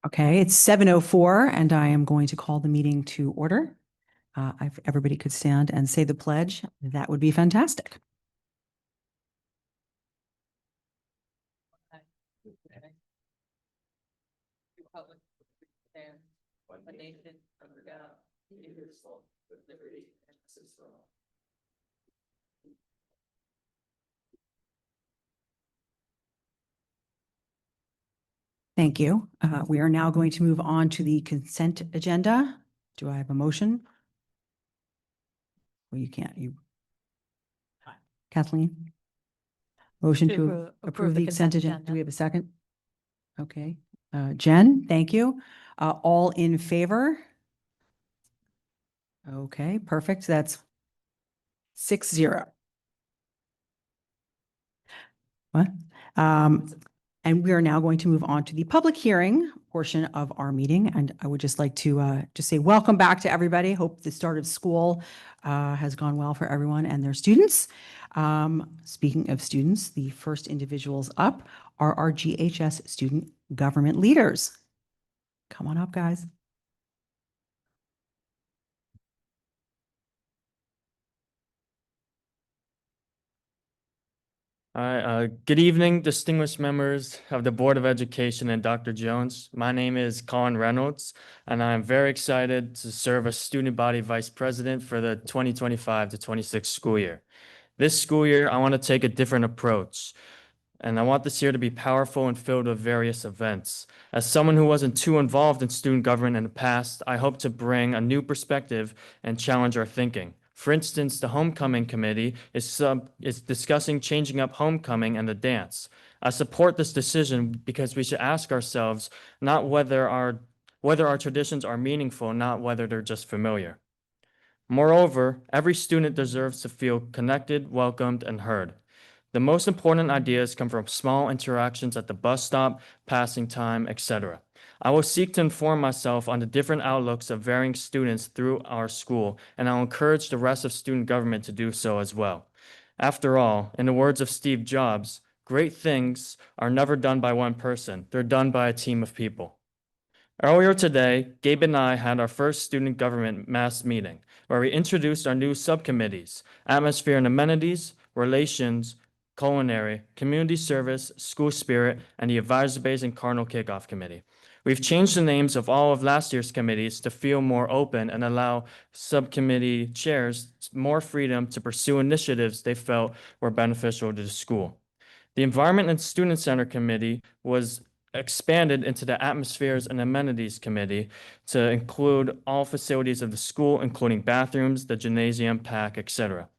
Okay, it's 7:04 and I am going to call the meeting to order. If everybody could stand and say the pledge, that would be fantastic. Thank you. We are now going to move on to the consent agenda. Do I have a motion? Well, you can't, Kathleen? Motion to approve the consent agenda. Do we have a second? Okay. Jen, thank you. All in favor? Okay, perfect. That's 6-0. What? And we are now going to move on to the public hearing portion of our meeting. And I would just like to just say welcome back to everybody. Hope the start of school has gone well for everyone and their students. Speaking of students, the first individuals up are our GHS student government leaders. Come on up, guys. All right, good evening, distinguished members of the Board of Education and Dr. Jones. My name is Colin Reynolds, and I'm very excited to serve as Student Body Vice President for the 2025 to 26 school year. This school year, I want to take a different approach, and I want this year to be powerful and filled with various events. As someone who wasn't too involved in student government in the past, I hope to bring a new perspective and challenge our thinking. For instance, the homecoming committee is discussing changing up homecoming and the dance. I support this decision because we should ask ourselves not whether our traditions are meaningful, not whether they're just familiar. Moreover, every student deserves to feel connected, welcomed, and heard. The most important ideas come from small interactions at the bus stop, passing time, etc. I will seek to inform myself on the different outlooks of varying students through our school, and I'll encourage the rest of student government to do so as well. After all, in the words of Steve Jobs, great things are never done by one person. They're done by a team of people. Earlier today, Gabe and I had our first student government mass meeting, where we introduced our new subcommittees: atmosphere and amenities, relations, culinary, community service, school spirit, and the advisor-based and Cardinal Kickoff Committee. We've changed the names of all of last year's committees to feel more open and allow subcommittee chairs more freedom to pursue initiatives they felt were beneficial to the school. The Environment and Student Center Committee was expanded into the Atmospheres and Amenities Committee to include all facilities of the school, including bathrooms, the gymnasium, PAC, etc.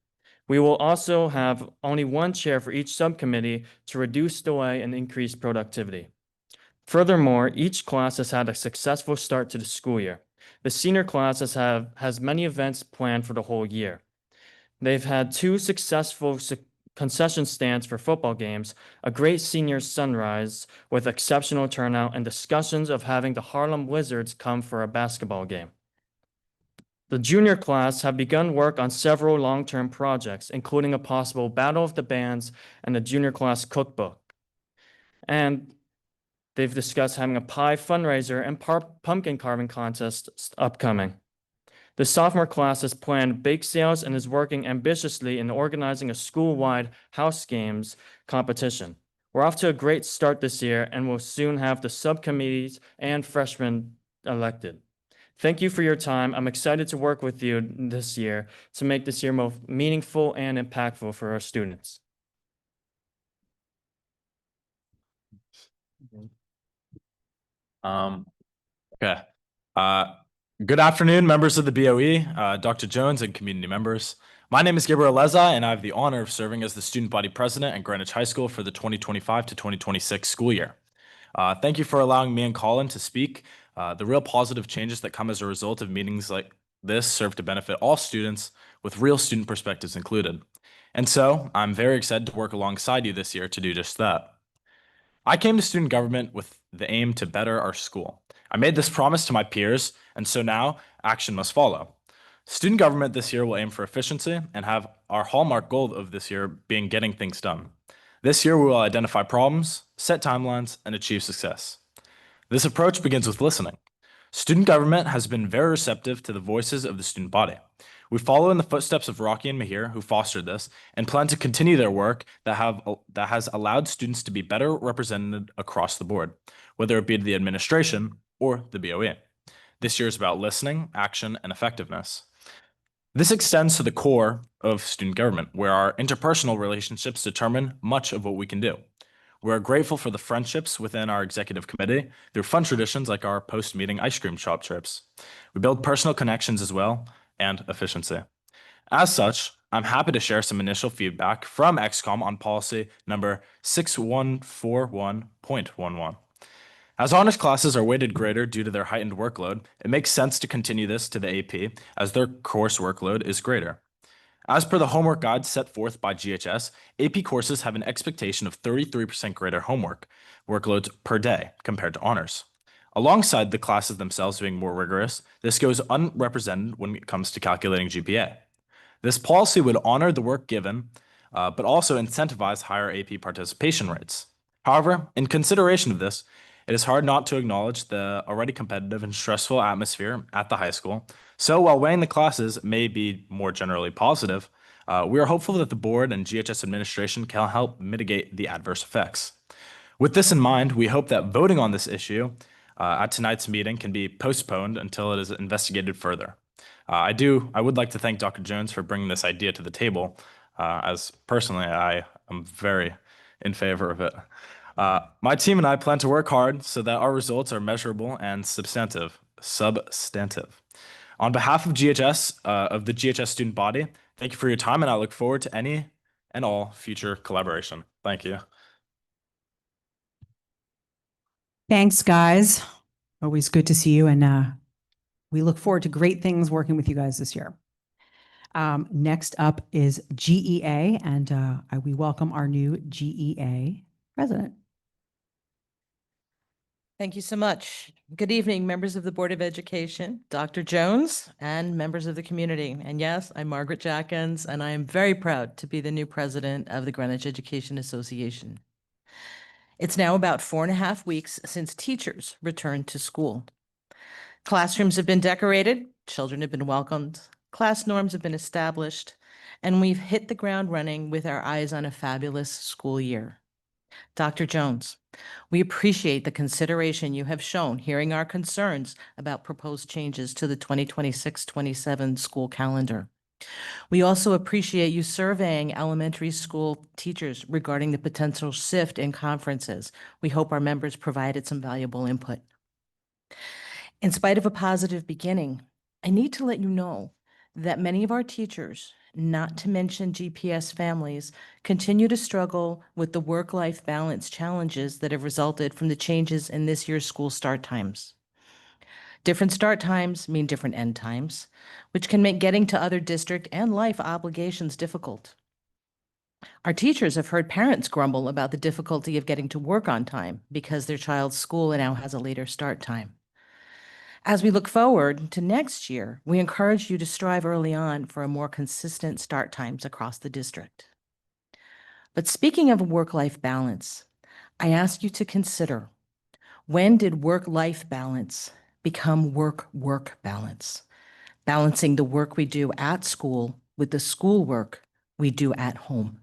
We will also have only one chair for each subcommittee to reduce delay and increase productivity. Furthermore, each class has had a successful start to the school year. The senior class has many events planned for the whole year. They've had 2 successful concession stands for football games, a great senior sunrise with exceptional turnout, and discussions of having the Harlem Wizards come for a basketball game. The junior class have begun work on several long-term projects, including a possible Battle of the Bands and the junior class cookbook. And they've discussed having a pie fundraiser and pumpkin carving contest upcoming. The sophomore class has planned bake sales and is working ambitiously in organizing a school-wide house games competition. We're off to a great start this year and will soon have the subcommittees and freshmen elected. Thank you for your time. I'm excited to work with you this year to make this year more meaningful and impactful for our students. Okay. Good afternoon, members of the BOE, Dr. Jones, and community members. My name is Gabriel Leza, and I have the honor of serving as the student body president at Greenwich High School for the 2025 to 2026 school year. Thank you for allowing me and Colin to speak. The real positive changes that come as a result of meetings like this serve to benefit all students with real student perspectives included. And so I'm very excited to work alongside you this year to do just that. I came to student government with the aim to better our school. I made this promise to my peers, and so now action must follow. Student government this year will aim for efficiency and have our hallmark goal of this year being getting things done. This year we will identify problems, set timelines, and achieve success. This approach begins with listening. Student government has been very receptive to the voices of the student body. We follow in the footsteps of Rocky and Mahir, who fostered this, and plan to continue their work that has allowed students to be better represented across the board, whether it be the administration or the BOE. This year is about listening, action, and effectiveness. This extends to the core of student government, where our interpersonal relationships determine much of what we can do. We're grateful for the friendships within our executive committee through fun traditions like our post-meeting ice cream shop trips. We build personal connections as well, and efficiency. As such, I'm happy to share some initial feedback from XCOM on policy number 6141.11. As honors classes are weighted greater due to their heightened workload, it makes sense to continue this to the AP as their course workload is greater. As per the homework guide set forth by GHS, AP courses have an expectation of 33% greater homework workloads per day compared to honors. Alongside the classes themselves being more rigorous, this goes unrepresented when it comes to calculating GPA. This policy would honor the work given, but also incentivize higher AP participation rates. However, in consideration of this, it is hard not to acknowledge the already competitive and stressful atmosphere at the high school. So while weighing the classes may be more generally positive, we are hopeful that the board and GHS administration can help mitigate the adverse effects. With this in mind, we hope that voting on this issue at tonight's meeting can be postponed until it is investigated further. I would like to thank Dr. Jones for bringing this idea to the table, as personally I am very in favor of it. My team and I plan to work hard so that our results are measurable and substantive. On behalf of GHS, of the GHS student body, thank you for your time, and I look forward to any and all future collaboration. Thank you. Thanks, guys. Always good to see you, and we look forward to great things working with you guys this year. Next up is GEA, and we welcome our new GEA president. Thank you so much. Good evening, members of the Board of Education, Dr. Jones, and members of the community. And yes, I'm Margaret Jackins, and I am very proud to be the new president of the Greenwich Education Association. It's now about 4.5 weeks since teachers returned to school. Classrooms have been decorated, children have been welcomed, class norms have been established, and we've hit the ground running with our eyes on a fabulous school year. Dr. Jones, we appreciate the consideration you have shown hearing our concerns about proposed changes to the 2026-27 school calendar. We also appreciate you surveying elementary school teachers regarding the potential shift in conferences. We hope our members provided some valuable input. In spite of a positive beginning, I need to let you know that many of our teachers, not to mention GPS families, continue to struggle with the work-life balance challenges that have resulted from the changes in this year's school start times. Different start times mean different end times, which can make getting to other district and life obligations difficult. Our teachers have heard parents grumble about the difficulty of getting to work on time because their child's school now has a later start time. As we look forward to next year, we encourage you to strive early on for a more consistent start times across the district. But speaking of work-life balance, I ask you to consider, when did work-life balance become work-work balance? Balancing the work we do at school with the school work we do at home.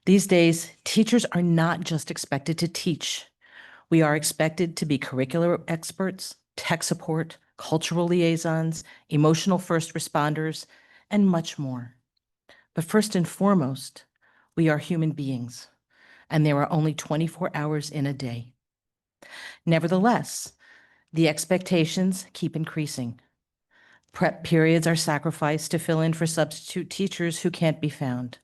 These days, teachers are not just expected to teach. We are expected to be curricular experts, tech support, cultural liaisons, emotional first responders, and much more. But first and foremost, we are human beings, and there are only 24 hours in a day. Nevertheless, the expectations keep increasing. Prep periods are sacrificed to fill in for substitute teachers who can't be found.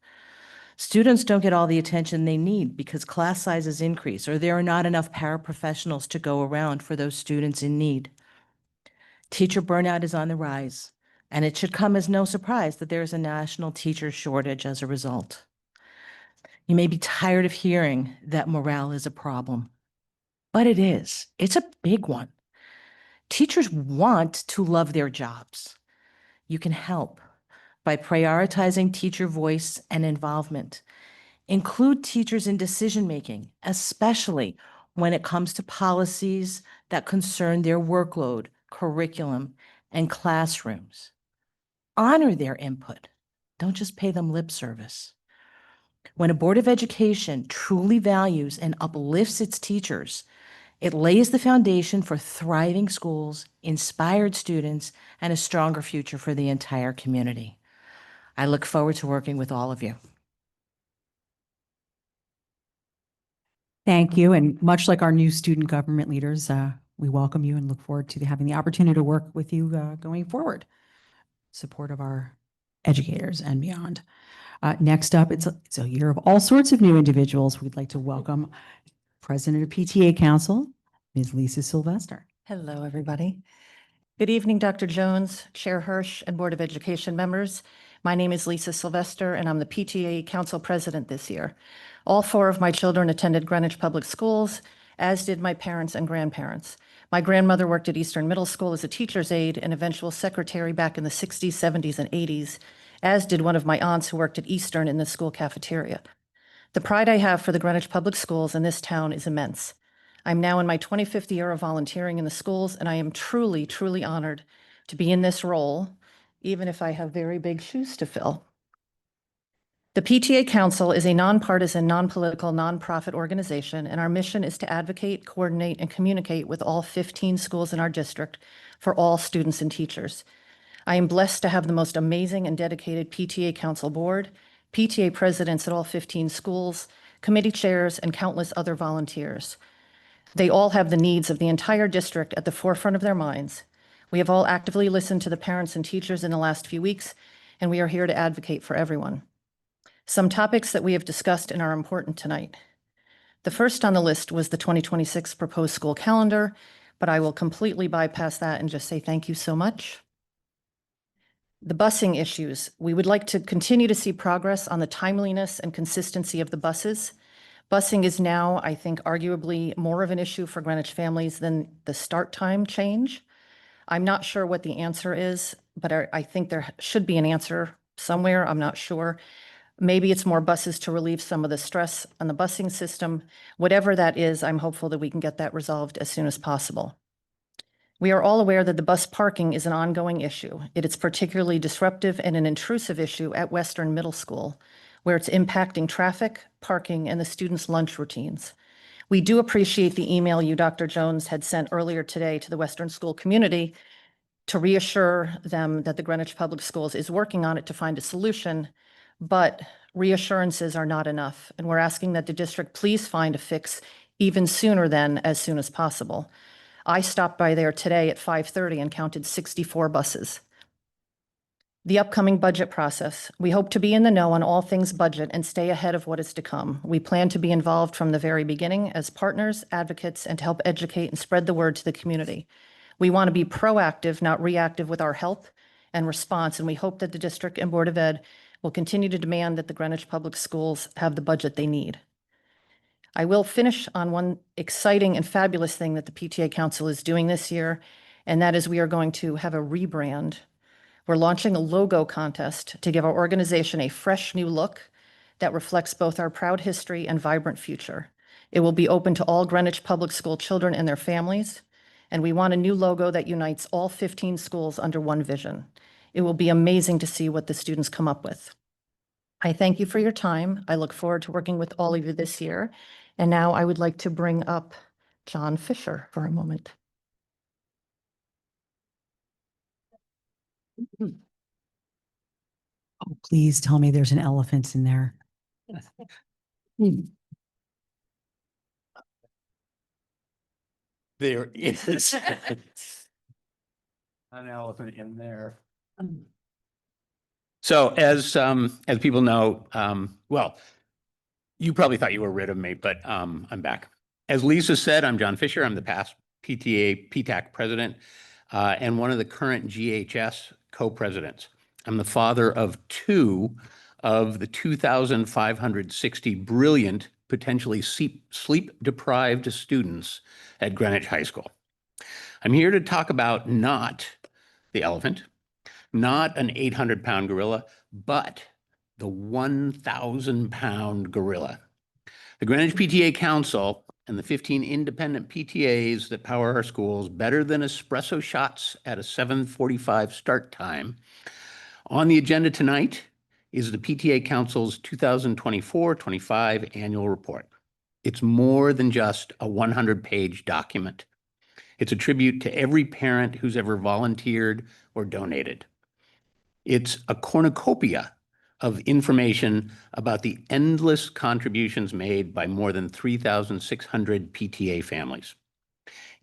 Students don't get all the attention they need because class sizes increase, or there are not enough paraprofessionals to go around for those students in need. Teacher burnout is on the rise, and it should come as no surprise that there is a national teacher shortage as a result. You may be tired of hearing that morale is a problem, but it is. It's a big one. Teachers want to love their jobs. You can help by prioritizing teacher voice and involvement. Include teachers in decision-making, especially when it comes to policies, that concern their workload, curriculum, and classrooms. Honor their input. Don't just pay them lip service. When a Board of Education truly values and uplifts its teachers, it lays the foundation for thriving schools, inspired students, and a stronger future for the entire community. I look forward to working with all of you. Thank you. And much like our new student government leaders, we welcome you and look forward to having the opportunity to work with you going forward. Support of our educators and beyond. Next up, it's a year of all sorts of new individuals. We'd like to welcome President of PTA Council, Ms. Lisa Sylvester. Hello, everybody. Good evening, Dr. Jones, Chair Hirsch, and Board of Education members. My name is Lisa Sylvester, and I'm the PTA Council President this year. All 4 of my children attended Greenwich Public Schools, as did my parents and grandparents. My grandmother worked at Eastern Middle School as a teacher's aide and eventual secretary back in the 60s, 70s, and 80s, as did one of my aunts who worked at Eastern in the school cafeteria. The pride I have for the Greenwich Public Schools in this town is immense. I'm now in my 25th year of volunteering in the schools, and I am truly, truly honored to be in this role, even if I have very big shoes to fill. The PTA Council is a nonpartisan, nonpolitical, nonprofit organization, and our mission is to advocate, coordinate, and communicate with all 15 schools in our district for all students and teachers. I am blessed to have the most amazing and dedicated PTA Council board, PTA presidents at all 15 schools, committee chairs, and countless other volunteers. They all have the needs of the entire district at the forefront of their minds. We have all actively listened to the parents and teachers in the last few weeks, and we are here to advocate for everyone. Some topics that we have discussed and are important tonight. The first on the list was the 2026 proposed school calendar, but I will completely bypass that and just say thank you so much. The busing issues. We would like to continue to see progress on the timeliness and consistency of the buses. Busing is now, I think, arguably more of an issue for Greenwich families than the start time change. I'm not sure what the answer is, but I think there should be an answer somewhere. I'm not sure. Maybe it's more buses to relieve some of the stress on the busing system. Whatever that is, I'm hopeful that we can get that resolved as soon as possible. We are all aware that the bus parking is an ongoing issue. It is particularly disruptive and an intrusive issue at Western Middle School, where it's impacting traffic, parking, and the students' lunch routines. We do appreciate the email you, Dr. Jones, had sent earlier today to the Western School community to reassure them that the Greenwich Public Schools is working on it to find a solution, but reassurances are not enough, and we're asking that the district please find a fix even sooner than as soon as possible. I stopped by there today at 5:30 and counted 64 buses. The upcoming budget process. We hope to be in the know on all things budget and stay ahead of what is to come. We plan to be involved from the very beginning as partners, advocates, and to help educate and spread the word to the community. We want to be proactive, not reactive with our help and response, and we hope that the district and Board of Ed will continue to demand that the Greenwich Public Schools have the budget they need. I will finish on one exciting and fabulous thing that the PTA Council is doing this year, and that is we are going to have a rebrand. We're launching a logo contest to give our organization a fresh new look that reflects both our proud history and vibrant future. It will be open to all Greenwich Public School children and their families, and we want a new logo that unites all 15 schools under one vision. It will be amazing to see what the students come up with. I thank you for your time. I look forward to working with all of you this year. And now I would like to bring up John Fisher for a moment. Oh, please tell me there's an elephant in there. There is an elephant in there. So as people know, well, you probably thought you were rid of me, but I'm back. As Lisa said, I'm John Fisher. I'm the past PTA PTAC president and one of the current GHS co-presidents. I'm the father of 2 of the 2,560 brilliant, potentially sleep-deprived students at Greenwich High School. I'm here to talk about not the elephant, not an 800-pound gorilla, but the 1,000-pound gorilla. The Greenwich PTA Council and the 15 independent PTAs that power our schools better than espresso shots at a 7:45 start time. On the agenda tonight is the PTA Council's 2024-25 annual report. It's more than just a 100-page document. It's a tribute to every parent who's ever volunteered or donated. It's a cornucopia of information about the endless contributions made by more than 3,600 PTA families.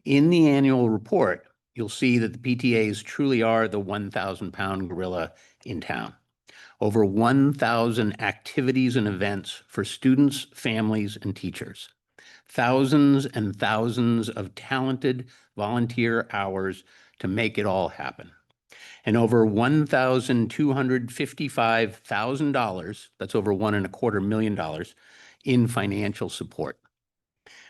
In the annual report, you'll see that the PTAs truly are the 1,000-pound gorilla in town. Over 1,000 activities and events for students, families, and teachers. Thousands and thousands of talented volunteer hours to make it all happen. And over $1,255,000, that's over $1.25 million, in financial support.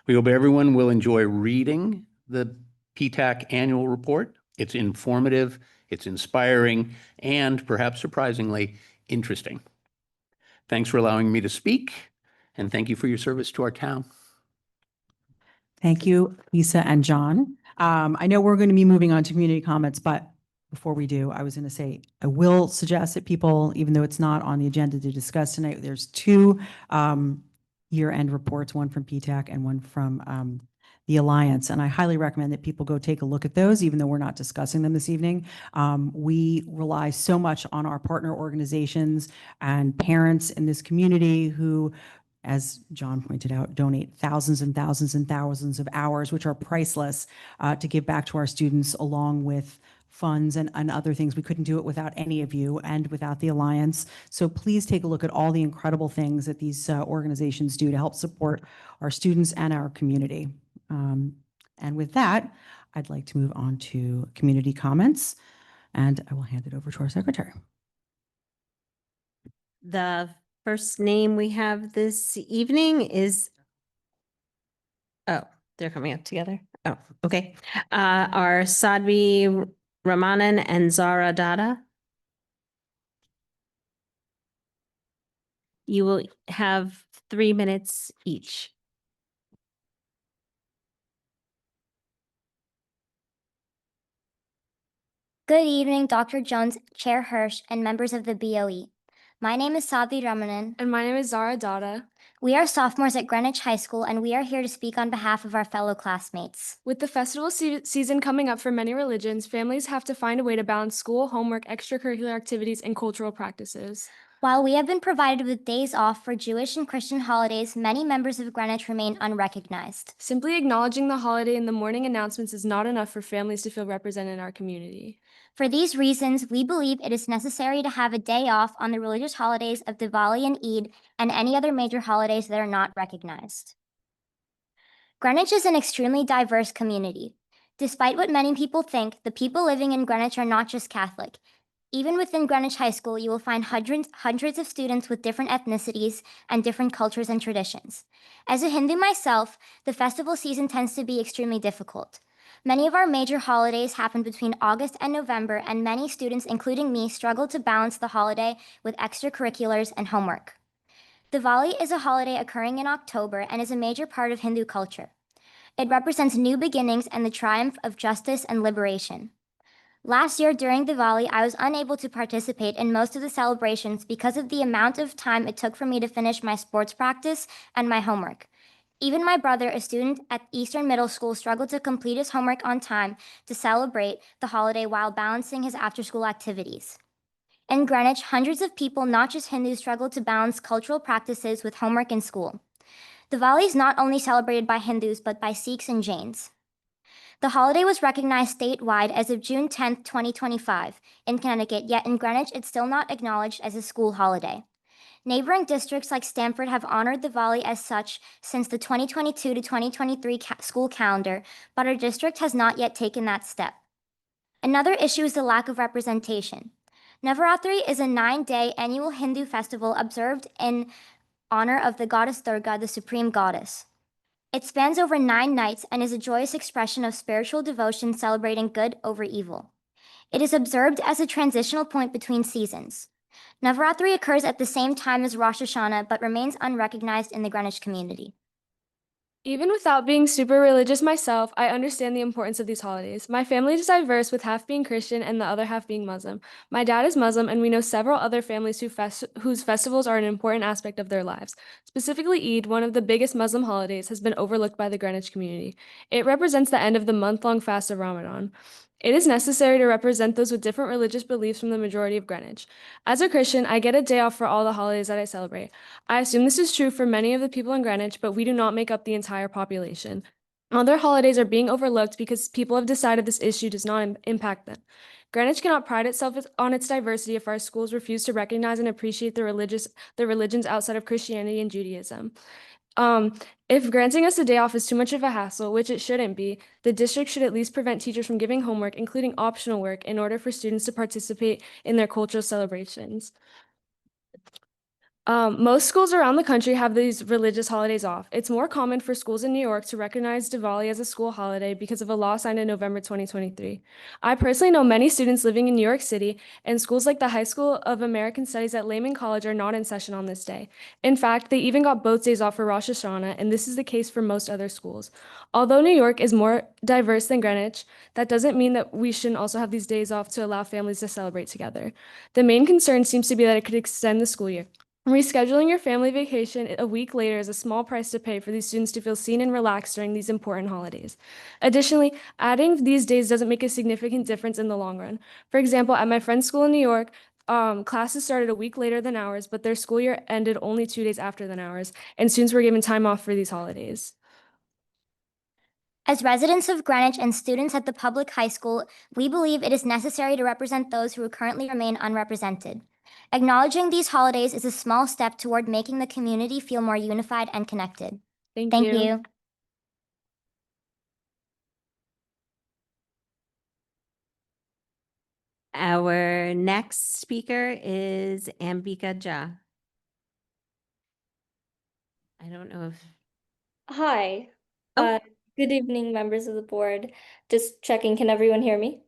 We hope everyone will enjoy reading the PTAC annual report. It's informative, it's inspiring, and perhaps surprisingly, interesting. Thanks for allowing me to speak, and thank you for your service to our town. Thank you, Lisa and John. I know we're going to be moving on to community comments, but before we do, I was going to say, I will suggest that people, even though it's not on the agenda to discuss tonight, there's two year-end reports, one from PTAC and one from the Alliance. And I highly recommend that people go take a look at those, even though we're not discussing them this evening. We rely so much on our partner organizations and parents in this community who, as John pointed out, donate thousands and thousands and thousands of hours, which are priceless, to give back to our students, along with funds and other things. We couldn't do it without any of you and without the Alliance. So please take a look at all the incredible things that these organizations do to help support our students and our community. And with that, I'd like to move on to community comments, and I will hand it over to our secretary. The first name we have this evening is, oh, they're coming up together. Oh, okay. Are Sadvi Ramanan and Zara Dada. You will have 3 minutes each. Good evening, Dr. Jones, Chair Hirsch, and members of the BOE. My name is Sadvi Ramanan. And my name is Zara Dada. We are sophomores at Greenwich High School, and we are here to speak on behalf of our fellow classmates. With the festival season coming up for many religions, families have to find a way to balance school, homework, extracurricular activities, and cultural practices. While we have been provided with days off for Jewish and Christian holidays, many members of Greenwich remain unrecognized. Simply acknowledging the holiday in the morning announcements is not enough for families to feel represented in our community. For these reasons, we believe it is necessary to have a day off on the religious holidays of Diwali and Eid and any other major holidays that are not recognized. Greenwich is an extremely diverse community. Despite what many people think, the people living in Greenwich are not just Catholic. Even within Greenwich High School, you will find hundreds of students with different ethnicities and different cultures and traditions. As a Hindu myself, the festival season tends to be extremely difficult. Many of our major holidays happen between August and November, and many students, including me, struggle to balance the holiday with extracurriculars and homework. Diwali is a holiday occurring in October and is a major part of Hindu culture. It represents new beginnings and the triumph of justice and liberation. Last year during Diwali, I was unable to participate in most of the celebrations because of the amount of time it took for me to finish my sports practice and my homework. Even my brother, a student at Eastern Middle School, struggled to complete his homework on time to celebrate the holiday while balancing his after-school activities. In Greenwich, hundreds of people, not just Hindus, struggle to balance cultural practices with homework and school. Diwali is not only celebrated by Hindus, but by Sikhs and Jains. The holiday was recognized statewide as of June 10, 2025 in Connecticut, yet in Greenwich, it's still not acknowledged as a school holiday. Neighboring districts like Stamford have honored Diwali as such since the 2022 to 2023 school calendar, but our district has not yet taken that step. Another issue is the lack of representation. Navaratri is a 9-day annual Hindu festival observed in honor of the goddess Durga, the supreme goddess. It spans over 9 nights and is a joyous expression of spiritual devotion celebrating good over evil. It is observed as a transitional point between seasons. Navaratri occurs at the same time as Rosh Hashanah, but remains unrecognized in the Greenwich community. Even without being super religious myself, I understand the importance of these holidays. My family is diverse, with half being Christian and the other half being Muslim. My dad is Muslim, and we know several other families whose festivals are an important aspect of their lives. Specifically, Eid, one of the biggest Muslim holidays, has been overlooked by the Greenwich community. It represents the end of the month-long fast of Ramadan. It is necessary to represent those with different religious beliefs from the majority of Greenwich. As a Christian, I get a day off for all the holidays that I celebrate. I assume this is true for many of the people in Greenwich, but we do not make up the entire population. Other holidays are being overlooked because people have decided this issue does not impact them. Greenwich cannot pride itself on its diversity if our schools refuse to recognize and appreciate the religions outside of Christianity and Judaism. If granting us a day off is too much of a hassle, which it shouldn't be, the district should at least prevent teachers from giving homework, including optional work, in order for students to participate in their cultural celebrations. Most schools around the country have these religious holidays off. It's more common for schools in New York to recognize Diwali as a school holiday because of a law signed in November 2023. I personally know many students living in New York City, and schools like the High School of American Studies at Lehman College are not in session on this day. In fact, they even got both days off for Rosh Hashanah, and this is the case for most other schools. Although New York is more diverse than Greenwich, that doesn't mean that we shouldn't also have these days off to allow families to celebrate together. The main concern seems to be that it could extend the school year. Rescheduling your family vacation a week later is a small price to pay for these students to feel seen and relaxed during these important holidays. Additionally, adding these days doesn't make a significant difference in the long run. For example, at my friend's school in New York, classes started a week later than ours, but their school year ended only 2 days after than ours, and students were given time off for these holidays. As residents of Greenwich and students at the public high school, we believe it is necessary to represent those who currently remain unrepresented. Acknowledging these holidays is a small step toward making the community feel more unified and connected. Thank Thank you. you. Our next speaker is Ambika Jha. I don't know if, Hi. Oh. Good evening, members of the board. Just checking, can everyone hear me?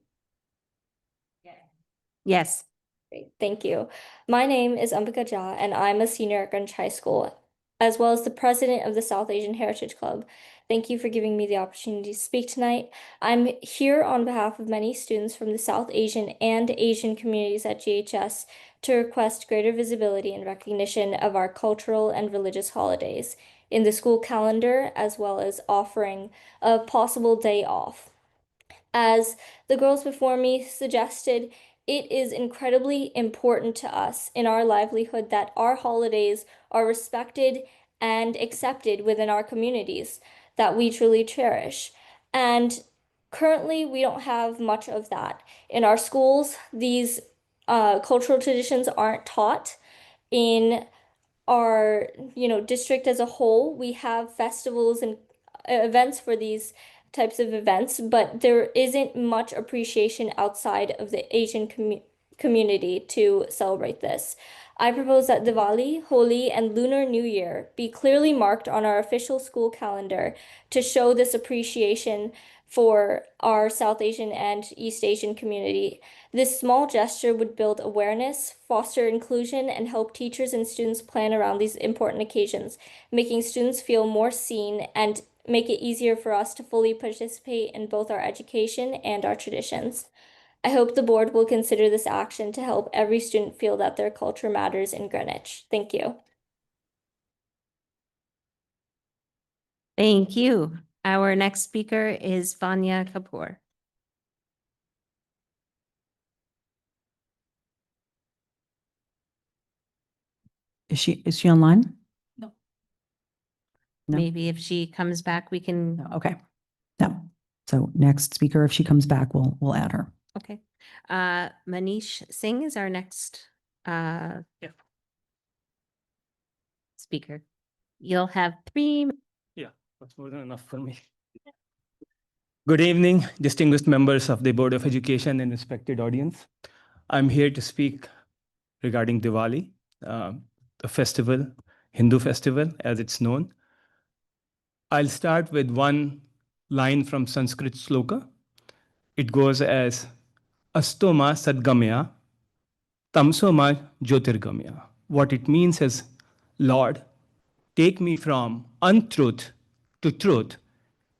yes. Great, thank you. My name is Ambika Jha, and I'm a senior at Greenwich High School, as well as the president of the South Asian Heritage Club. Thank you for giving me the opportunity to speak tonight. I'm here on behalf of many students from the South Asian and Asian communities at GHS to request greater visibility and recognition of our cultural and religious holidays in the school calendar, as well as offering a possible day off. As the girls before me suggested, it is incredibly important to us in our livelihood that our holidays are respected and accepted within our communities that we truly cherish. And currently, we don't have much of that. In our schools, these cultural traditions aren't taught. In our district as a whole, we have festivals and events for these types of events, but there isn't much appreciation outside of the Asian community to celebrate this. I propose that Diwali, Holi, and Lunar New Year be clearly marked on our official school calendar to show this appreciation for our South Asian and East Asian community. This small gesture would build awareness, foster inclusion, and help teachers and students plan around these important occasions, making students feel more seen and make it easier for us to fully participate in both our education and our traditions. I hope the board will consider this action to help every student feel that their culture matters in Greenwich. Thank you. Thank you. Our next speaker is Vanya Kapoor. Is she online? No. Maybe if she comes back, we can, Okay. No. So next speaker, if she comes back, we'll add her. okay. Manish Singh is our next speaker. You'll have 3 Yeah, that's more than enough for me. Good evening, distinguished members of the Board of Education and respected audience. I'm here to speak regarding Diwali, the festival, Hindu festival as it's known. I'll start with one line from Sanskrit sloka. It goes as Astoma Sadgamya, Tamsoma Jyotirgamya. What it means is, Lord, take me from untruth to truth,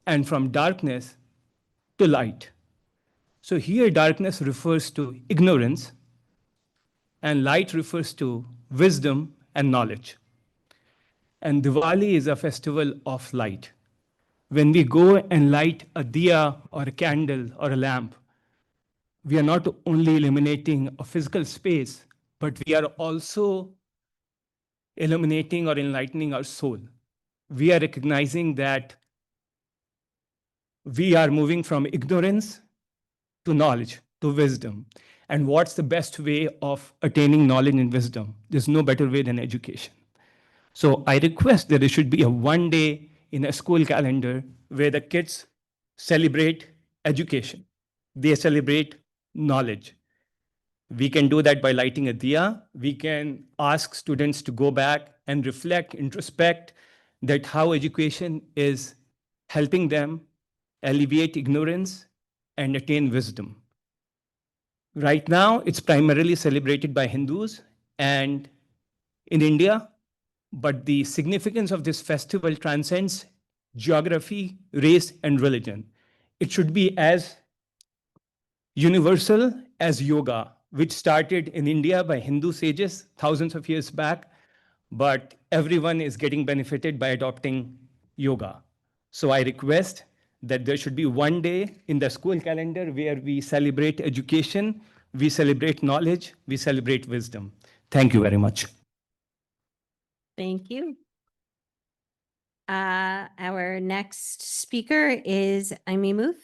and from darkness to light. So here darkness refers to ignorance and light refers to wisdom and knowledge. And Diwali is a festival of light. When we go and light a diya or a candle or a lamp, we are not only illuminating a physical space, but we are also illuminating or enlightening our soul. We are recognizing that we are moving from ignorance to knowledge, to wisdom. And what's the best way of attaining knowledge and wisdom? There's no better way than education. So I request that there should be a one day in a school calendar where the kids celebrate education. They celebrate knowledge. We can do that by lighting a diya. We can ask students to go back and reflect, introspect that how education is helping them alleviate ignorance and attain wisdom. Right now, it's primarily celebrated by Hindus and in India, but the significance of this festival transcends geography, race, and religion. It should be as universal as yoga, which started in India by Hindu sages thousands of years back, but everyone is getting benefited by adopting yoga. So I request that there should be one day in the school calendar where we celebrate education, we celebrate knowledge, we celebrate wisdom. Thank you very much. Thank you. Our next speaker is Amy Muth.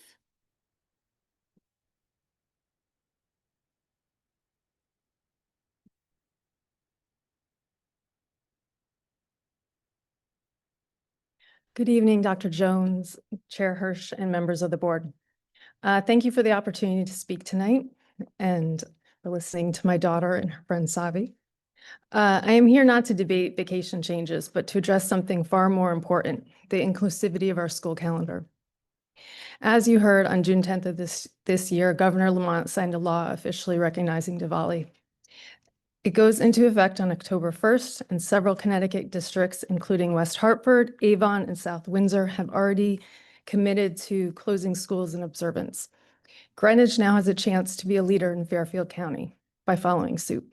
Good evening, Dr. Jones, Chair Hirsch, and members of the board. Thank you for the opportunity to speak tonight and for listening to my daughter and her friend Savi. I am here not to debate vacation changes, but to address something far more important, the inclusivity of our school calendar. As you heard, on June 10th of this year, Governor Lamont signed a law officially recognizing Diwali. It goes into effect on October 1st, and several Connecticut districts, including West Hartford, Avon, and South Windsor, have already committed to closing schools in observance. Greenwich now has a chance to be a leader in Fairfield County by following suit.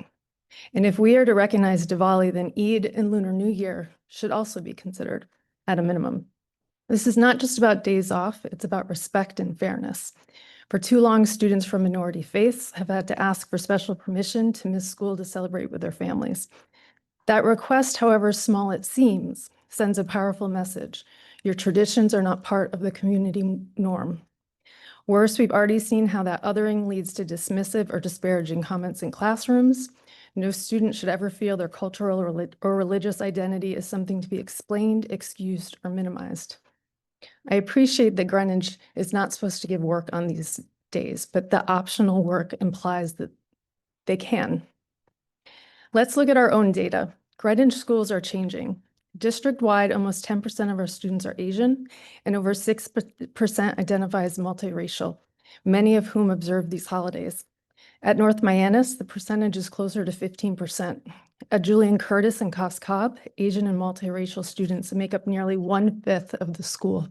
And if we are to recognize Diwali, then Eid and Lunar New Year should also be considered at a minimum. This is not just about days off, it's about respect and fairness. For too long, students from minority faiths have had to ask for special permission to miss school to celebrate with their families. That request, however small it seems, sends a powerful message. Your traditions are not part of the community norm. Worse, we've already seen how that othering leads to dismissive or disparaging comments in classrooms. No student should ever feel their cultural or religious identity is something to be explained, excused, or minimized. I appreciate that Greenwich is not supposed to give work on these days, but the optional work implies that they can. Let's look at our own data. Greenwich schools are changing. District-wide, almost 10% of our students are Asian, and over 6% identify as multiracial, many of whom observe these holidays. At North Mianus, the percentage is closer to 15%. At Julian Curtis and Cos Cob, Asian and multiracial students make up nearly 1/5 of the school.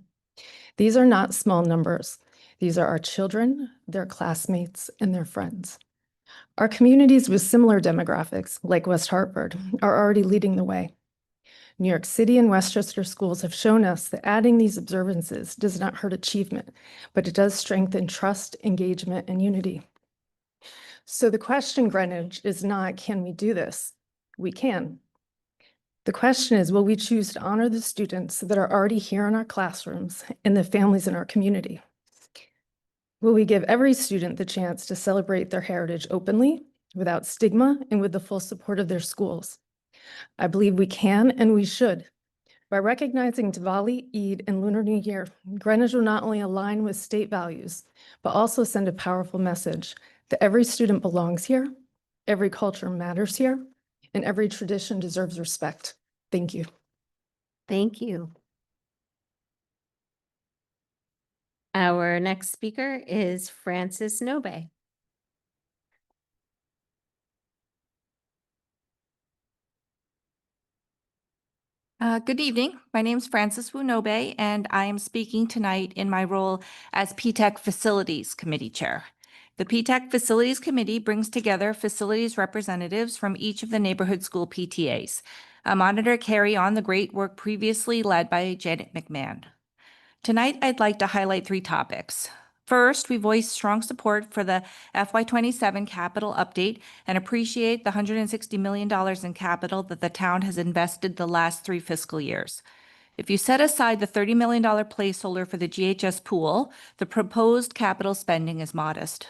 These are not small numbers. These are our children, their classmates, and their friends. Our communities with similar demographics, like West Hartford, are already leading the way. New York City and Westchester schools have shown us that adding these observances does not hurt achievement, but it does strengthen trust, engagement, and unity. So the question, Greenwich, is not, can we do this? We can. The question is, will we choose to honor the students that are already here in our classrooms and the families in our community? Will we give every student the chance to celebrate their heritage openly, without stigma, and with the full support of their schools? I believe we can and we should. By recognizing Diwali, Eid, and Lunar New Year, Greenwich will not only align with state values, but also send a powerful message that every student belongs here, every culture matters here, and every tradition deserves respect. Thank you. Thank you. Our next speaker is Francis Nobe. Good evening. My name is Frances Wunobe, and I am speaking tonight in my role as PTAC Facilities Committee Chair. The PTAC Facilities Committee brings together facilities representatives from each of the neighborhood school PTAs. I'm honored to carry on the great work previously led by Janet McMahon. Tonight, I'd like to highlight 3 topics. First, we voice strong support for the FY27 capital update and appreciate the $160 million in capital that the town has invested the last 3 fiscal years. If you set aside the $30 million placeholder for the GHS pool, the proposed capital spending is modest.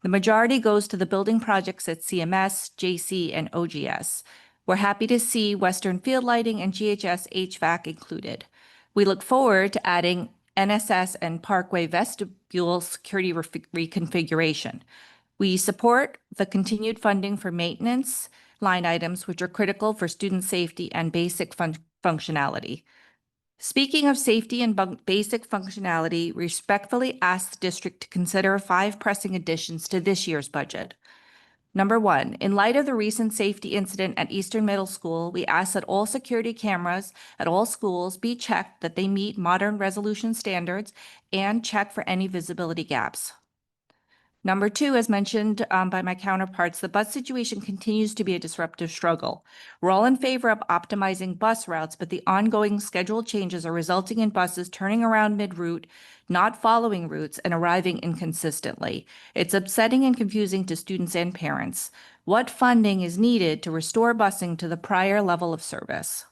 The majority goes to the building projects at CMS, JC, and OGS. We're happy to see Western Field Lighting and GHS HVAC included. We look forward to adding NSS and Parkway vestibule security reconfiguration. We support the continued funding for maintenance line items, which are critical for student safety and basic functionality. Speaking of safety and basic functionality, we respectfully ask the district to consider 5 pressing additions to this year's budget. Number 1, in light of the recent safety incident at Eastern Middle School, we ask that all security cameras at all schools be checked that they meet modern resolution standards and check for any visibility gaps. Number 2, as mentioned by my counterparts, the bus situation continues to be a disruptive struggle. We're all in favor of optimizing bus routes, but the ongoing schedule changes are resulting in buses turning around mid-route, not following routes, and arriving inconsistently. It's upsetting and confusing to students and parents. What funding is needed to restore busing to the prior level of service?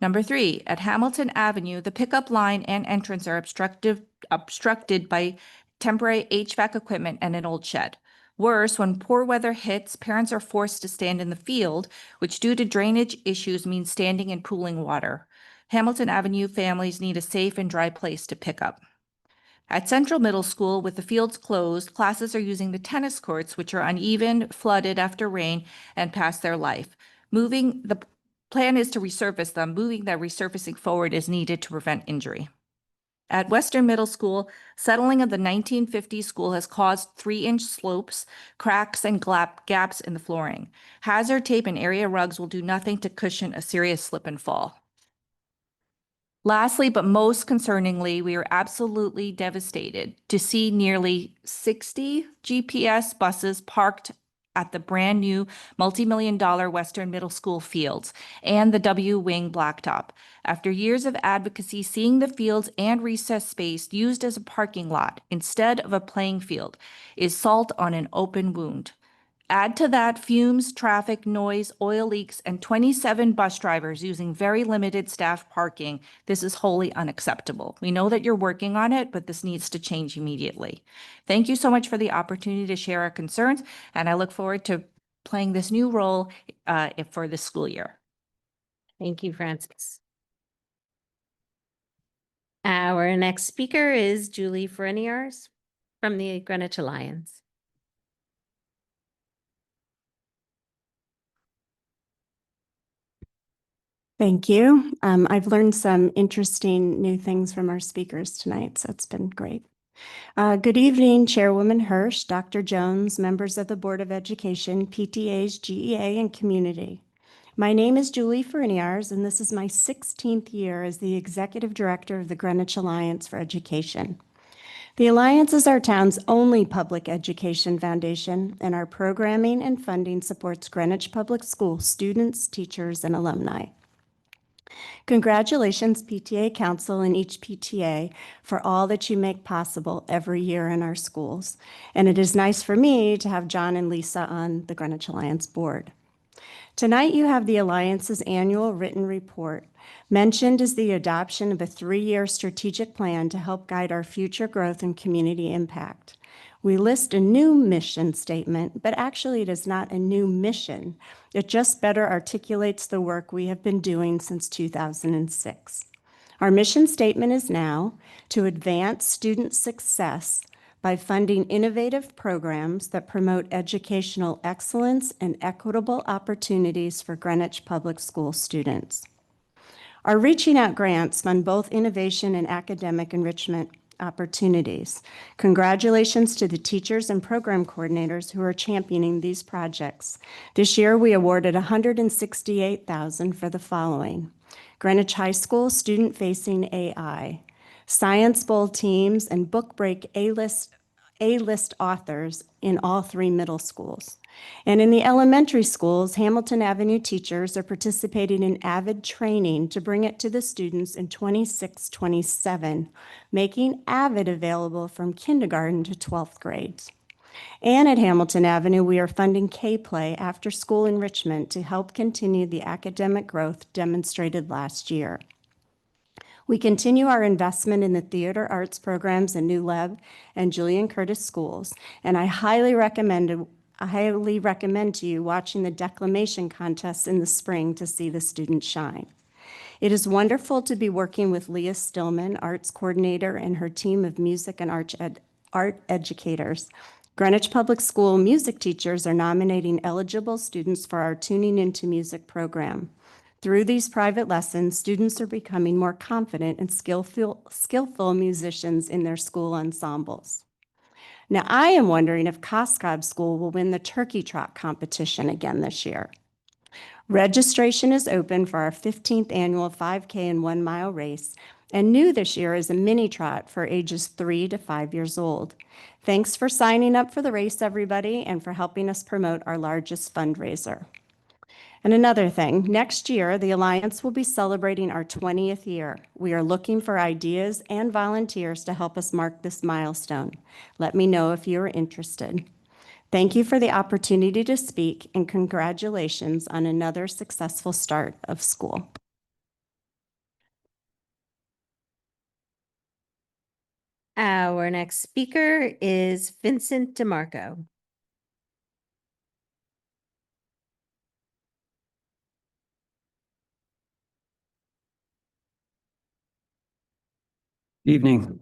Number 3, at Hamilton Avenue, the pickup line and entrance are obstructed by temporary HVAC equipment and an old shed. Worse, when poor weather hits, parents are forced to stand in the field, which due to drainage issues means standing in pooling water. Hamilton Avenue families need a safe and dry place to pick up. At Central Middle School, with the fields closed, classes are using the tennis courts, which are uneven, flooded after rain, and past their life. The plan is to resurface them. Moving that resurfacing forward is needed to prevent injury. At Western Middle School, settling of the 1950s school has caused 3-inch slopes, cracks, and gaps in the flooring. Hazard tape and area rugs will do nothing to cushion a serious slip and fall. Lastly, but most concerningly, we are absolutely devastated to see nearly 60 GPS buses parked at the brand new multi-million-dollar Western Middle School fields and the W Wing blacktop. After years of advocacy, seeing the fields and recess space used as a parking lot instead of a playing field is salt on an open wound. Add to that fumes, traffic, noise, oil leaks, and 27 bus drivers using very limited staff parking. This is wholly unacceptable. We know that you're working on it, but this needs to change immediately. Thank you so much for the opportunity to share our concerns, and I look forward to playing this new role for this school year. Thank you, Frances. Our next speaker is Julie Freniars from the Greenwich Alliance. Thank you. I've learned some interesting new things from our speakers tonight, so it's been great. Good evening, Chairwoman Hirsch, Dr. Jones, members of the Board of Education, PTAs, GEA, and community. My name is Julie Freniars, and this is my 16th year as the Executive Director of the Greenwich Alliance for Education. The Alliance is our town's only public education foundation, and our programming and funding supports Greenwich Public School students, teachers, and alumni. Congratulations, PTA Council and each PTA, for all that you make possible every year in our schools. And it is nice for me to have John and Lisa on the Greenwich Alliance board. Tonight, you have the Alliance's annual written report. Mentioned is the adoption of a 3-year strategic plan to help guide our future growth and community impact. We list a new mission statement, but actually it is not a new mission. It just better articulates the work we have been doing since 2006. Our mission statement is now to advance student success by funding innovative programs that promote educational excellence and equitable opportunities for Greenwich Public School students. Our Reaching Out grants fund both innovation and academic enrichment opportunities. Congratulations to the teachers and program coordinators who are championing these projects. This year, we awarded $168,000 for the following: Greenwich High School student-facing AI, Science Bowl teams, and Book Break A-list authors in all 3 middle schools. And in the elementary schools, Hamilton Avenue teachers are participating in AVID training to bring it to the students in 26-27, making AVID available from kindergarten to 12th grades. And at Hamilton Avenue, we are funding K-Play after school enrichment to help continue the academic growth demonstrated last year. We continue our investment in the theater arts programs in New Leb and Julian Curtis schools, and I highly recommend to you watching the declamation contests in the spring to see the students shine. It is wonderful to be working with Leah Stillman, arts coordinator, and her team of music and art educators. Greenwich Public School music teachers are nominating eligible students for our Tuning Into Music program. Through these private lessons, students are becoming more confident and skillful musicians in their school ensembles. Now, I am wondering if Coscob School will win the turkey trot competition again this year. Registration is open for our 15th annual 5K and 1 mile race, and new this year is a mini trot for ages 3 to 5 years old. Thanks for signing up for the race, everybody, and for helping us promote our largest fundraiser. And another thing, next year, the Alliance will be celebrating our 20th year. We are looking for ideas and volunteers to help us mark this milestone. Let me know if you are interested. Thank you for the opportunity to speak, and congratulations on another successful start of school. Our next speaker is Vincent DeMarco. Evening.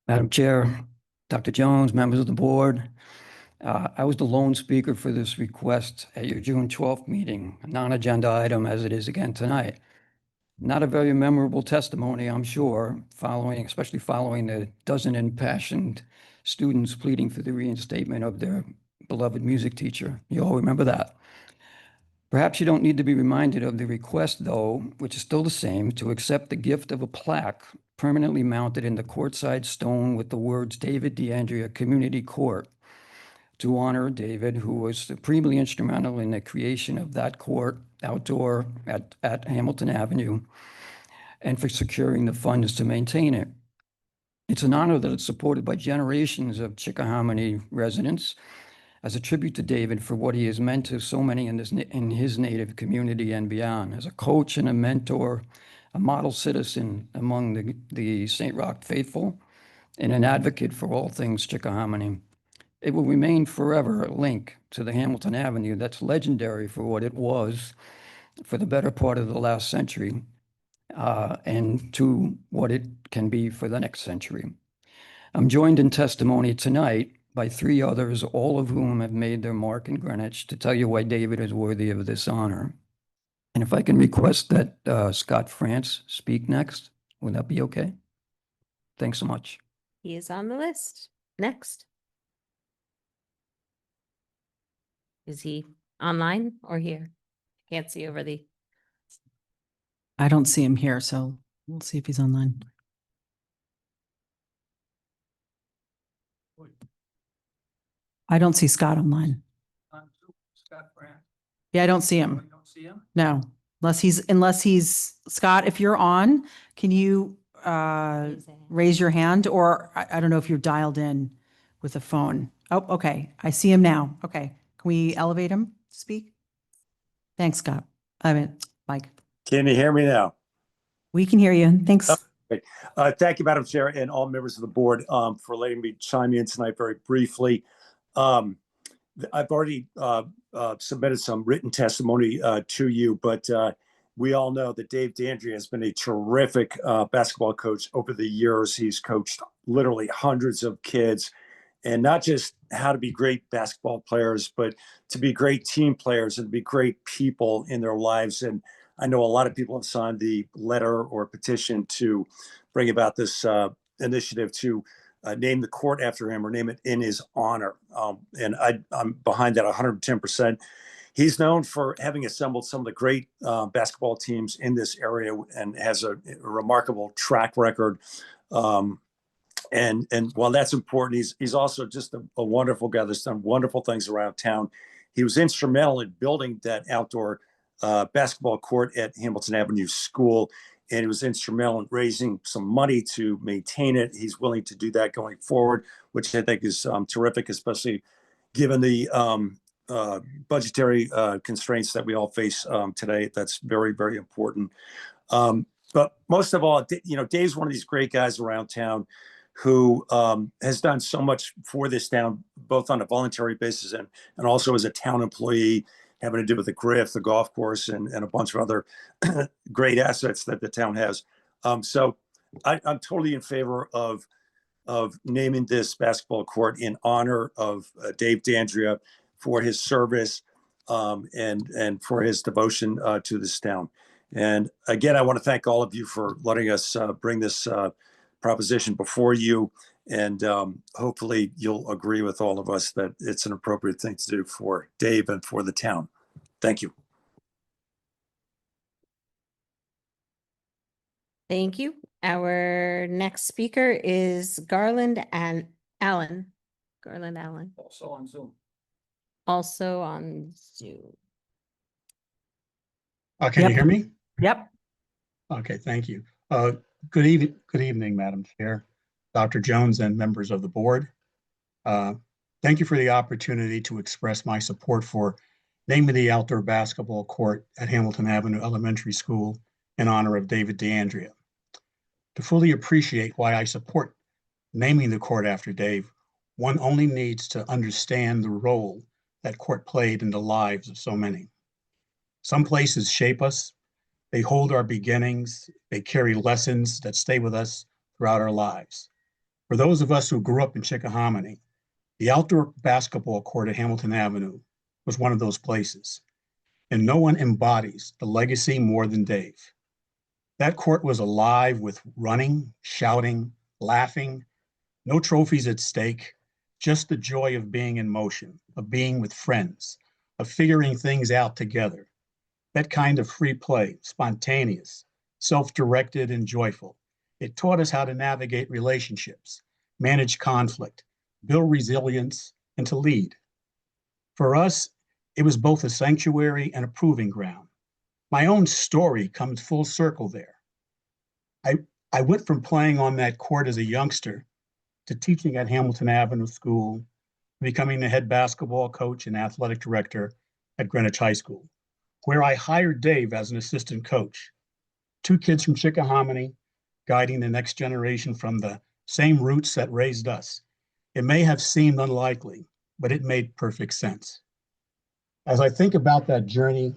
Madam Chair, Dr. Jones, members of the board. I was the lone speaker for this request at your June 12th meeting, a non-agenda item as it is again tonight. Not a very memorable testimony, I'm sure, especially following the dozen impassioned students pleading for the reinstatement of their beloved music teacher. You all remember that. Perhaps you don't need to be reminded of the request, though, which is still the same, to accept the gift of a plaque permanently mounted in the courtside stone with the words David DeAndrea Community Court, to honor David, who was supremely instrumental in the creation of that court outdoor at Hamilton Avenue, and for securing the funds to maintain it. It's an honor that it's supported by generations of Chickahominy residents as a tribute to David for what he has meant to so many in his native community and beyond, as a coach and a mentor, a model citizen among the St. Roch faithful, and an advocate for all things Chickahominy. It will remain forever a link to the Hamilton Avenue that's legendary for what it was for the better part of the last century, and to what it can be for the next century. I'm joined in testimony tonight by 3 others, all of whom have made their mark in Greenwich, to tell you why David is worthy of this honor. And if I can request that Scott France speak next, would that be okay? Thanks so much. He is on the list. Next. Is he online or here? Can't see over the. I don't see him here, so we'll see if he's online. I don't see Scott online. Yeah, I don't see him. You don't see him? No, unless he's, Scott, if you're on, can you raise your hand? Or I don't know if you're dialed in with a phone. Oh, okay. I see him now. Okay. Can we elevate him to speak? Thanks, Scott. Mike. Can you hear me now? We can hear you. Thanks. Okay. Thank you, Madam Chair, and all members of the board for letting me chime in tonight very briefly. I've already submitted some written testimony to you, but we all know that Dave DeAndrea has been a terrific basketball coach over the years. He's coached literally hundreds of kids, and not just how to be great basketball players, but to be great team players and to be great people in their lives. And I know a lot of people have signed the letter or petition to bring about this initiative to name the court after him or name it in his honor. And I'm behind that 110%. He's known for having assembled some of the great basketball teams in this area and has a remarkable track record. And while that's important, he's also just a wonderful guy that's done wonderful things around town. He was instrumental in building that outdoor basketball court at Hamilton Avenue School, and he was instrumental in raising some money to maintain it. He's willing to do that going forward, which I think is terrific, especially given the budgetary constraints that we all face today. That's very, very important. But most of all, Dave's one of these great guys around town who has done so much for this town, both on a voluntary basis and also as a town employee, having to do with the Griff, the golf course, and a bunch of other great assets that the town has. So I'm totally in favor of naming this basketball court in honor of Dave D'Andrea for his service and for his devotion to this town. And again, I want to thank all of you for letting us bring this proposition before you. And hopefully you'll agree with all of us that it's an appropriate thing to do for Dave and for the town. Thank you. Thank you. Our next speaker is Garland and Allen. Garland Allen, Also on Zoom. also on Zoom. Can you hear me? Yep. Okay, thank you. Good evening, Madam Chair, Dr. Jones, and members of the board. Thank you for the opportunity to express my support for naming the outdoor basketball court at Hamilton Avenue Elementary School in honor of David D'Andrea. To fully appreciate why I support naming the court after Dave, one only needs to understand the role that court played in the lives of so many. Some places shape us. They hold our beginnings. They carry lessons that stay with us throughout our lives. For those of us who grew up in Chickahominy, the outdoor basketball court at Hamilton Avenue was one of those places, and no one embodies the legacy more than Dave. That court was alive with running, shouting, laughing, no trophies at stake, just the joy of being in motion, of being with friends, of figuring things out together. That kind of free play, spontaneous, self-directed, and joyful. It taught us how to navigate relationships, manage conflict, build resilience, and to lead. For us, it was both a sanctuary and a proving ground. My own story comes full circle there. I went from playing on that court as a youngster to teaching at Hamilton Avenue School, becoming the head basketball coach and athletic director at Greenwich High School, where I hired Dave as an assistant coach. 2 kids from Chickahominy, guiding the next generation from the same roots that raised us. It may have seemed unlikely, but it made perfect sense. As I think about that journey,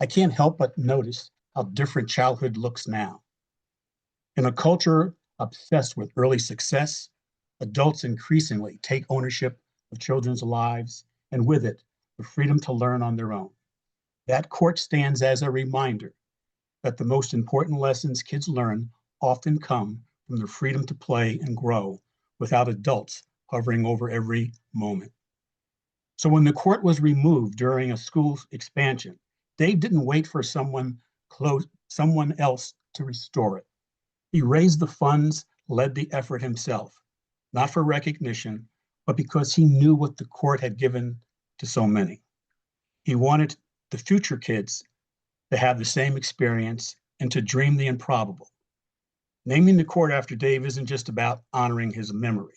I can't help but notice how different childhood looks now. In a culture obsessed with early success, adults increasingly take ownership of children's lives, and with it, the freedom to learn on their own. That court stands as a reminder that the most important lessons kids learn often come from the freedom to play and grow without adults hovering over every moment. So when the court was removed during a school expansion, Dave didn't wait for someone else to restore it. He raised the funds, led the effort himself, not for recognition, but because he knew what the court had given to so many. He wanted the future kids to have the same experience and to dream the improbable. Naming the court after Dave isn't just about honoring his memory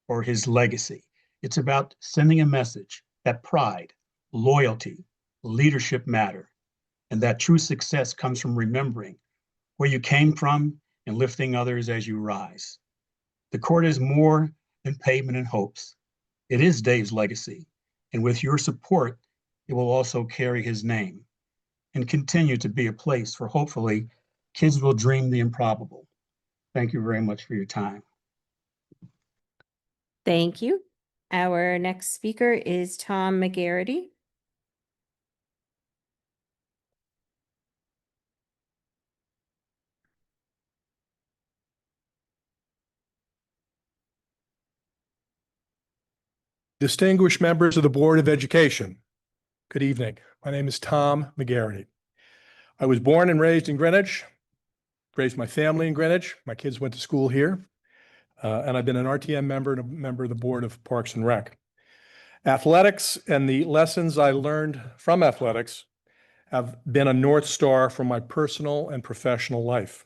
or his legacy. It's about sending a message that pride, loyalty, leadership matter, and that true success comes from remembering where you came from and lifting others as you rise. The court is more than pavement and hopes. It is Dave's legacy, and with your support, it will also carry his name and continue to be a place where hopefully kids will dream the improbable. Thank you very much for your time. Thank you. Our next speaker is Tom McGarity. Distinguished members of the Board of Education, Good evening. My name is Tom McGarity. I was born and raised in Greenwich, raised my family in Greenwich. My kids went to school here, and I've been an RTM member and a member of the Board of Parks and Rec. Athletics and the lessons I learned from athletics have been a North Star for my personal and professional life.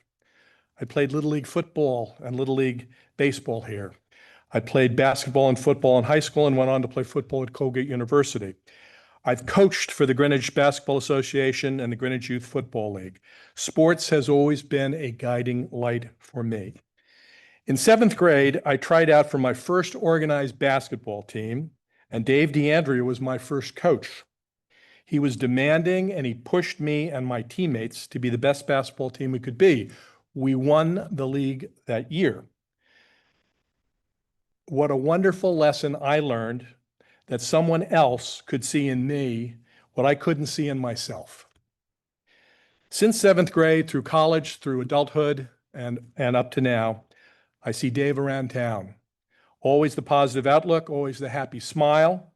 I played Little League football and Little League baseball here. I played basketball and football in high school and went on to play football at Colgate University. I've coached for the Greenwich Basketball Association and the Greenwich Youth Football League. Sports has always been a guiding light for me. In 7th grade, I tried out for my first organized basketball team, and Dave DeAndrea was my first coach. He was demanding, and he pushed me and my teammates to be the best basketball team we could be. We won the league that year. What a wonderful lesson I learned, that someone else could see in me what I couldn't see in myself. Since 7th grade, through college, through adulthood, and up to now, I see Dave around town. Always the positive outlook, always the happy smile,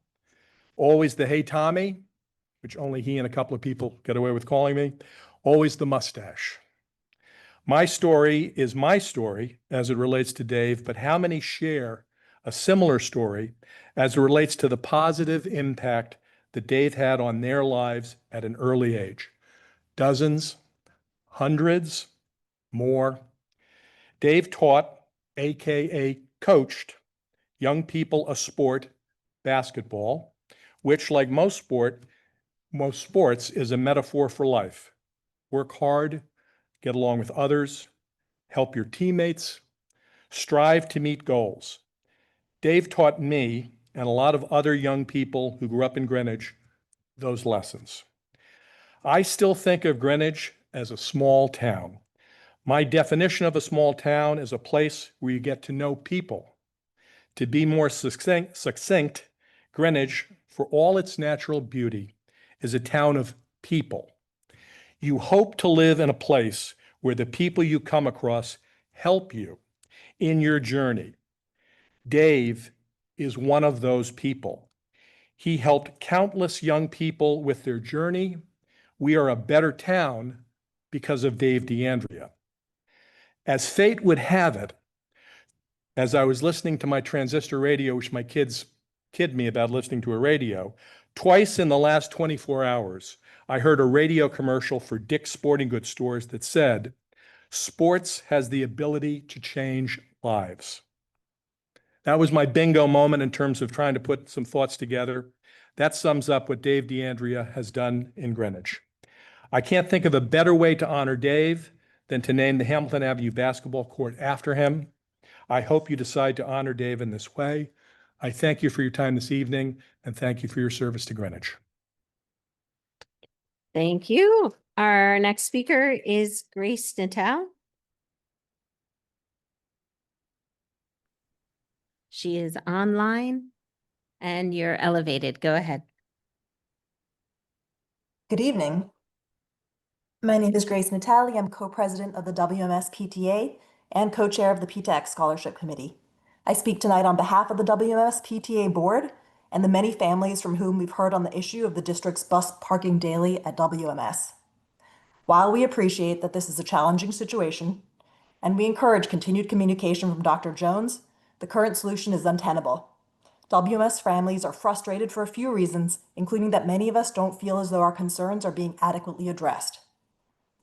always the "Hey, Tommy," which only he and a couple of people get away with calling me, always the mustache. My story is my story as it relates to Dave, but how many share a similar story as it relates to the positive impact that Dave had on their lives at an early age? Dozens, hundreds, more. Dave taught, AKA coached, young people a sport, basketball, which, like most sports, is a metaphor for life. Work hard, get along with others, help your teammates, strive to meet goals. Dave taught me and a lot of other young people who grew up in Greenwich those lessons. I still think of Greenwich as a small town. My definition of a small town is a place where you get to know people. To be more succinct, Greenwich, for all its natural beauty, is a town of people. You hope to live in a place where the people you come across help you in your journey. Dave is one of those people. He helped countless young people with their journey. We are a better town because of Dave DeAndrea. As fate would have it, as I was listening to my transistor radio, which my kids kid me about listening to a radio, twice in the last 24 hours, I heard a radio commercial for Dick's Sporting Goods stores that said, "Sports has the ability to change lives." That was my bingo moment in terms of trying to put some thoughts together. That sums up what Dave DeAndrea has done in Greenwich. I can't think of a better way to honor Dave than to name the Hamilton Avenue basketball court after him. I hope you decide to honor Dave in this way. I thank you for your time this evening, and thank you for your service to Greenwich. Thank you. Our next speaker is Grace Natal. She is online and you're elevated. Go ahead. Good evening. My name is Grace Natali. I'm co-president of the WMS PTA and co-chair of the PTAC Scholarship Committee. I speak tonight on behalf of the WMS PTA board and the many families from whom we've heard on the issue of the district's bus parking daily at WMS. While we appreciate that this is a challenging situation, and we encourage continued communication from Dr. Jones, the current solution is untenable. WMS families are frustrated for a few reasons, including that many of us don't feel as though our concerns are being adequately addressed.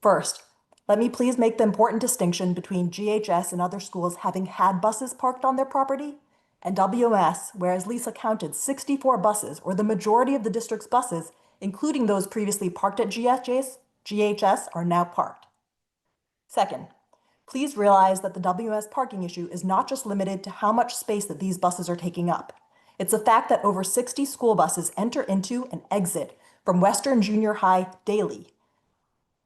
First, let me please make the important distinction between GHS and other schools having had buses parked on their property and WMS, where, as Lisa counted, 64 buses, or the majority of the district's buses, including those previously parked at GHS, are now parked. Second, please realize that the WMS parking issue is not just limited to how much space that these buses are taking up. It's a fact that over 60 school buses enter into and exit from Western Junior High daily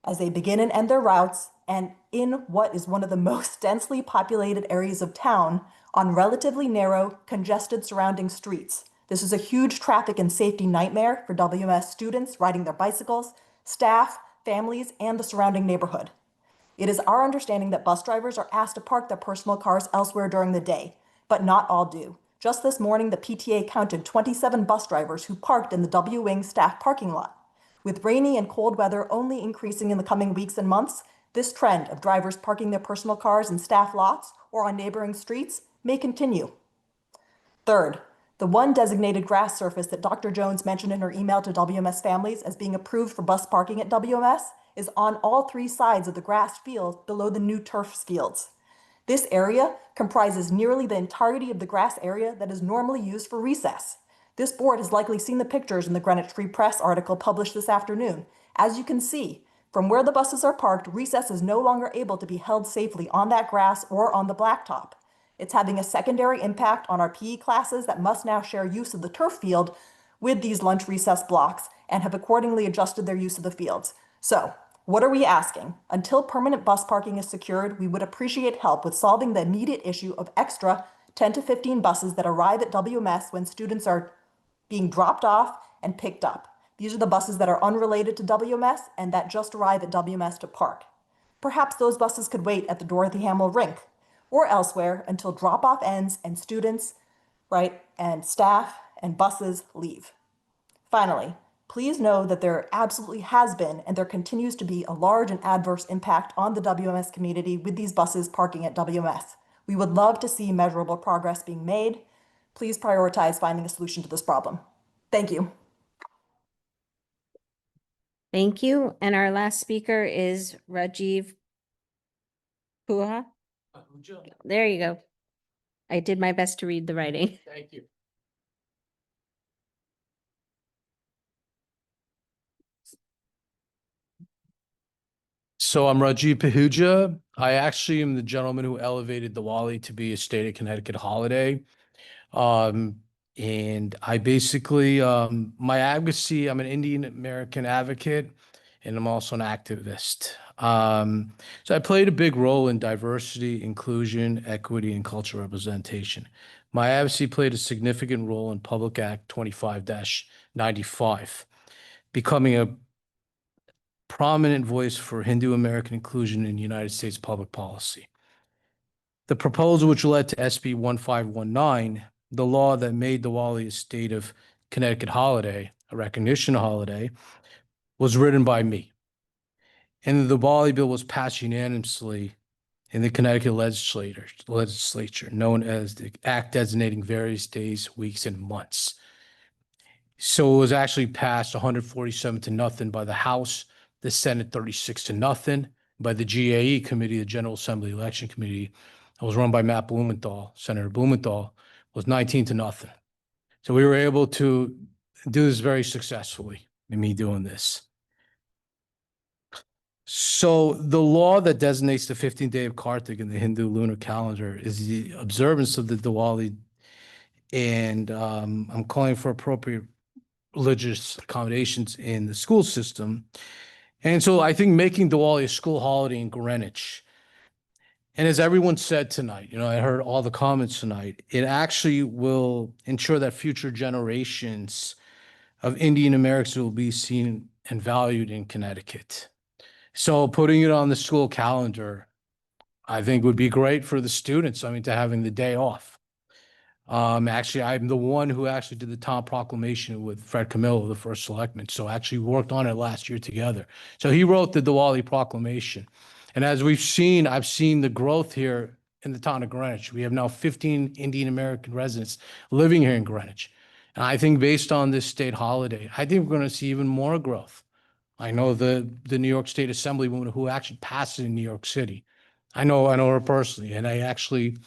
as they begin and end their routes, and in what is one of the most densely populated areas of town on relatively narrow, congested surrounding streets. This is a huge traffic and safety nightmare for WMS students riding their bicycles, staff, families, and the surrounding neighborhood. It is our understanding that bus drivers are asked to park their personal cars elsewhere during the day, but not all do. Just this morning, the PTA counted 27 bus drivers who parked in the W Wing staff parking lot. With rainy and cold weather only increasing in the coming weeks and months, this trend of drivers parking their personal cars in staff lots or on neighboring streets may continue. Third, the one designated grass surface that Dr. Jones mentioned in her email to WMS families as being approved for bus parking at WMS is on all 3 sides of the grass field below the new turf fields. This area comprises nearly the entirety of the grass area that is normally used for recess. This board has likely seen the pictures in the Greenwich Free Press article published this afternoon. As you can see, from where the buses are parked, recess is no longer able to be held safely on that grass or on the blacktop. It's having a secondary impact on our PE classes that must now share use of the turf field with these lunch recess blocks and have accordingly adjusted their use of the fields. So, what are we asking? Until permanent bus parking is secured, we would appreciate help with solving the immediate issue of extra 10 to 15 buses that arrive at WMS when students are being dropped off and picked up. These are the buses that are unrelated to WMS and that just arrive at WMS to park. Perhaps those buses could wait at the Dorothy Hamill rink or elsewhere until drop-off ends and students, and staff and buses leave. Finally, please know that there absolutely has been and there continues to be a large and adverse impact on the WMS community with these buses parking at WMS. We would love to see measurable progress being made. Please prioritize finding a solution to this problem. Thank you. Thank you. And our last speaker is Rajiv Puha. There you go. I did my best to read the writing. Thank you. So I'm Rajiv Pahuja. I actually am the gentleman who elevated Diwali to be a state of Connecticut holiday. And I basically, my advocacy, I'm an Indian American advocate, and I'm also an activist. So I played a big role in diversity, inclusion, equity, and cultural representation. My advocacy played a significant role in Public Act 25-95, becoming a prominent voice for Hindu American inclusion in United States public policy. The proposal, which led to SB 1519, the law that made Diwali a state of Connecticut holiday, a recognition holiday, was written by me. And the Diwali bill was passed unanimously in the Connecticut legislature, known as the Act designating various days, weeks, and months. So it was actually passed 147-0 by the House, the Senate 36-0, by the GAE committee, the General Assembly Election Committee. It was run by Matt Blumenthal, Senator Blumenthal, was 19-0. So we were able to do this very successfully in me doing this. So the law that designates the 15th day of Kartik in the Hindu lunar calendar is the observance of the Diwali. And I'm calling for appropriate religious accommodations in the school system. And so I think making Diwali a school holiday in Greenwich, and as everyone said tonight, I heard all the comments tonight, it actually will ensure that future generations of Indian Americans will be seen and valued in Connecticut. So putting it on the school calendar, I think would be great for the students, to having the day off. Actually, I'm the one who actually did the town proclamation with Fred Camillo, the first selectman. So actually worked on it last year together. So he wrote the Diwali proclamation. And as we've seen, I've seen the growth here in the town of Greenwich. We have now 15 Indian American residents living here in Greenwich. And I think based on this state holiday, I think we're going to see even more growth. I know the New York State Assemblywoman who actually passed it in New York City. I know her personally, and I actually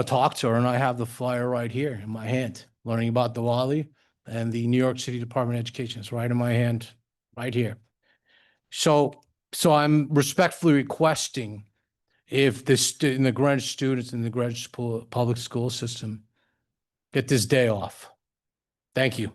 talked to her, and I have the flyer right here in my hand, learning about Diwali and the New York City Department of Education. It's right in my hand, right here. So I'm respectfully requesting if the Greenwich students in the Greenwich public school system get this day off. Thank you.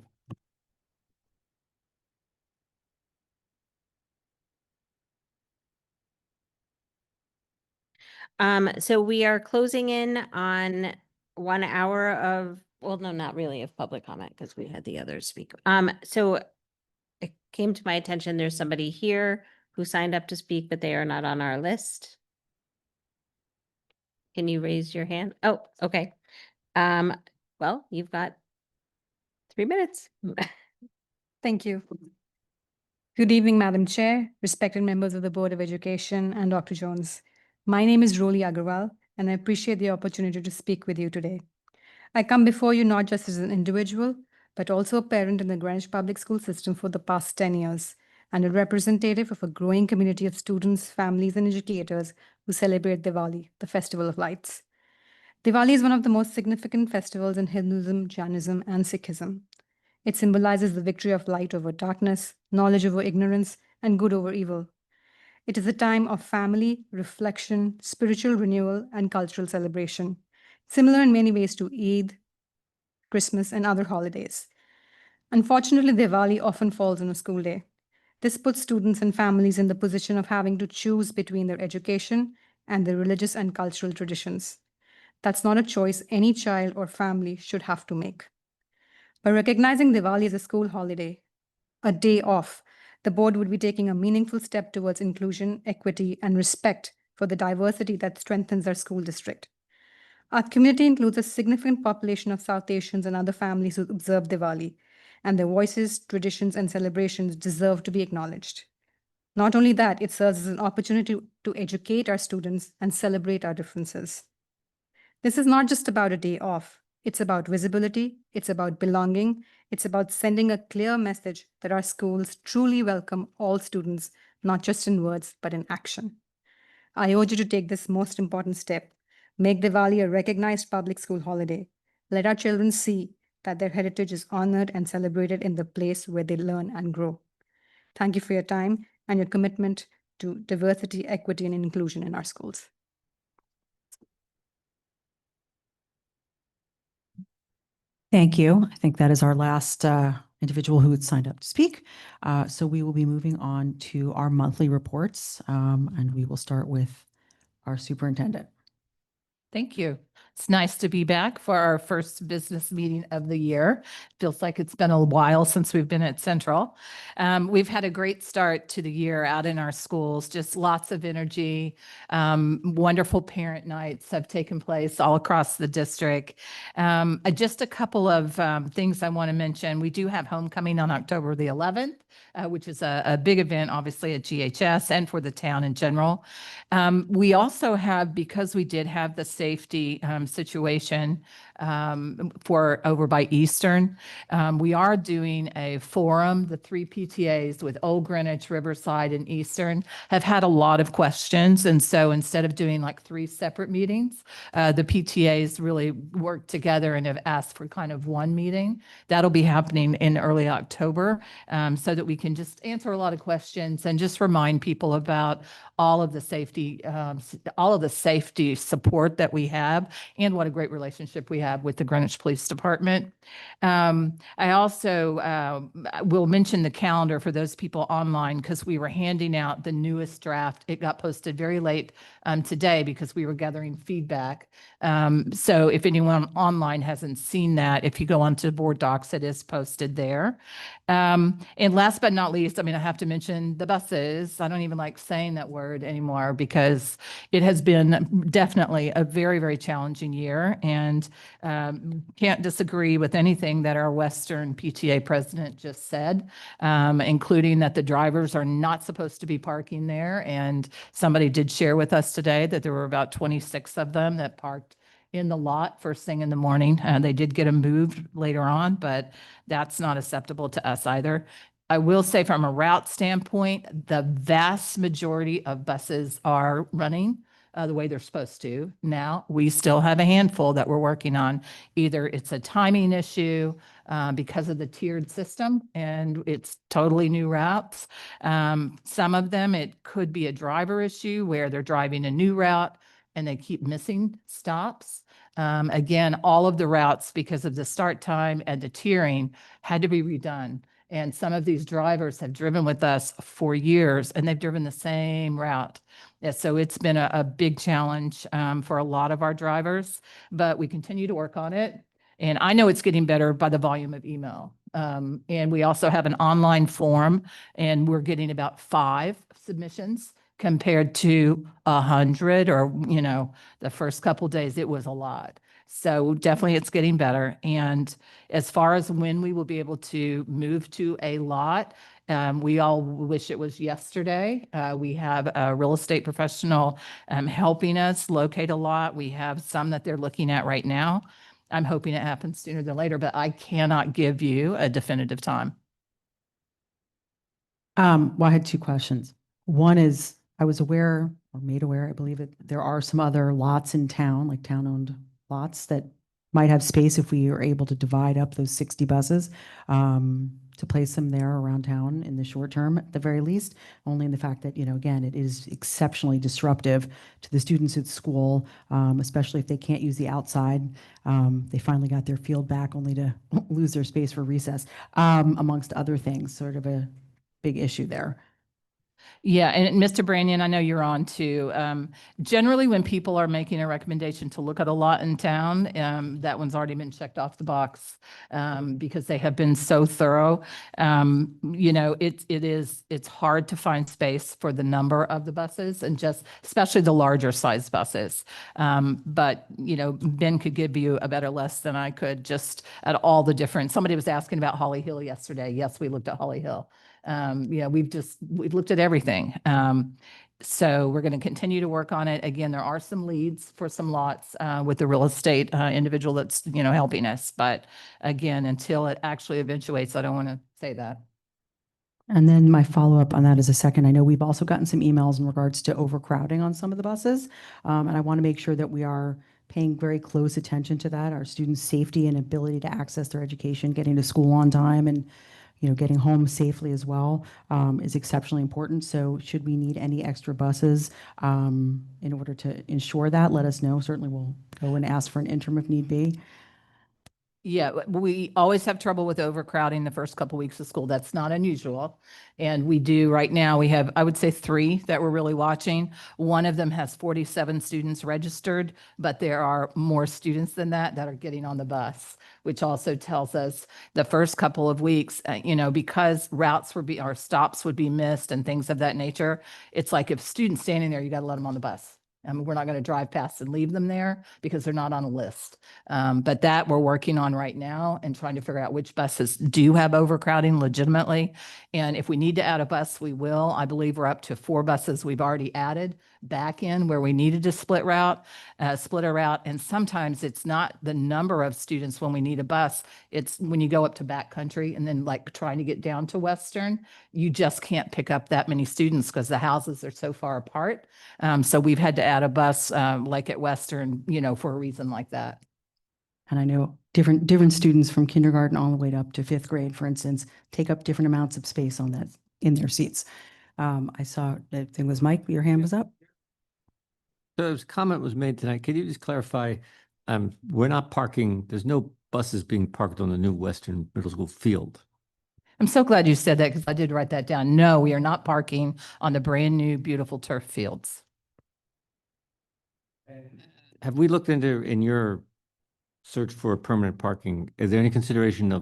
So we are closing in on 1 hour of, well, no, not really of public comment because we had the others speak. So it came to my attention, there's somebody here who signed up to speak, but they are not on our list. Can you raise your hand? Oh, okay. Well, you've got 3 minutes. Thank you. Good evening, Madam Chair, respected members of the Board of Education, and Dr. Jones. My name is Roli Agarwal, and I appreciate the opportunity to speak with you today. I come before you not just as an individual, but also a parent in the Greenwich Public School system for the past 10 years, and a representative of a growing community of students, families, and educators who celebrate Diwali, the Festival of Lights. Diwali is one of the most significant festivals in Hinduism, Jainism, and Sikhism. It symbolizes the victory of light over darkness, knowledge over ignorance, and good over evil. It is a time of family, reflection, spiritual renewal, and cultural celebration, similar in many ways to Eid, Christmas, and other holidays. Unfortunately, Diwali often falls on a school day. This puts students and families in the position of having to choose between their education and their religious and cultural traditions. That's not a choice any child or family should have to make. By recognizing Diwali as a school holiday, a day off, the board would be taking a meaningful step towards inclusion, equity, and respect for the diversity that strengthens our school district. Our community includes a significant population of South Asians and other families who observe Diwali, and their voices, traditions, and celebrations deserve to be acknowledged. Not only that, it serves as an opportunity to educate our students and celebrate our differences. This is not just about a day off. It's about visibility, it's about belonging, it's about sending a clear message that our schools truly welcome all students, not just in words, but in action. I urge you to take this most important step. Make Diwali a recognized public school holiday. Let our children see that their heritage is honored and celebrated in the place where they learn and grow. Thank you for your time and your commitment to diversity, equity, and inclusion in our schools. Thank you. I think that is our last individual who had signed up to speak. So we will be moving on to our monthly reports, and we will start with our superintendent. Thank you. It's nice to be back for our first business meeting of the year. Feels like it's been a while since we've been at Central. We've had a great start to the year out in our schools, just lots of energy. Wonderful parent nights have taken place all across the district. Just a couple of things I want to mention. We do have homecoming on October the 11th, which is a big event, obviously, at GHS and for the town in general. We also have, because we did have the safety situation for over by Eastern, we are doing a forum. The 3 PTAs with Old Greenwich, Riverside, and Eastern have had a lot of questions. And so instead of doing like 3 separate meetings, the PTAs really worked together and have asked for kind of one meeting. That'll be happening in early October, so that we can just answer a lot of questions and just remind people about all of the safety support that we have and what a great relationship we have with the Greenwich Police Department. I also will mention the calendar for those people online because we were handing out the newest draft. It got posted very late today because we were gathering feedback. So if anyone online hasn't seen that, if you go onto board docs, it is posted there. And last but not least, I mean, I have to mention the buses. I don't even like saying that word anymore because it has been definitely a very, very challenging year, and can't disagree with anything that our Western PTA president just said, including that the drivers are not supposed to be parking there. And somebody did share with us today that there were about 26 of them that parked in the lot first thing in the morning. They did get them moved later on, but that's not acceptable to us either. I will say from a route standpoint, the vast majority of buses are running the way they're supposed to. Now, we still have a handful that we're working on. Either it's a timing issue because of the tiered system and it's totally new routes. Some of them, it could be a driver issue where they're driving a new route and they keep missing stops. Again, all of the routes, because of the start time and the tiering, had to be redone. And some of these drivers have driven with us for years and they've driven the same route. Yeah, so it's been a big challenge for a lot of our drivers, but we continue to work on it. And I know it's getting better by the volume of email. And we also have an online form, and we're getting about 5 submissions compared to 100, or, the first couple days it was a lot. So definitely it's getting better. And as far as when we will be able to move to a lot, we all wish it was yesterday. We have a real estate professional helping us locate a lot. We have some that they're looking at right now. I'm hoping it happens sooner than later, but I cannot give you a definitive time. Well, I had two questions. One is, I was aware or made aware, I believe that there are some other lots in town, like town-owned lots that might have space if we are able to divide up those 60 buses to place them there around town in the short term, at the very least, only in the fact that, again, it is exceptionally disruptive to the students at school, especially if they can't use the outside. They finally got their field back only to lose their space for recess, amongst other things, sort of a big issue there. Yeah, and Mr. Branyan, I know you're on too. Generally, when people are making a recommendation to look at a lot in town, that one's already been checked off the box because they have been so thorough. It's hard to find space for the number of the buses and just especially the larger size buses. But Ben could give you a better list than I could just at all the different. Somebody was asking about Holly Hill yesterday. Yes, we looked at Holly Hill. We've looked at everything. So we're going to continue to work on it. Again, there are some leads for some lots with the real estate individual that's, helping us. But again, until it actually eventuates, I don't want to say that. And then my follow-up on that is a second. I know we've also gotten some emails in regards to overcrowding on some of the buses. And I want to make sure that we are paying very close attention to that, our students' safety and ability to access their education, getting to school on time and getting home safely as well is exceptionally important. So should we need any extra buses in order to ensure that, let us know. Certainly we'll go and ask for an interim if need be. Yeah, we always have trouble with overcrowding the first couple weeks of school. That's not unusual. And we do right now, we have, I would say 3 that we're really watching. One of them has 47 students registered, but there are more students than that are getting on the bus, which also tells us the first couple of weeks, because routes or stops would be missed and things of that nature. It's like if students standing there, you got to let them on the bus. We're not going to drive past and leave them there because they're not on a list. But that we're working on right now and trying to figure out which buses do have overcrowding legitimately. And if we need to add a bus, we will. I believe we're up to 4 buses we've already added back in where we needed to split a route. And sometimes it's not the number of students when we need a bus. It's when you go up to backcountry and then like trying to get down to Western, you just can't pick up that many students because the houses are so far apart. So we've had to add a bus like at Western, for a reason like that. And I know different students from kindergarten all the way up to 5th grade, for instance, take up different amounts of space on that in their seats. I saw, I think it was Mike, your hand was up. So a comment was made tonight. Could you just clarify, we're not parking, there's no buses being parked on the new Western Middle School field? I'm so glad you said that because I did write that down. No, we are not parking on the brand new, beautiful turf fields. Have we looked into, in your search for permanent parking, is there any consideration of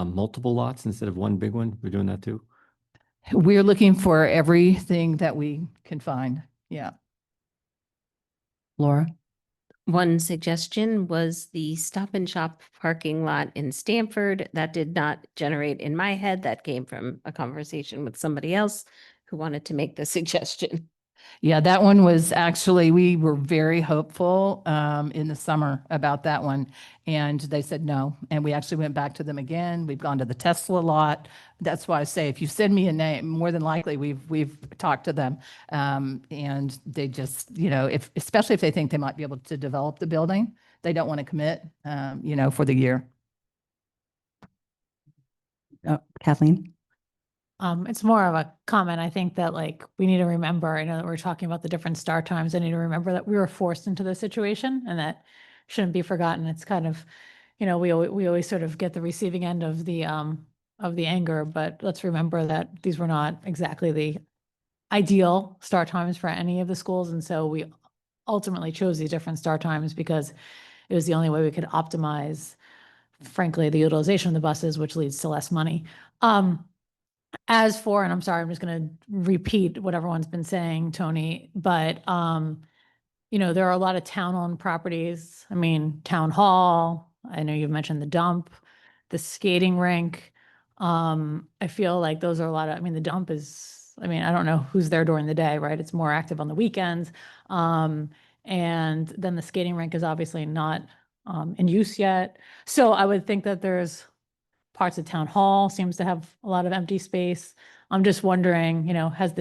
multiple lots instead of one big one? We're doing that too? We're looking for everything that we can find. Yeah. Laura? One suggestion was the Stop and Shop parking lot in Stamford. That did not generate in my head. That came from a conversation with somebody else who wanted to make the suggestion. Yeah, that one was actually, we were very hopeful in the summer about that one. And they said no. And we actually went back to them again. We've gone to the Tesla lot. That's why I say, if you send me a name, more than likely we've talked to them. And they just, especially if they think they might be able to develop the building, they don't want to commit, for the year. Kathleen? It's more of a comment. I think that we need to remember, I know that we're talking about the different start times. I need to remember that we were forced into this situation and that shouldn't be forgotten. It's kind of, we always sort of get the receiving end of the anger, but let's remember that these were not exactly the ideal start times for any of the schools. And so we ultimately chose these different start times because it was the only way we could optimize, frankly, the utilization of the buses, which leads to less money. As for, and I'm sorry, I'm just going to repeat what everyone's been saying, Tony, but, there are a lot of town-owned properties. I mean, Town Hall, I know you've mentioned the dump, the skating rink. I feel like those are a lot of, I mean, the dump is, I mean, I don't know who's there during the day, right? It's more active on the weekends. And then the skating rink is obviously not in use yet. So I would think that there's parts of Town Hall seems to have a lot of empty space. I'm just wondering, could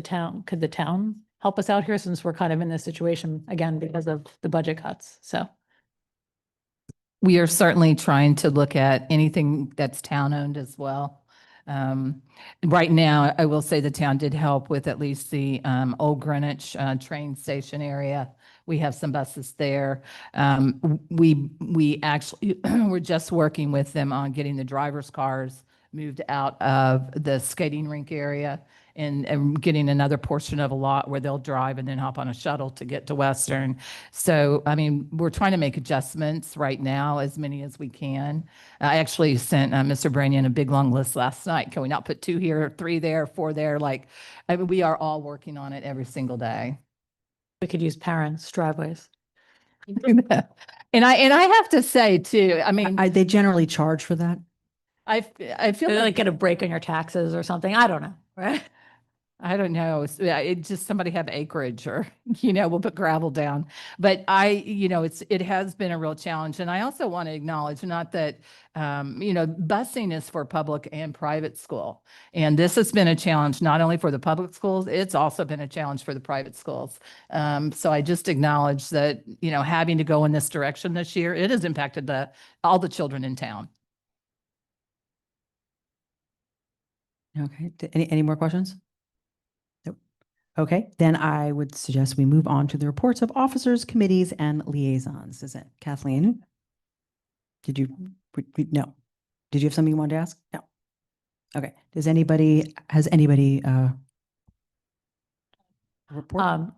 the town help us out here since we're kind of in this situation again because of the budget cuts? So. We are certainly trying to look at anything that's town-owned as well. Right now, I will say the town did help with at least the old Greenwich train station area. We have some buses there. We actually, we're just working with them on getting the driver's cars moved out of the skating rink area and getting another portion of a lot where they'll drive and then hop on a shuttle to get to Western. So, I mean, we're trying to make adjustments right now, as many as we can. I actually sent Mr. Branyan a big long list last night. Can we not put 2 here, 3 there, 4 there? Like, I mean, we are all working on it every single day. We could use parents' driveways. And I have to say too, I mean, They generally charge for that? I feel like get a break on your taxes or something. I don't know, right? I don't know. It just somebody have acreage or, we'll put gravel down. But it has been a real challenge. And I also want to acknowledge, not that, busing is for public and private school. And this has been a challenge, not only for the public schools, it's also been a challenge for the private schools. So I just acknowledge that, having to go in this direction this year, it has impacted all the children in town. Okay, any more questions? Nope. Okay, then I would suggest we move on to the reports of officers, committees, and liaisons. Is it Kathleen? No. Did you have something you wanted to ask? No. Okay, has anybody report?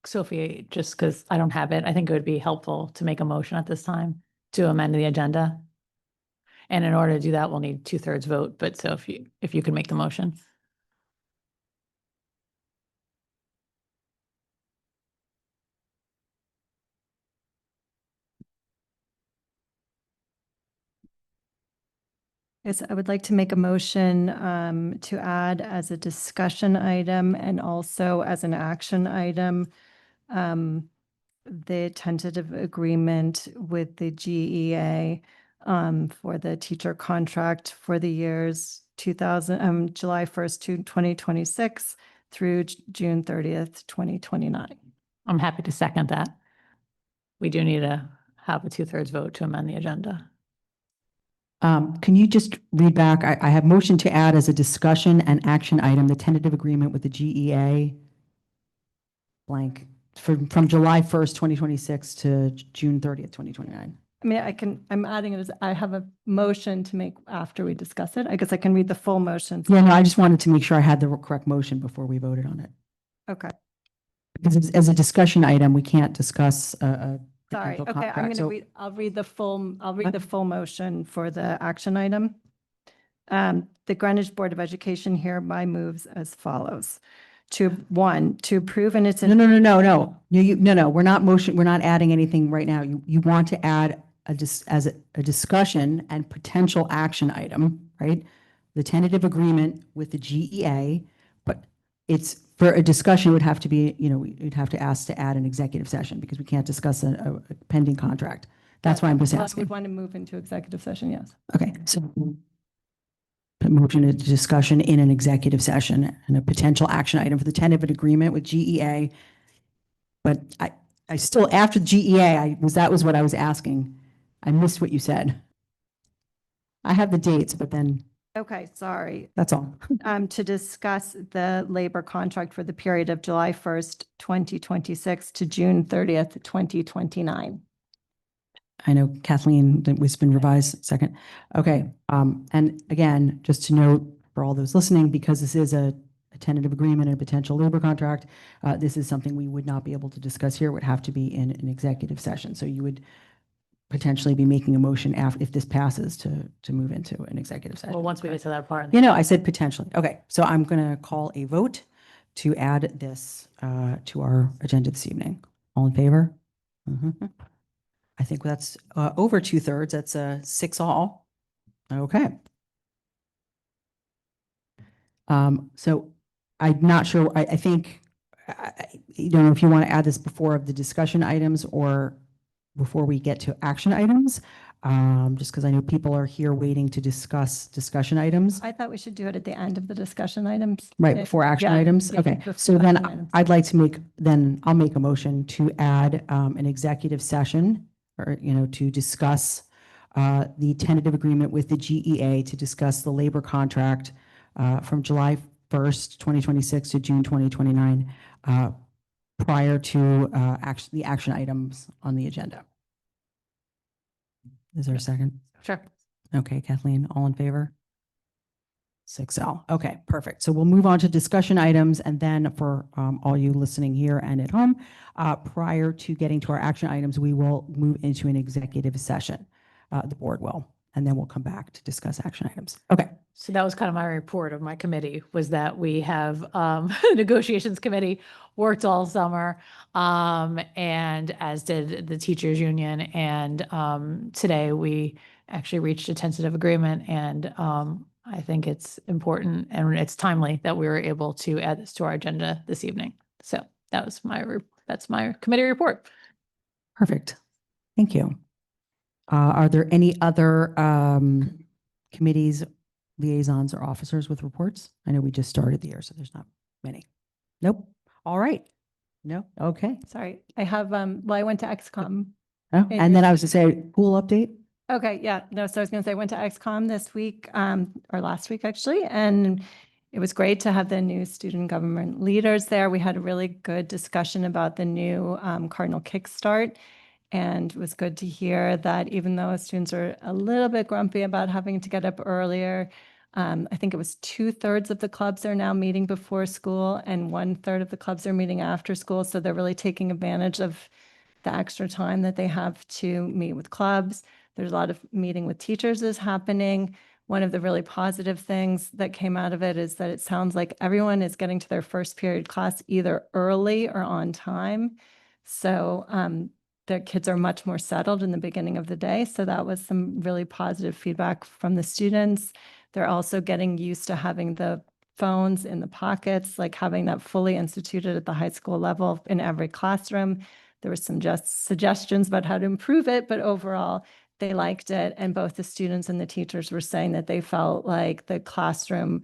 Sophie, just because I don't have it, I think it would be helpful to make a motion at this time to amend the agenda. And in order to do that, we'll need 2/3 vote, but so if you can make the motion. Yes, I would like to make a motion to add as a discussion item and also as an action item, the tentative agreement with the GEA for the teacher contract for the years July 1st to 2026 through June 30th, 2029. I'm happy to second that. We do need to have a 2/3 vote to amend the agenda. Can you just read back? I have motion to add as a discussion and action item, the tentative agreement with the GEA blank from July 1st, 2026 to June 30th, 2029. I mean, I'm adding it as, I have a motion to make after we discuss it. I guess I can read the full motion. Yeah, no, I just wanted to make sure I had the correct motion before we voted on it. Okay. Because as a discussion item, we can't discuss a Sorry. potential Okay, I'm contract. going to read, I'll read the full motion for the action item. The Greenwich Board of Education hereby moves as follows. To approve and it's. No. We're not adding anything right now. You want to add as a discussion and potential action item, right? The tentative agreement with the GEA, but it's for a discussion would have to be, you'd have to ask to add an executive session because we can't discuss a pending contract. That's why I'm just asking. We want to move into executive session, yes. Okay, so put motion to discussion in an executive session and a potential action item for the tentative agreement with GEA. But I still, after GEA, that was what I was asking. I missed what you said. I have the dates, but then. Okay, sorry. That's all. To discuss the labor contract for the period of July 1st, 2026 to June 30th, 2029. I know Kathleen, that was been revised second. Okay. And again, just to note for all those listening, because this is a tentative agreement and a potential labor contract, this is something we would not be able to discuss here. It would have to be in an executive session. So you would potentially be making a motion after, if this passes, to move into an executive session. Well, once we get to that part. I said potentially. Okay. So I'm going to call a vote to add this to our agenda this evening. All in favor? Mhm. I think that's over 2/3. That's 6 all. Okay. So I'm not sure, I think, you know, if you want to add this before the discussion items or before we get to action items, just because I know people are here waiting to discuss discussion items. I thought we should do it at the end of the discussion items. Right, before action items? Yeah, Okay, before so then action items. I'd like to I'll make a motion to add an executive session or, you know, to discuss the tentative agreement with the GEA to discuss the labor contract from July 1st, 2026 to June 2029, prior to the action items on the agenda. Is there a second? Sure. Okay, Kathleen, all in favor? 6L. Okay, perfect. So we'll move on to discussion items, and then for all you listening here and at home, prior to getting to our action items, we will move into an executive session. The board will, and then we'll come back to discuss action items. Okay. So that was kind of my report of my committee, was that we have negotiations committee worked all summer, and as did the teachers union. And today we actually reached a tentative agreement, and I think it's important and it's timely that we were able to add this to our agenda this evening. So that's my committee report. Perfect. Thank you. Are there any other committees, liaisons, or officers with reports? I know we just started the year, so there's not many. Nope. All right. No. Okay. Sorry, I have, well, I went to XCOM. Oh, and then I was to say pool update. Okay, yeah, no, so I was gonna say, I went to XCOM this week, or last week actually, and it was great to have the new student government leaders there. We had a really good discussion about the new Cardinal Kickstart. And it was good to hear that even though students are a little bit grumpy about having to get up earlier, I think it was 2/3 of the clubs are now meeting before school and 1/3 of the clubs are meeting after school. So they're really taking advantage of the extra time that they have to meet with clubs. There's a lot of meeting with teachers is happening. One of the really positive things that came out of it is that it sounds like everyone is getting to their first period class either early or on time. So the kids are much more settled in the beginning of the day. So that was some really positive feedback from the students. They're also getting used to having the phones in the pockets, like having that fully instituted at the high school level in every classroom. There were some just suggestions about how to improve it, but overall they liked it. And both the students and the teachers were saying that they felt like the classroom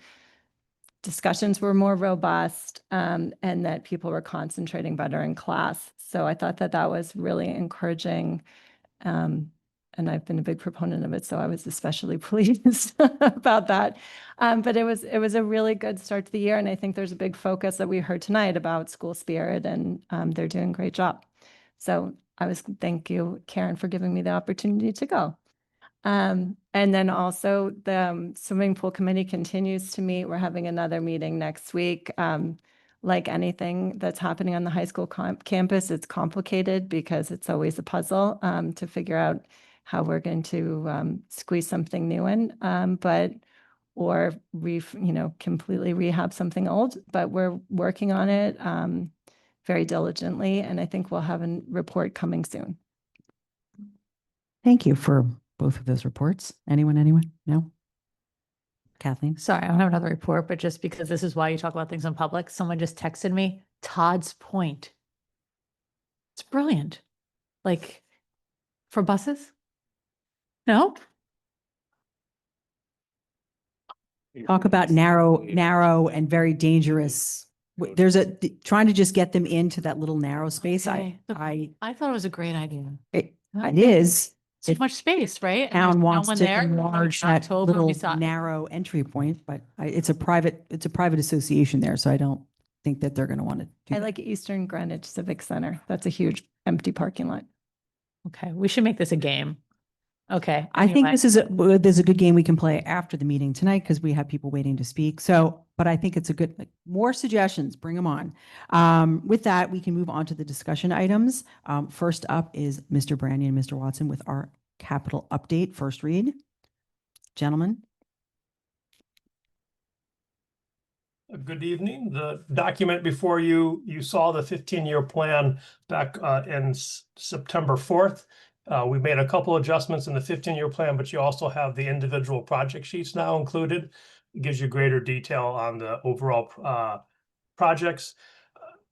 discussions were more robust, and that people were concentrating better in class. So I thought that that was really encouraging. And I've been a big proponent of it, so I was especially pleased about that. But it was a really good start to the year, and I think there's a big focus that we heard tonight about school spirit, and they're doing a great job. So thank you, Karen, for giving me the opportunity to go. And then also the swimming pool committee continues to meet. We're having another meeting next week. Like anything that's happening on the high school campus, it's complicated because it's always a puzzle to figure out how we're going to squeeze something new in, or completely rehab something old. But we're working on it very diligently, and I think we'll have a report coming soon. Thank you for both of those reports. Anyone? No? Kathleen? Sorry, I don't have another report, but just because this is why you talk about things in public, someone just texted me, Todd's Point. It's brilliant. Like, for buses? No? Talk about narrow and very dangerous. There's trying to just get them into that little narrow space. Okay. I I thought it was a great idea. it is. Too much space, right? And there's Town no wants one to there. enlarge that October, we little saw- narrow entry point, but it's a private association there, so I don't think that they're going to want to do I that. like Eastern Greenwich Civic Center. That's a huge empty parking lot. Okay, we should make this a game. Okay. I think anyway. this is there's a good game we can play after the meeting tonight because we have people waiting to speak. So, but I think it's a good, more suggestions, bring them on. With that, we can move on to the discussion items. First up is Mr. Brandy and Mr. Watson with our capital update, first read. Gentlemen. Good evening. The document before you, you saw the 15-year plan back in September 4th. We made a couple adjustments in the 15-year plan, but you also have the individual project sheets now included. It gives you greater detail on the overall projects.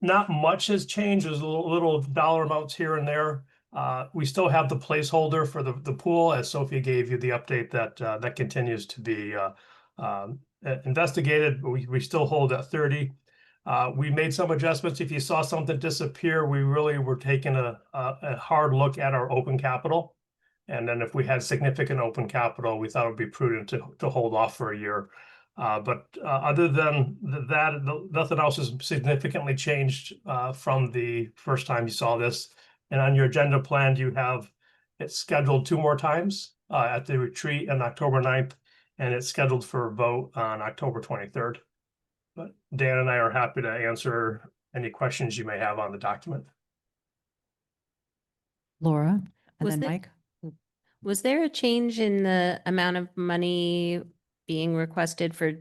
Not much has changed. There's little dollar amounts here and there. We still have the placeholder for the pool, as Sophia gave you the update that that continues to be investigated. We still hold at 30. We made some adjustments. If you saw something disappear, we really were taking a hard look at our open capital. And then if we had significant open capital, we thought it would be prudent to hold off for a year. But other than that, nothing else has significantly changed from the first time you saw this. And on your agenda plan, you have it scheduled 2 more times at the retreat on October 9th, and it's scheduled for a vote on October 23rd. But Dan and I are happy to answer any questions you may have on the document. Laura, and Was then it- Mike. Was there a change in the amount of money being requested for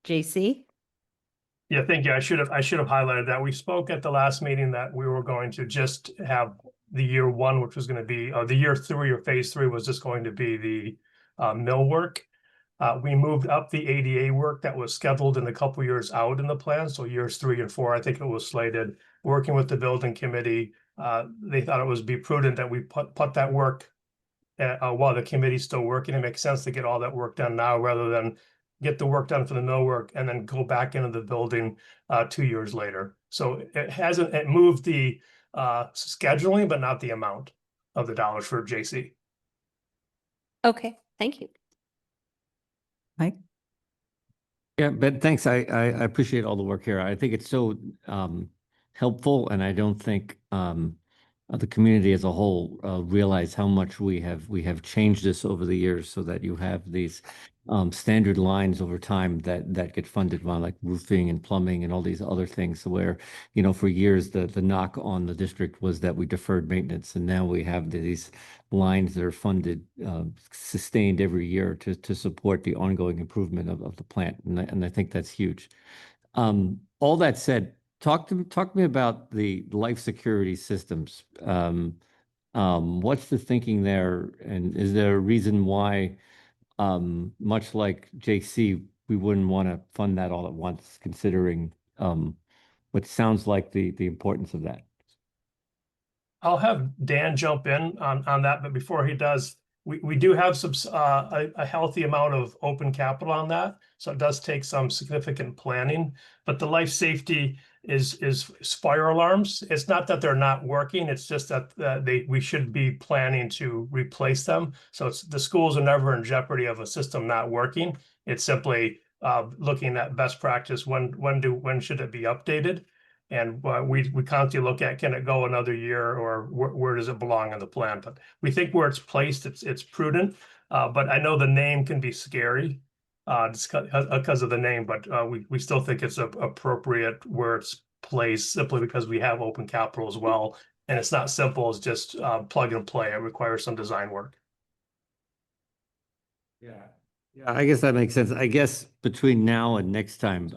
JC? Yeah, thank you. I should have highlighted that. We spoke at the last meeting that we were going to just have the year 1, which was going to be the year 3 or phase 3 was just going to be the mill work. We moved up the ADA work that was scheduled in a couple years out in the plan. So years 3 and 4, I think it was slated. Working with the building committee, they thought it was be prudent that we put that work while the committee's still working. It makes sense to get all that work done now rather than get the work done for the mill work and then go back into the building 2 years later. So it moved the scheduling, but not the amount of the dollars for JC. Okay, thank you. Mike? Yeah, but thanks. I appreciate all the work here. I think it's so helpful, and I don't think the community as a whole realize how much we have changed this over the years, so that you have these standard lines over time that get funded on, like roofing and plumbing and all these other things, where, you know, for years the knock on the district was that we deferred maintenance, and now we have these lines that are funded, sustained every year to support the ongoing improvement of the plant, and I think that's huge. All that said, talk to me about the life security systems. What's the thinking there, and is there a reason why, much like JC, we wouldn't want to fund that all at once, considering what sounds like the importance of that? I'll have Dan jump in on that, but before he does, we do have some a healthy amount of open capital on that, so it does take some significant planning. But the life safety is fire alarms. It's not that they're not working; it's just that we should be planning to replace them. So it's the schools are never in jeopardy of a system not working. It's simply looking at best practice. When should it be updated? And we constantly look at, can it go another year, or where does it belong in the plan? But we think where it's placed, it's prudent. But I know the name can be scary because of the name, but we still think it's appropriate where it's placed, simply because we have open capital as well. And it's not simple as just plug and play. It requires some design work. Yeah, I guess that makes sense. I guess between now and next time,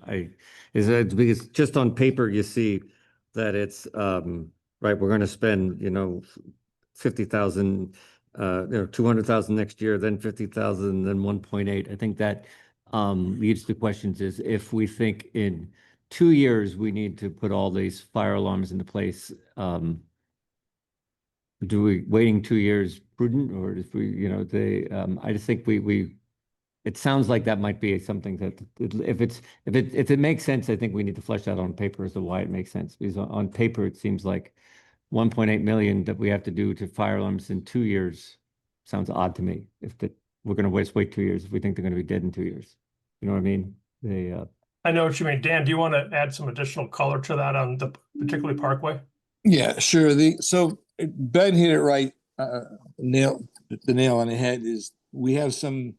because just on paper you see that it's right. We're going to spend, you know, 50,000, 200,000 next year, then 50,000, then 1.8. I think that leads to questions: is if we think in 2 years we need to put all these fire alarms into place, do we waiting 2 years prudent, or if we, you know, I just think it sounds like that might be something that if it makes sense, I think we need to flesh out on paper as to why it makes sense. Because on paper, it seems like 1.8 million that we have to do to fire alarms in 2 years sounds odd to me. We're going to wait 2 years if we think they're going to be dead in 2 years. You know what I mean? I know what you mean. Dan, do you want to add some additional color to that on the particularly Parkway? Yeah, sure. So Ben hit it right. Nail on the head is we have some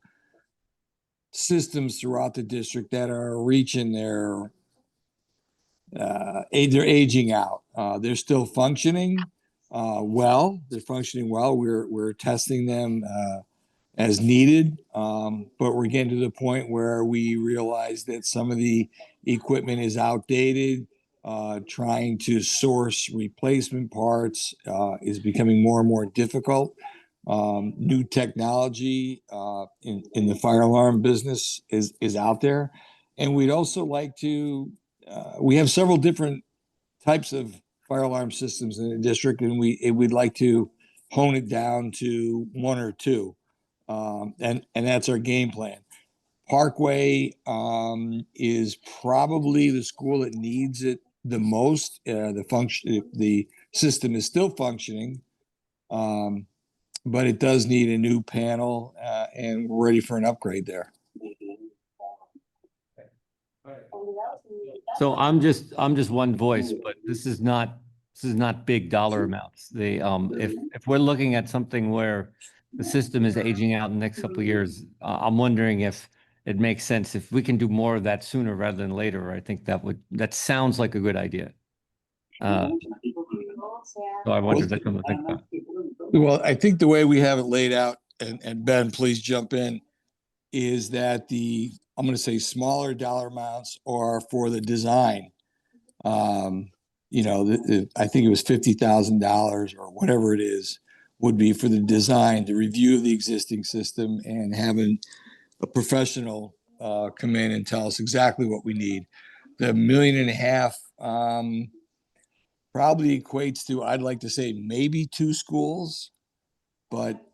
systems throughout the district that are reaching they're aging out. They're still functioning well. They're functioning well. We're testing them as needed. But we're getting to the point where we realize that some of the equipment is outdated. Trying to source replacement parts is becoming more and more difficult. New technology in the fire alarm business is out there. And we'd also like to, we have several different types of fire alarm systems in the district, and we'd like to hone it down to one or two. And that's our game plan. Parkway is probably the school that needs it the most. The system is still functioning, but it does need a new panel, and we're ready for an upgrade there. So I'm just one voice, but this is not big dollar amounts. If we're looking at something where the system is aging out in the next couple of years, I'm wondering if it makes sense if we can do more of that sooner rather than later. I think that sounds like a good idea. So I wonder if that's something to think about. Well, I think the way we have it laid out, and Ben, please jump in, is that I'm going to say smaller dollar amounts are for the design. You know, I think it was $50,000 or whatever it is would be for the design, the review of the existing system, and having a professional come in and tell us exactly what we need. The $1.5 million probably equates to, I'd like to say, maybe 2 schools, but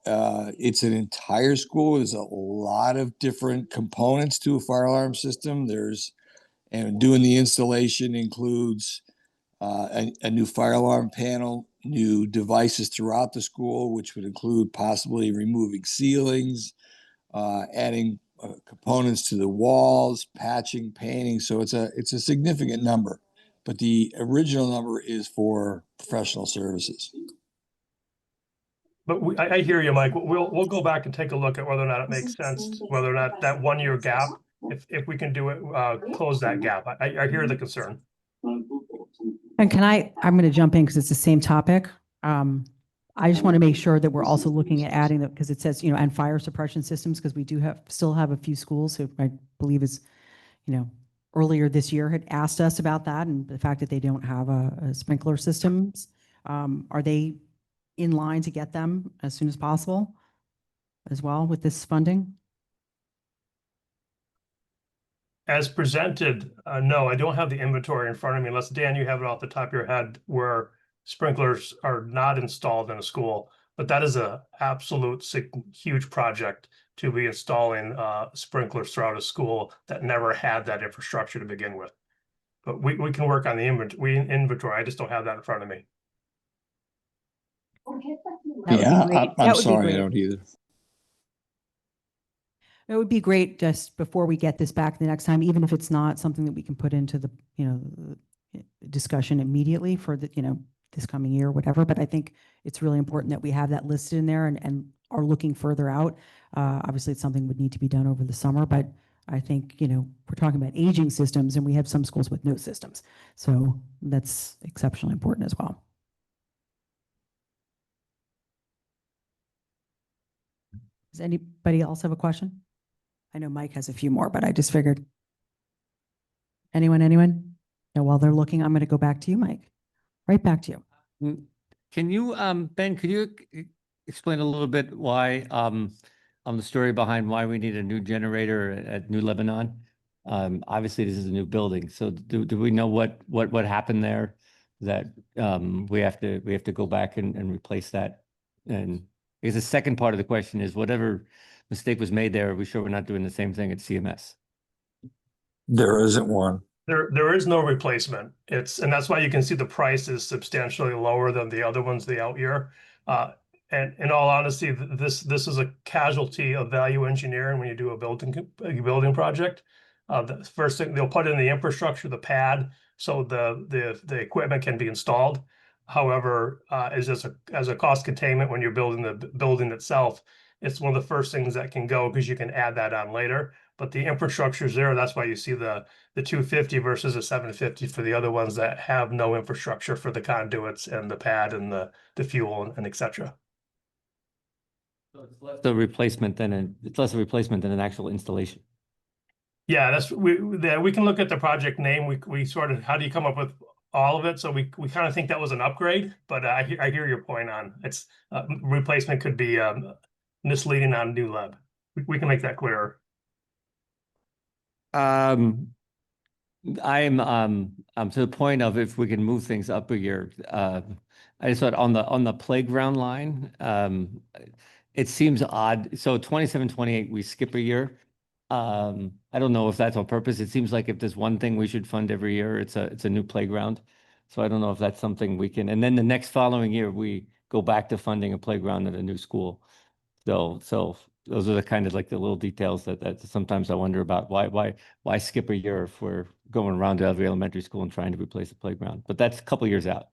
it's an entire school. There's a lot of different components to a fire alarm system. And doing the installation includes a new fire alarm panel, new devices throughout the school, which would include possibly removing ceilings, adding components to the walls, patching, painting. So it's a significant number, but the original number is for professional services. But I hear you, Mike. We'll go back and take a look at whether or not it makes sense, whether or not that 1 year gap, if we can do it, close that gap. I hear the concern. And I'm going to jump in because it's the same topic. I just want to make sure that we're also looking at adding that, because it says, and fire suppression systems, because we do still have a few schools who I believe is, earlier this year had asked us about that and the fact that they don't have a sprinkler systems. Are they in line to get them as soon as possible as well with this funding? As presented, no, I don't have the inventory in front of me, unless Dan, you have it off the top of your head where sprinklers are not installed in a school. But that is a absolute huge project to be installing sprinklers throughout a school that never had that infrastructure to begin with. But we can work on the inventory. I just don't have that in front of me. Yeah, I'm sorry, I don't either. It would be great just before we get this back the next time, even if it's not something that we can put into the, discussion immediately for the, this coming year, whatever. But I think it's really important that we have that listed in there and are looking further out. Obviously, it's something would need to be done over the summer, but I think, we're talking about aging systems and we have some schools with no systems. So that's exceptionally important as well. Does anybody else have a question? I know Mike has a few more, but I just figured. Anyone? No, while they're looking, I'm going to go back to you, Mike. Right back to you. Can you, Ben, could you explain a little bit why, on the story behind why we need a new generator at New Lebanon? Obviously this is a new building. So do we know what happened there that we have to go back and replace that? And because the second part of the question is, whatever mistake was made there, are we sure we're not doing the same thing at CMS? There isn't one. There is no replacement. And that's why you can see the price is substantially lower than the other ones, the out year. And in all honesty, this is a casualty of value engineering when you do a building project. The first thing they'll put in the infrastructure, the pad, so the equipment can be installed. However, as a cost containment when you're building the building itself, it's one of the first things that can go because you can add that on later. But the infrastructure is there. That's why you see the 250 versus the 750 for the other ones that have no infrastructure for the conduits and the pad and the fuel and et cetera. So it's less a replacement than it's less a replacement than an actual installation. Yeah, we can look at the project name. We sort of, how do you come up with all of it? So we kind of think that was an upgrade, but I hear your point on it's replacement could be misleading on new lab. We can make that clearer. I'm to the point of if we can move things up a year. I just thought on the playground line, it seems odd. So 27, 28, we skip a year. I don't know if that's on purpose. It seems like if there's one thing we should fund every year, it's a new playground. So I don't know if that's something we can, and then the next following year, we go back to funding a playground at a new school. So those are the kind of like the little details that sometimes I wonder about. Why skip a year if we're going around to every elementary school and trying to replace a playground? But that's a couple years out.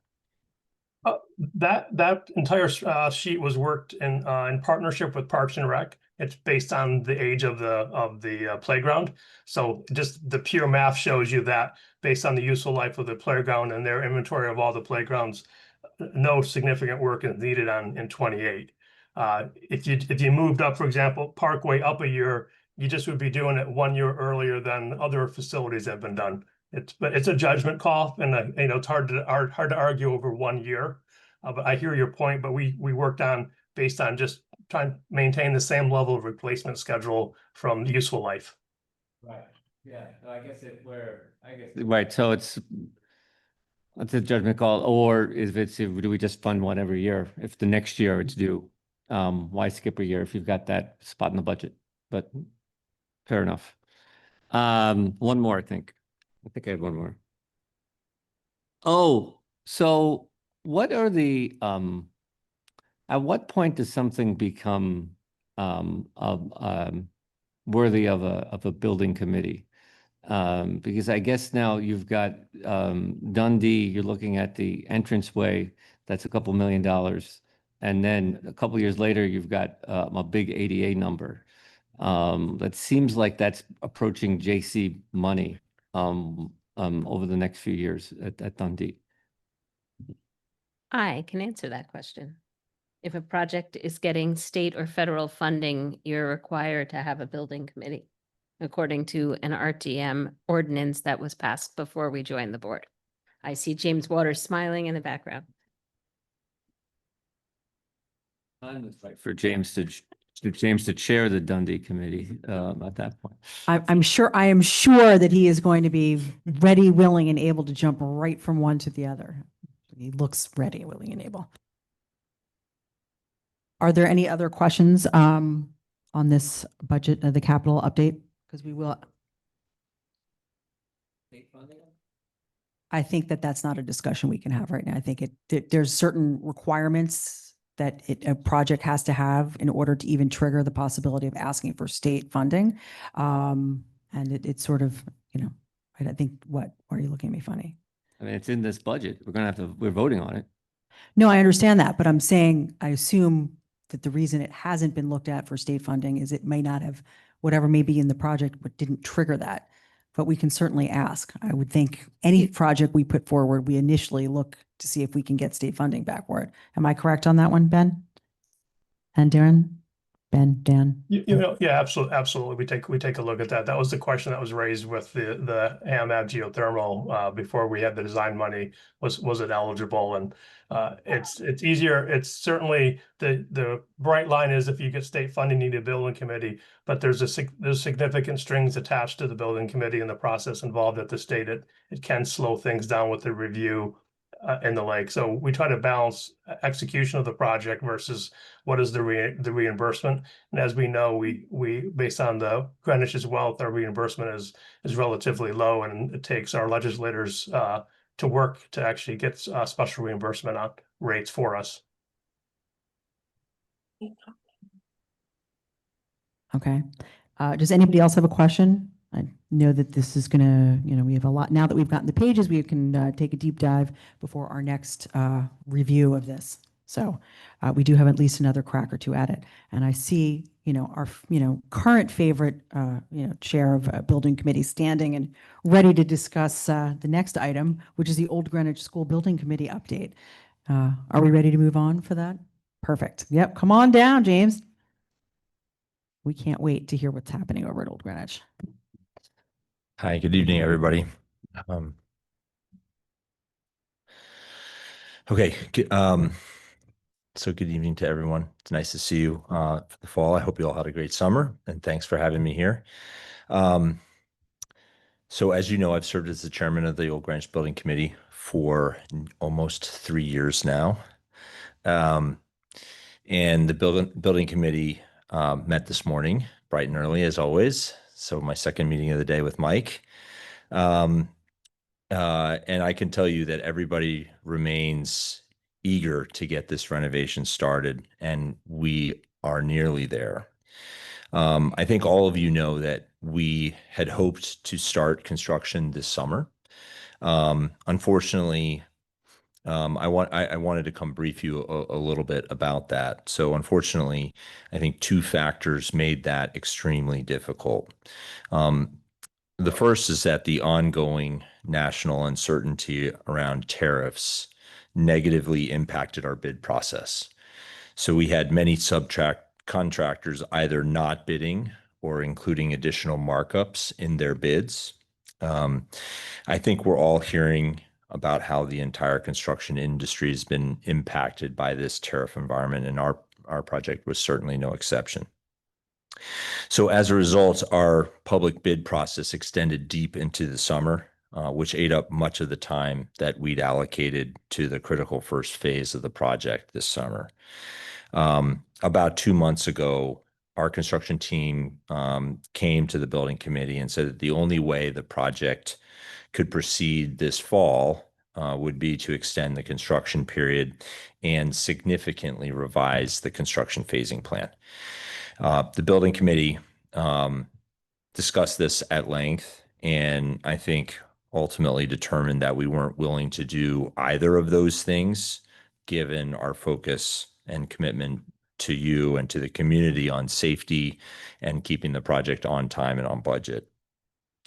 That entire sheet was worked in partnership with Parks and Rec. It's based on the age of the playground. So just the pure math shows you that based on the useful life of the playground and their inventory of all the playgrounds, no significant work is needed in 28. If you moved up, for example, Parkway up a year, you just would be doing it 1 year earlier than other facilities have been done. But it's a judgment call, and it's hard to argue over 1 year. But I hear your point. But we worked on based on just trying to maintain the same level of replacement schedule from useful life. Right. Yeah. I guess right. So it's a judgment call, or do we just fund one every year? If the next year it's due, why skip a year if you've got that spot in the budget? But fair enough. One more, I think I had one more. Oh, so what are the at what point does something become worthy of a building committee? Because I guess now you've got Dundee, you're looking at the entranceway, that's a couple $1 million. And then a couple years later, you've got a big ADA number. That seems like that's approaching JC money over the next few years at Dundee. I can answer that question. If a project is getting state or federal funding, you're required to have a building committee, according to an RTM ordinance that was passed before we joined the board. I see James Waters smiling in the background. For James to chair the Dundee committee at that point. I am sure that he is going to be ready, willing, and able to jump right from one to the other. He looks ready, willing, and able. Are there any other questions on this budget, the capital update? Because we will. I think that's not a discussion we can have right now. I think there's certain requirements that a project has to have in order to even trigger the possibility of asking for state funding. And it's sort of, I think why are you looking at me funny? I mean, it's in this budget. We're voting on it. No, I understand that, but I'm saying, I assume that the reason it hasn't been looked at for state funding is it may not have, whatever may be in the project, but didn't trigger that. But we can certainly ask. I would think any project we put forward, we initially look to see if we can get state funding back for it. Am I correct on that one, Ben? And Darren? Ben, Dan? Yeah, absolutely. We take a look at that. That was the question that was raised with the AMAB geothermal before we had the design money. Was it eligible? And it's easier. It's certainly the bright line is if you get state funding, you need a building committee. But there's significant strings attached to the building committee and the process involved at the state. It can slow things down with the review and the like. So we try to balance execution of the project versus what is the reimbursement. And as we know, we based on the Greenwich's wealth, our reimbursement is relatively low, and it takes our legislators to work to actually get special reimbursement on rates for us. Okay. Does anybody else have a question? I know that this is gonna, we have a lot, now that we've gotten the pages, we can take a deep dive before our next review of this. So we do have at least another crack or two at it. And I see, our, current favorite, chair of building committee standing and ready to discuss the next item, which is the Old Greenwich School Building Committee update. Are we ready to move on for that? Perfect. Yep. Come on down, James. we can't wait to hear what's happening over at Old Greenwich. Hi, good evening, everybody. Um, okay, so good evening to everyone. It's nice to see you for the fall. I hope you all had a great summer, and thanks for having me here. So as you know, I've served as the chairman of the Old Greenwich Building Committee for almost 3 years now. And the building committee met this morning, bright and early as always. So my second meeting of the day with Mike. And I can tell you that everybody remains eager to get this renovation started, and we are nearly there. I think all of you know that we had hoped to start construction this summer. Unfortunately, I wanted to come brief you a little bit about that. So unfortunately, I think two factors made that extremely difficult. The first is that the ongoing national uncertainty around tariffs negatively impacted our bid process. So we had many contractors either not bidding or including additional markups in their bids. I think we're all hearing about how the entire construction industry has been impacted by this tariff environment, and our project was certainly no exception. So as a result, our public bid process extended deep into the summer, which ate up much of the time that we'd allocated to the critical first phase of the project this summer. About 2 months ago, our construction team came to the building committee and said that the only way the project could proceed this fall would be to extend the construction period and significantly revise the construction phasing plan. The building committee discussed this at length, and I think ultimately determined that we weren't willing to do either of those things, given our focus and commitment to you and to the community on safety and keeping the project on time and on budget.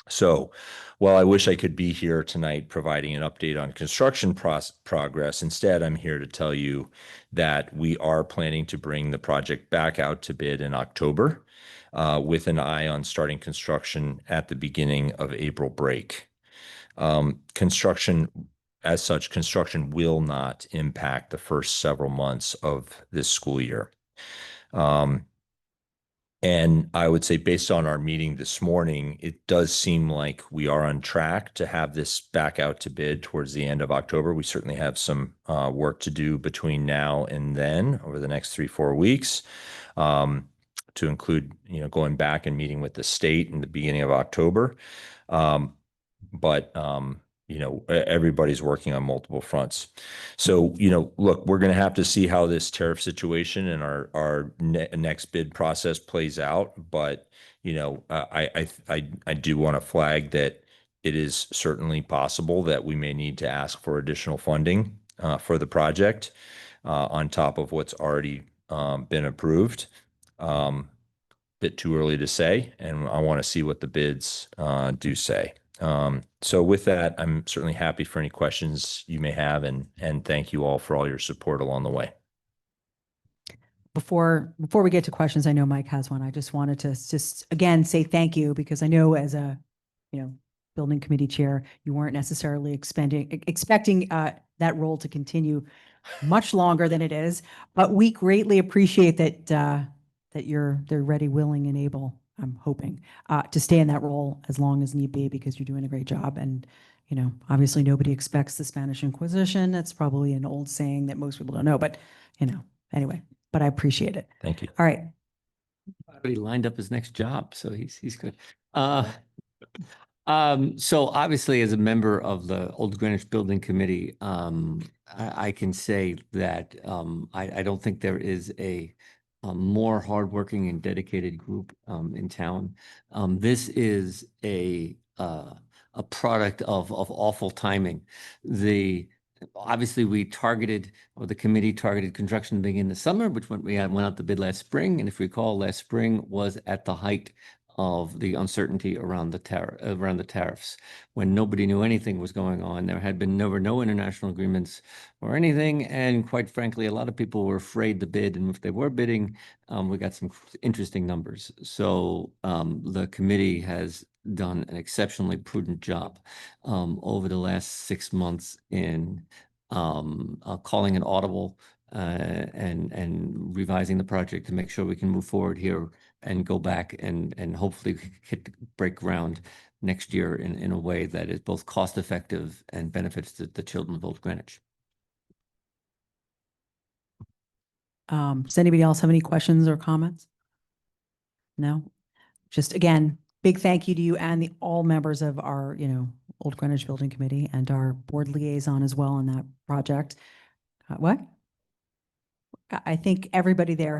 So while I wish I could be here tonight providing an update on construction progress, instead I'm here to tell you that we are planning to bring the project back out to bid in October with an eye on starting construction at the beginning of April break. Construction will not impact the first several months of this school year. And I would say based on our meeting this morning, it does seem like we are on track to have this back out to bid towards the end of October. We certainly have some work to do between now and then over the next 3-4 weeks to include, going back and meeting with the state in the beginning of October. But everybody's working on multiple fronts. So, look, we're going to have to see how this tariff situation and our next bid process plays out. But, I do want to flag that it is certainly possible that we may need to ask for additional funding for the project on top of what's already been approved. Bit too early to say, and I want to see what the bids do say. So with that, I'm certainly happy for any questions you may have, and thank you all for all your support along the way. Before we get to questions, I know Mike has one. I just wanted to just again say thank you, because I know as a building committee chair, you weren't necessarily expecting that role to continue much longer than it is, but we greatly appreciate that they're ready, willing, and able, I'm hoping, to stay in that role as long as need be, because you're doing a great job. And, obviously nobody expects the Spanish Inquisition. That's probably an old saying that most people don't know, but, anyway, but I appreciate it. Thank you. All right. He lined up his next job, so he's good. So obviously, as a member of the Old Greenwich Building Committee, I can say that I don't think there is a more hardworking and dedicated group in town. This is a product of awful timing. Obviously the committee targeted construction to begin the summer, which we went out to bid last spring. And if you recall, last spring was at the height of the uncertainty around the tariffs, when nobody knew anything was going on. There had been no international agreements or anything, and quite frankly, a lot of people were afraid to bid. And if they were bidding, we got some interesting numbers. So the committee has done an exceptionally prudent job over the last 6 months in calling an audible and revising the project to make sure we can move forward here and go back and hopefully break ground next year in a way that is both cost effective and benefits the children of Old Greenwich. Does anybody else have any questions or comments? No? Just again, big thank you to you and all members of our, Old Greenwich Building Committee and our board liaison as well on that project. What? I think everybody there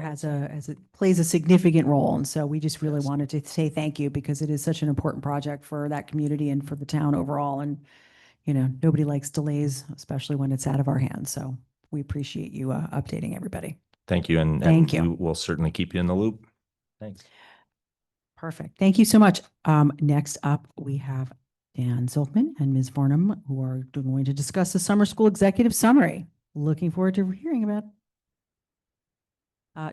plays a significant role. And so we just really wanted to say thank you because it is such an important project for that community and for the town overall. And, nobody likes delays, especially when it's out of our hands. So we appreciate you updating everybody. Thank you. And Thank you. we will certainly keep you in the loop. Thanks. Perfect. Thank you so much. Next up, we have Dan Zilkman and Ms. Varnum, who are going to discuss the summer school executive summary. Looking forward to hearing about it.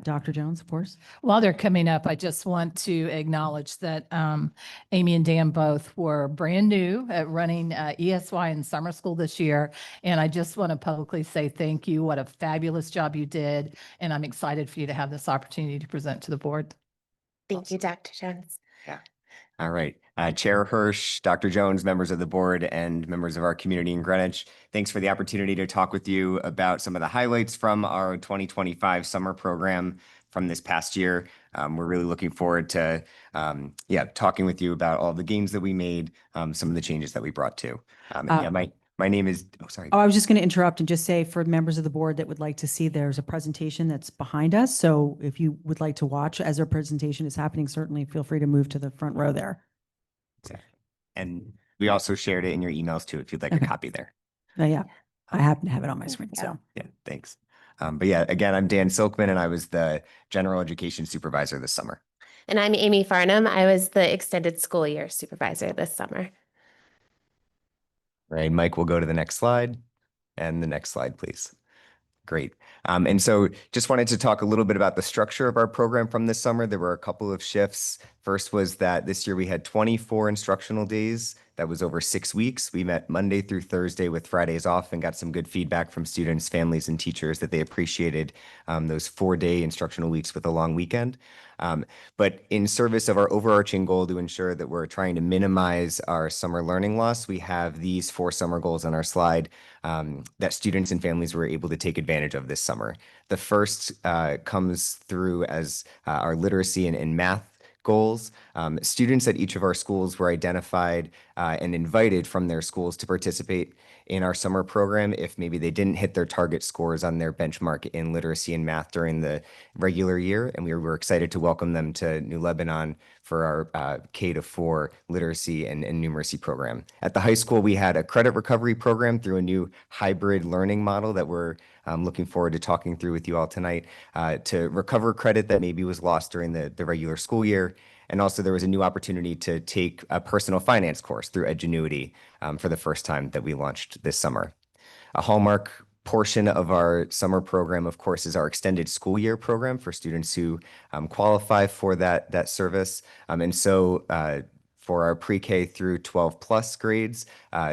Dr. Jones, of course. While they're coming up, I just want to acknowledge that Amy and Dan both were brand new at running ESY in summer school this year. And I just want to publicly say thank you. What a fabulous job you did. And I'm excited for you to have this opportunity to present to the board. Thank you, Dr. Jones. Yeah. All right. Chair Hirsch, Dr. Jones, members of the board, and members of our community in Greenwich, thanks for the opportunity to talk with you about some of the highlights from our 2025 summer program from this past year. We're really looking forward to talking with you about all the gains that we made, some of the changes that we brought to. My name is, sorry. I was just going to interrupt and just say for members of the board that would like to see, there's a presentation that's behind us. So if you would like to watch as our presentation is happening, certainly feel free to move to the front row there. Exactly. And we also shared it in your emails too, if you'd like a copy there. Yeah, I happen to have it on my screen. So yeah, thanks. But yeah, again, I'm Dan Silkman and I was the general education supervisor this summer. And I'm Amy Farnham. I was the extended school year supervisor this summer. Right, Mike, we'll go to the next slide and the next slide, please. Great. And so just wanted to talk a little bit about the structure of our program from this summer. There were a couple of shifts. First was that this year we had 24 instructional days. That was over 6 weeks. We met Monday through Thursday with Fridays off and got some good feedback from students, families, and teachers that they appreciated those 4-day instructional weeks with a long weekend. But in service of our overarching goal to ensure that we're trying to minimize our summer learning loss, we have these 4 summer goals on our slide that students and families were able to take advantage of this summer. The first comes through as our literacy and math goals. Students at each of our schools were identified and invited from their schools to participate in our summer program if maybe they didn't hit their target scores on their benchmark in literacy and math during the regular year. And we were excited to welcome them to New Lebanon for our K-4 literacy and numeracy program. At the high school, we had a credit recovery program through a new hybrid learning model that we're looking forward to talking through with you all tonight to recover credit that maybe was lost during the regular school year. And also there was a new opportunity to take a personal finance course through Edgenuity for the first time that we launched this summer. A hallmark portion of our summer program, of course, is our extended school year program for students who qualify for that service. And so for our pre-K through 12 plus grades,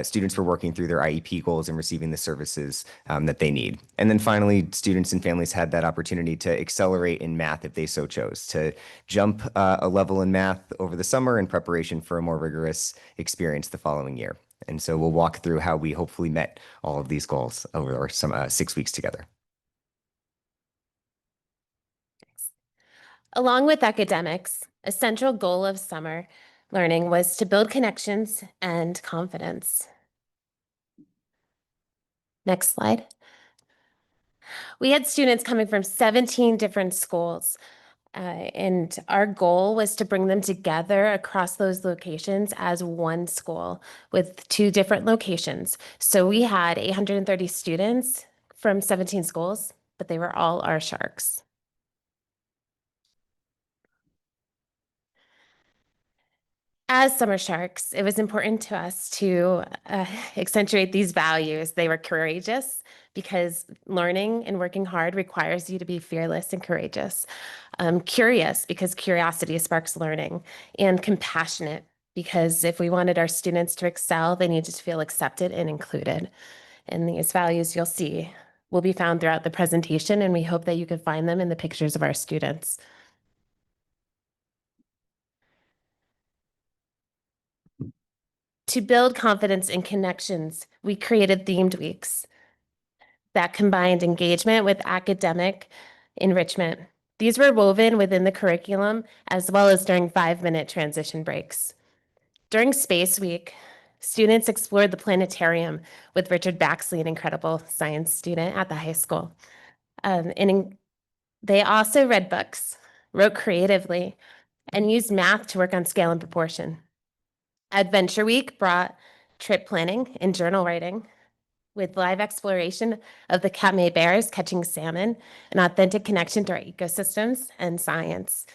students were working through their IEP goals and receiving the services that they need. And then finally, students and families had that opportunity to accelerate in math if they so chose, to jump a level in math over the summer in preparation for a more rigorous experience the following year. And so we'll walk through how we hopefully met all of these goals over our 6 weeks together. Along with academics, a central goal of summer learning was to build connections and confidence. Next slide. We had students coming from 17 different schools, and our goal was to bring them together across those locations as one school with 2 different locations. So we had 830 students from 17 schools, but they were all our Sharks. As summer sharks, it was important to us to accentuate these values. They were courageous because learning and working hard requires you to be fearless and courageous. Curious because curiosity sparks learning, and compassionate because if we wanted our students to excel, they needed to feel accepted and included. And these values you'll see will be found throughout the presentation, and we hope that you can find them in the pictures of our students. To build confidence and connections, we created themed weeks that combined engagement with academic enrichment. These were woven within the curriculum as well as during 5-minute transition breaks. During Space Week, students explored the planetarium with Richard Baxley, an incredible science student at the high school. They also read books, wrote creatively, and used math to work on scale and proportion. Adventure Week brought trip planning and journal writing with live exploration of the Katmai bears catching salmon, an authentic connection to our ecosystems and science.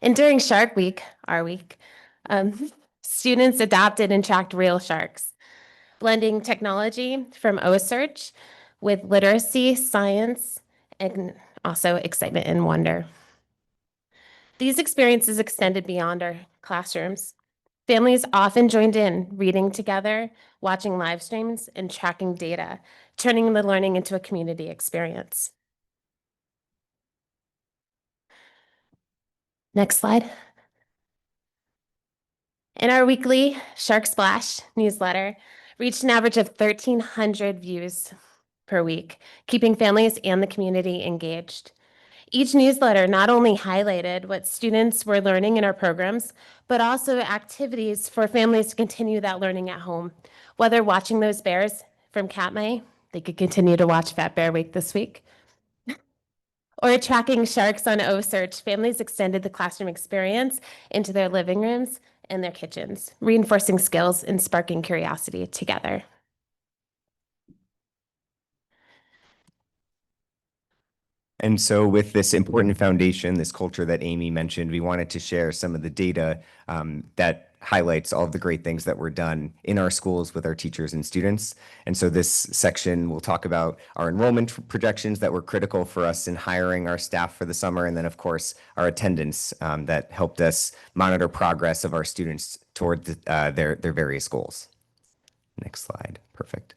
And during Shark Week, our week, students adopted and tracked real sharks, blending technology from OSearch with literacy, science, and also excitement and wonder. These experiences extended beyond our classrooms. Families often joined in, reading together, watching live streams, and tracking data, turning the learning into a community experience. Next slide. And our weekly Shark Splash newsletter reached an average of 1,300 views per week, keeping families and the community engaged. Each newsletter not only highlighted what students were learning in our programs, but also activities for families to continue that learning at home. Whether watching those bears from Katmai, they could continue to watch Fat Bear Week this week, or tracking sharks on OSearch, families extended the classroom experience into their living rooms and their kitchens, reinforcing skills and sparking curiosity together. And so with this important foundation, this culture that Amy mentioned, we wanted to share some of the data that highlights all of the great things that were done in our schools with our teachers and students. And so this section will talk about our enrollment projections that were critical for us in hiring our staff for the summer. And then of course, our attendance that helped us monitor progress of our students toward their various goals. Next slide, perfect.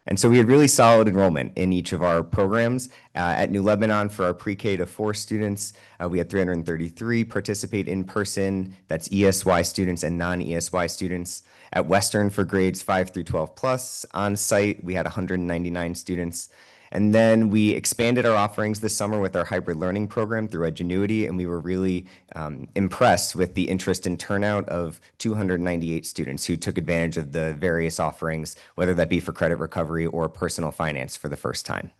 And so we had really solid enrollment in each of our programs. At New Lebanon, for our pre-K to 4 students, we had 333 participate in person. That's ESY students and non-ESY students. At Western, for grades 5 through 12 plus, on site, we had 199 students. And then we expanded our offerings this summer with our hybrid learning program through Edgenuity, and we were really impressed with the interest and turnout of 298 students who took advantage of the various offerings, whether that be for credit recovery or personal finance for the first time.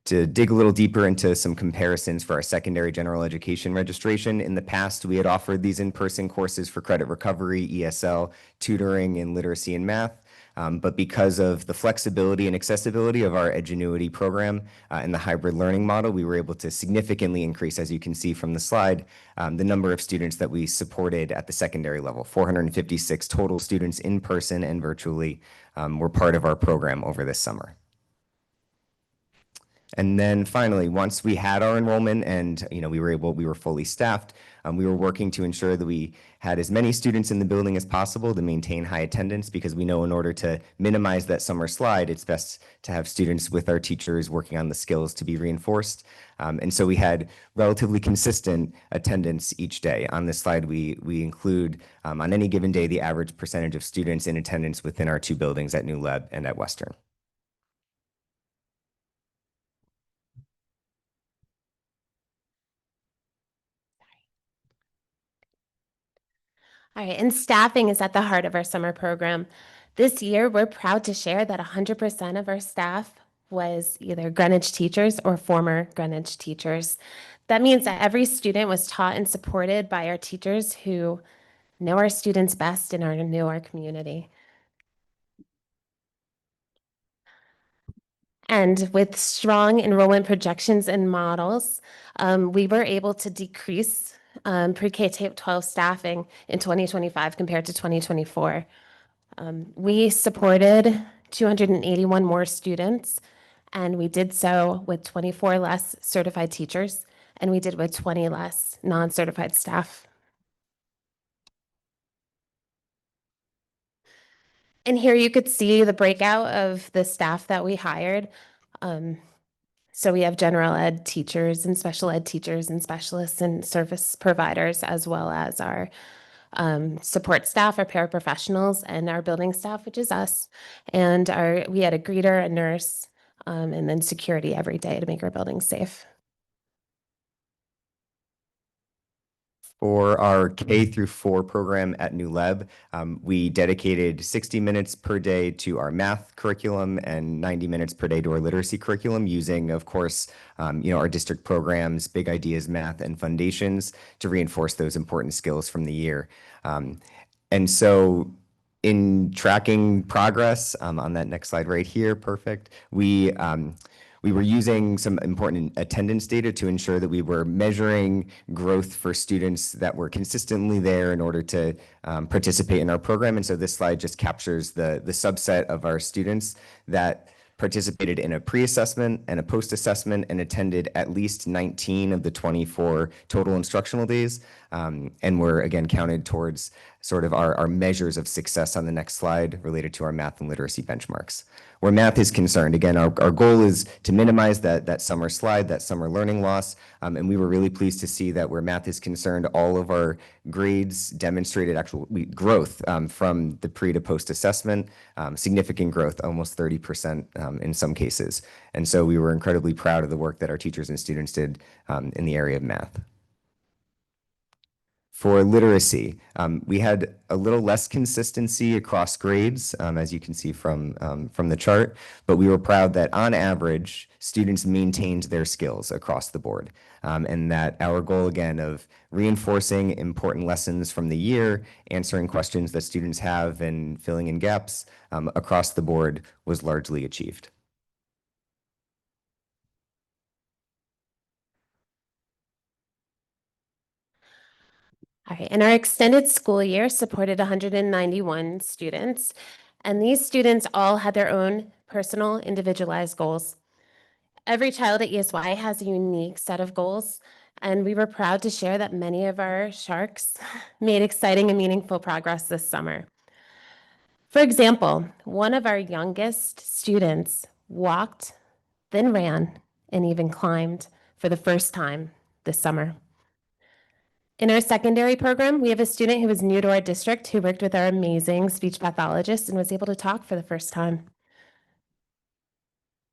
To dig a little deeper into some comparisons for our secondary general education registration, in the past, we had offered these in-person courses for credit recovery, ESL, tutoring, and literacy and math. But because of the flexibility and accessibility of our Edgenuity program and the hybrid learning model, we were able to significantly increase, as you can see from the slide, the number of students that we supported at the secondary level. 456 total students in person and virtually were part of our program over this summer. And then finally, once we had our enrollment and we were fully staffed, we were working to ensure that we had as many students in the building as possible to maintain high attendance, because we know in order to minimize that summer slide, it's best to have students with our teachers working on the skills to be reinforced. And so we had relatively consistent attendance each day. On this slide, we include on any given day the average percentage of students in attendance within our 2 buildings at New Leb and at Western. All right, and staffing is at the heart of our summer program. This year, we're proud to share that 100% of our staff was either Greenwich teachers or former Greenwich teachers. That means that every student was taught and supported by our teachers who know our students best and know our community. And with strong enrollment projections and models, we were able to decrease pre-K 12 staffing in 2025 compared to 2024. We supported 281 more students, and we did so with 24 less certified teachers, and we did with 20 less non-certified staff. And here you could see the breakout of the staff that we hired. So we have general ed teachers and special ed teachers and specialists and service providers, as well as our support staff, our paraprofessionals, and our building staff, which is us. And we had a greeter, a nurse, and then security every day to make our buildings safe. For our K through 4 program at New Leb, we dedicated 60 minutes per day to our math curriculum and 90 minutes per day to our literacy curriculum, using, of course, our district programs, Big Ideas Math, and Foundations to reinforce those important skills from the year. And so in tracking progress, on that next slide right here, perfect, we were using some important attendance data to ensure that we were measuring growth for students that were consistently there in order to participate in our program. And so this slide just captures the subset of our students that participated in a pre-assessment and a post-assessment and attended at least 19 of the 24 total instructional days, and were again counted towards sort of our measures of success on the next slide related to our math and literacy benchmarks. Where math is concerned, again, our goal is to minimize that summer slide, that summer learning loss, and we were really pleased to see that where math is concerned, all of our grades demonstrated actual growth from the pre to post assessment, significant growth, almost 30% in some cases. And so we were incredibly proud of the work that our teachers and students did in the area of math. For literacy, we had a little less consistency across grades, as you can see from the chart, but we were proud that on average, students maintained their skills across the board, and that our goal, again, of reinforcing important lessons from the year, answering questions that students have, and filling in gaps across the board was largely achieved. All right, and our extended school year supported 191 students, and these students all had their own personal individualized goals. Every child at ESY has a unique set of goals, and we were proud to share that many of our Sharks made exciting and meaningful progress this summer. For example, one of our youngest students walked, then ran, and even climbed for the first time this summer. In our secondary program, we have a student who was new to our district who worked with our amazing speech pathologist and was able to talk for the first time.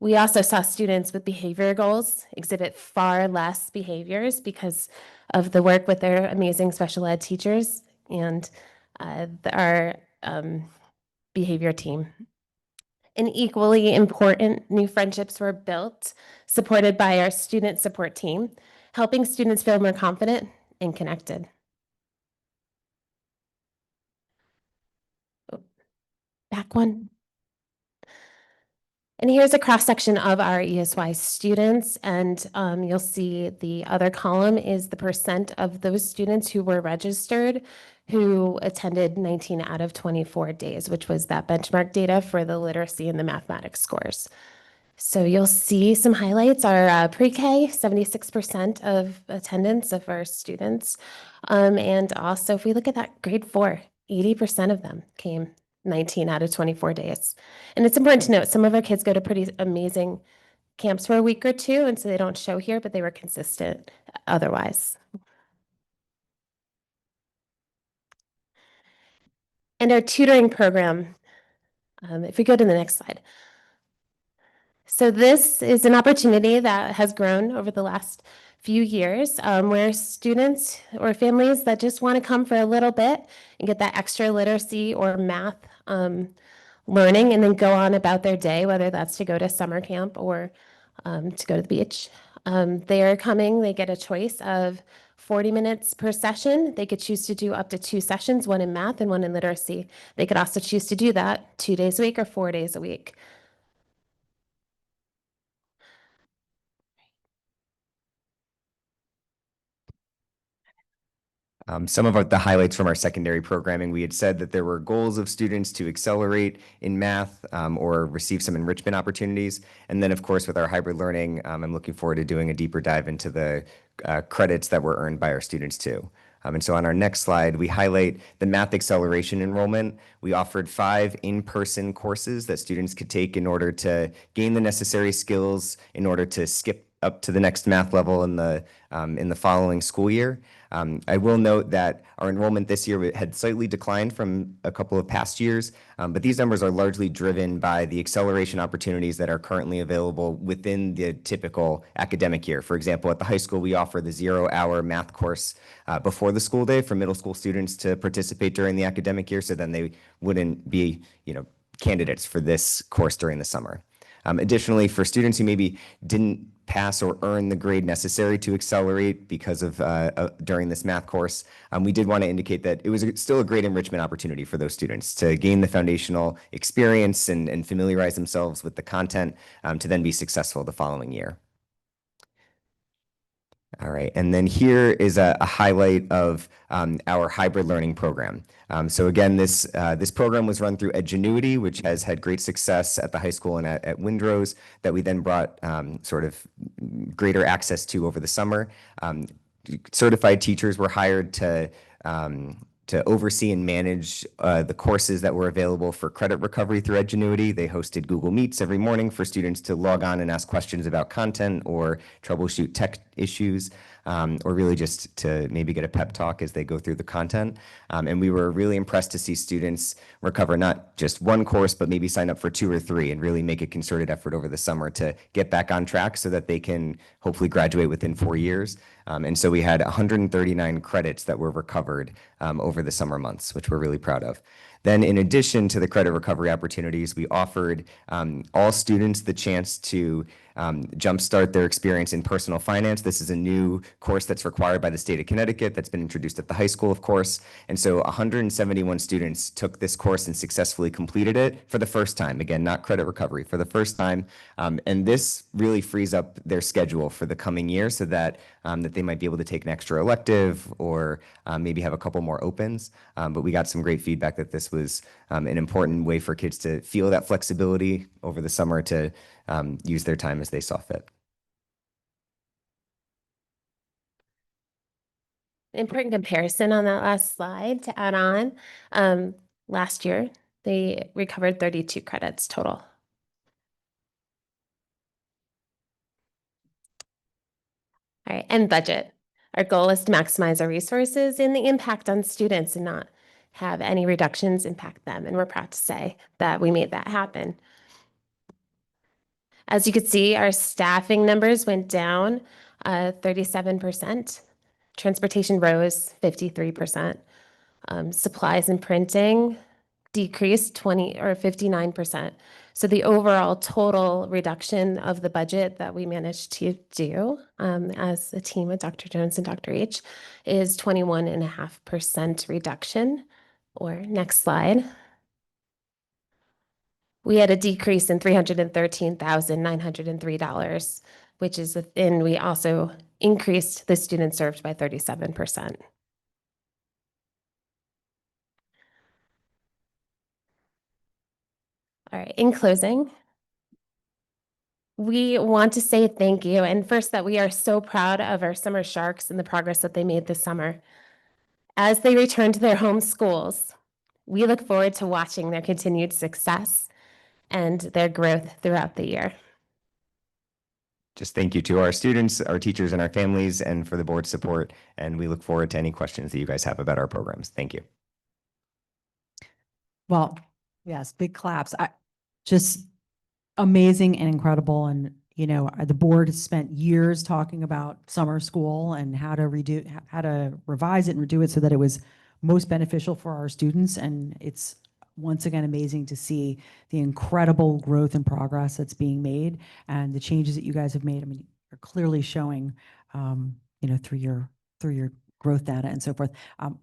We also saw students with behavior goals exhibit far less behaviors because of the work with their amazing special ed teachers and our behavior team. And equally important, new friendships were built, supported by our student support team, helping students feel more confident and connected. Back one. And here's a cross-section of our ESY students, and you'll see the other column is the percent of those students who were registered who attended 19 out of 24 days, which was that benchmark data for the literacy and the mathematics scores. So you'll see some highlights. Our pre-K, 76% of attendance of our students. And also, if we look at that grade 4, 80% of them came 19 out of 24 days. And it's important to note, some of our kids go to pretty amazing camps for a week or two, and so they don't show here, but they were consistent otherwise. And our tutoring program, if we go to the next slide. So this is an opportunity that has grown over the last few years, where students or families that just want to come for a little bit and get that extra literacy or math learning and then go on about their day, whether that's to go to summer camp or to go to the beach. They are coming, they get a choice of 40 minutes per session. They could choose to do up to 2 sessions, one in math and one in literacy. They could also choose to do that 2 days a week or 4 days a week. Some of the highlights from our secondary programming, we had said that there were goals of students to accelerate in math or receive some enrichment opportunities. And then, of course, with our hybrid learning, I'm looking forward to doing a deeper dive into the credits that were earned by our students too. And so on our next slide, we highlight the math acceleration enrollment. We offered 5 in-person courses that students could take in order to gain the necessary skills in order to skip up to the next math level in the following school year. I will note that our enrollment this year had slightly declined from a couple of past years, but these numbers are largely driven by the acceleration opportunities that are currently available within the typical academic year. For example, at the high school, we offer the 0-hour math course before the school day for middle school students to participate during the academic year, so then they wouldn't be, candidates for this course during the summer. Additionally, for students who maybe didn't pass or earn the grade necessary to accelerate because of during this math course, we did want to indicate that it was still a great enrichment opportunity for those students to gain the foundational experience and familiarize themselves with the content to then be successful the following year. All right, and then here is a highlight of our hybrid learning program. So again, this program was run through Edgenuity, which has had great success at the high school and at Windrose, that we then brought sort of greater access to over the summer. Certified teachers were hired to oversee and manage the courses that were available for credit recovery through Edgenuity. They hosted Google Meets every morning for students to log on and ask questions about content or troubleshoot tech issues, or really just to maybe get a pep talk as they go through the content. And we were really impressed to see students recover not just one course, but maybe sign up for 2 or 3 and really make a concerted effort over the summer to get back on track so that they can hopefully graduate within 4 years. And so we had 139 credits that were recovered over the summer months, which we're really proud of. Then in addition to the credit recovery opportunities, we offered all students the chance to jumpstart their experience in personal finance. This is a new course that's required by the state of Connecticut that's been introduced at the high school, of course. And so 171 students took this course and successfully completed it for the first time. Again, not credit recovery, for the first time. And this really frees up their schedule for the coming year so that that they might be able to take an extra elective or maybe have a couple more opens. But we got some great feedback that this was an important way for kids to feel that flexibility over the summer to use their time as they saw fit. Important comparison on that last slide to add on. Last year, they recovered 32 credits total. All right, and budget. Our goal is to maximize our resources and the impact on students and not have any reductions impact them. And we're proud to say that we made that happen. As you could see, our staffing numbers went down 37%. Transportation rose 53%. Supplies and printing decreased 59%. So the overall total reduction of the budget that we managed to do as a team with Dr. Jones and Dr. H is 21.5% reduction. Or next slide. We had a decrease in $313,903, which is, and we also increased the students served by 37%. All right, in closing, we want to say thank you. And first, that we are so proud of our summer sharks and the progress that they made this summer. As they return to their home schools, we look forward to watching their continued success and their growth throughout the year. Just thank you to our students, our teachers, and our families, and for the board's support. And we look forward to any questions that you guys have about our programs. Thank you. Well, yes, big claps. Just amazing and incredible. And, the board has spent years talking about summer school and how to revise it and redo it so that it was most beneficial for our students. And it's once again amazing to see the incredible growth and progress that's being made and the changes that you guys have made. I mean, you're clearly showing, through your growth data and so forth.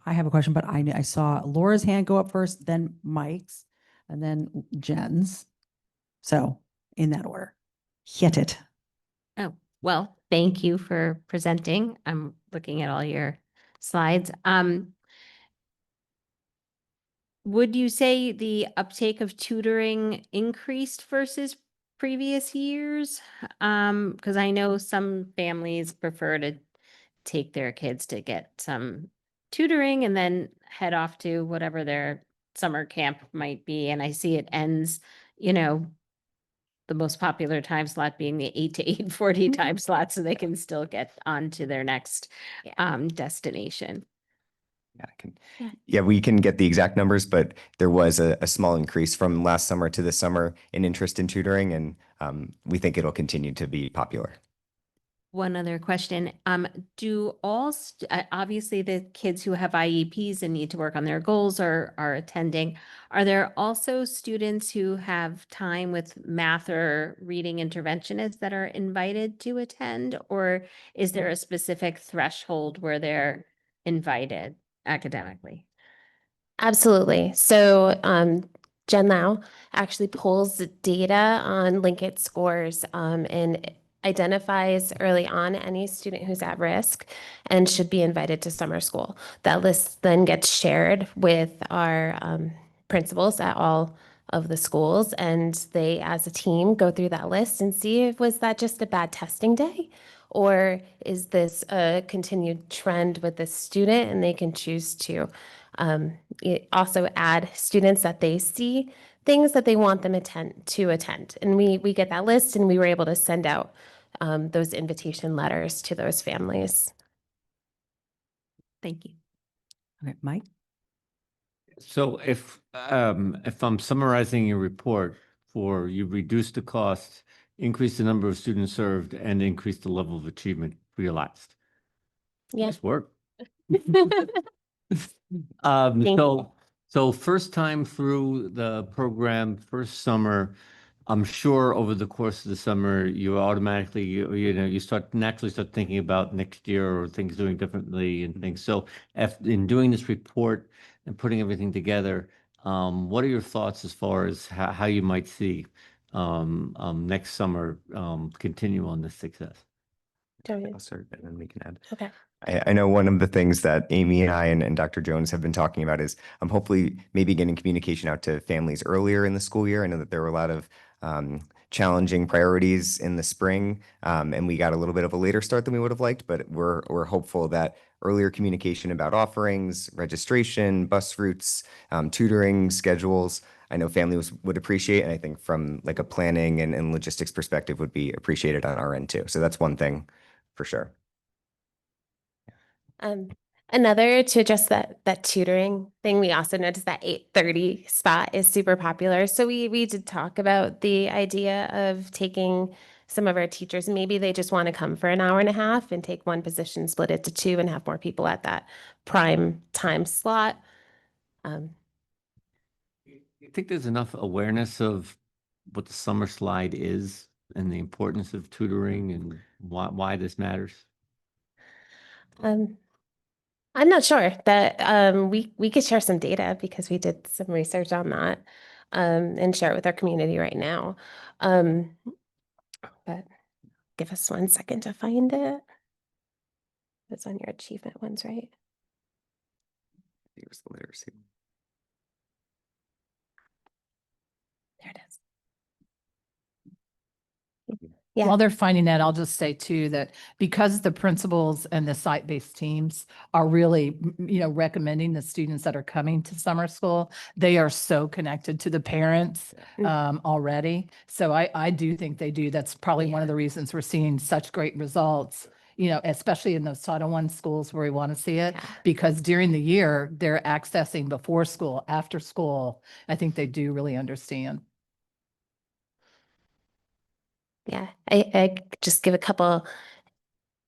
I have a question, but I saw Laura's hand go up first, then Mike's, and then Jen's. So in that order, hit it. Oh, well, thank you for presenting. I'm looking at all your slides. Would you say the uptake of tutoring increased versus previous years? Because I know some families prefer to take their kids to get some tutoring and then head off to whatever their summer camp might be. And I see it ends, the most popular time slot being the 8 to 8:40 time slot, so they can still get on to their next destination. Yeah, we can get the exact numbers, but there was a small increase from last summer to this summer in interest in tutoring, and we think it'll continue to be popular. One other question. Do all, obviously the kids who have IEPs and need to work on their goals are attending. Are there also students who have time with math or reading interventionists that are invited to attend? Or is there a specific threshold where they're invited academically? Absolutely. So Jen Lau actually pulls data on Linkit scores and identifies early on any student who's at risk and should be invited to summer school. That list then gets shared with our principals at all of the schools, and they, as a team, go through that list and see if was that just a bad testing day, or is this a continued trend with this student, and they can choose to also add students that they see, things that they want them to attend. And we get that list, and we were able to send out those invitation letters to those families. Thank you. Okay, Mike? So if I'm summarizing your report, you reduced the cost, increased the number of students served, and increased the level of achievement realized. Yeah. Nice work. Thank you. So first time through the program, first summer, I'm sure over the course of the summer, you automatically, you naturally start thinking about next year or things doing differently and things. So in doing this report and putting everything together, what are your thoughts as far as how you might see next summer continue on this success? I'll start and then we can add. Okay. I know one of the things that Amy and I and Dr. Jones have been talking about is hopefully maybe getting communication out to families earlier in the school year. I know that there were a lot of challenging priorities in the spring, and we got a little bit of a later start than we would have liked, but we're hopeful that earlier communication about offerings, registration, bus routes, tutoring schedules, I know families would appreciate, and I think from like a planning and logistics perspective would be appreciated on our end too. So that's one thing for sure. Another to address that tutoring thing, we also noticed that 8:30 spot is super popular. So we did talk about the idea of taking some of our teachers, maybe they just want to come for an hour and a half and take one position, split it to two, and have more people at that prime time slot. You think there's enough awareness of what the summer slide is and the importance of tutoring and why this matters? I'm not sure that we could share some data because we did some research on that and share it with our community right now. But give us 1 second to find it. It's on your achievement ones, right? Here's the literacy. There it is. While they're finding that, I'll just say too, that because the principals and the site-based teams are really, recommending the students that are coming to summer school, they are so connected to the parents already. So I do think they do. That's probably one of the reasons we're seeing such great results, especially in those Title I schools where we want to see it, because during the year, they're accessing before school, after school. I think they do really understand. Yeah, I just give a couple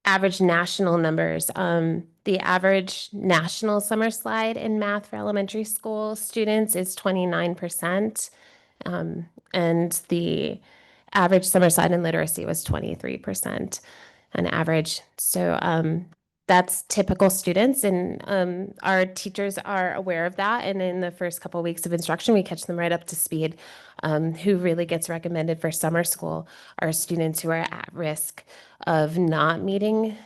average national numbers. The average national summer slide in math for elementary school students is 29%. And the average summer slide in literacy was 23% on average. So that's typical students, and our teachers are aware of that. And in the first couple of weeks of instruction, we catch them right up to speed. Who really gets recommended for summer school are students who are at risk of not meeting,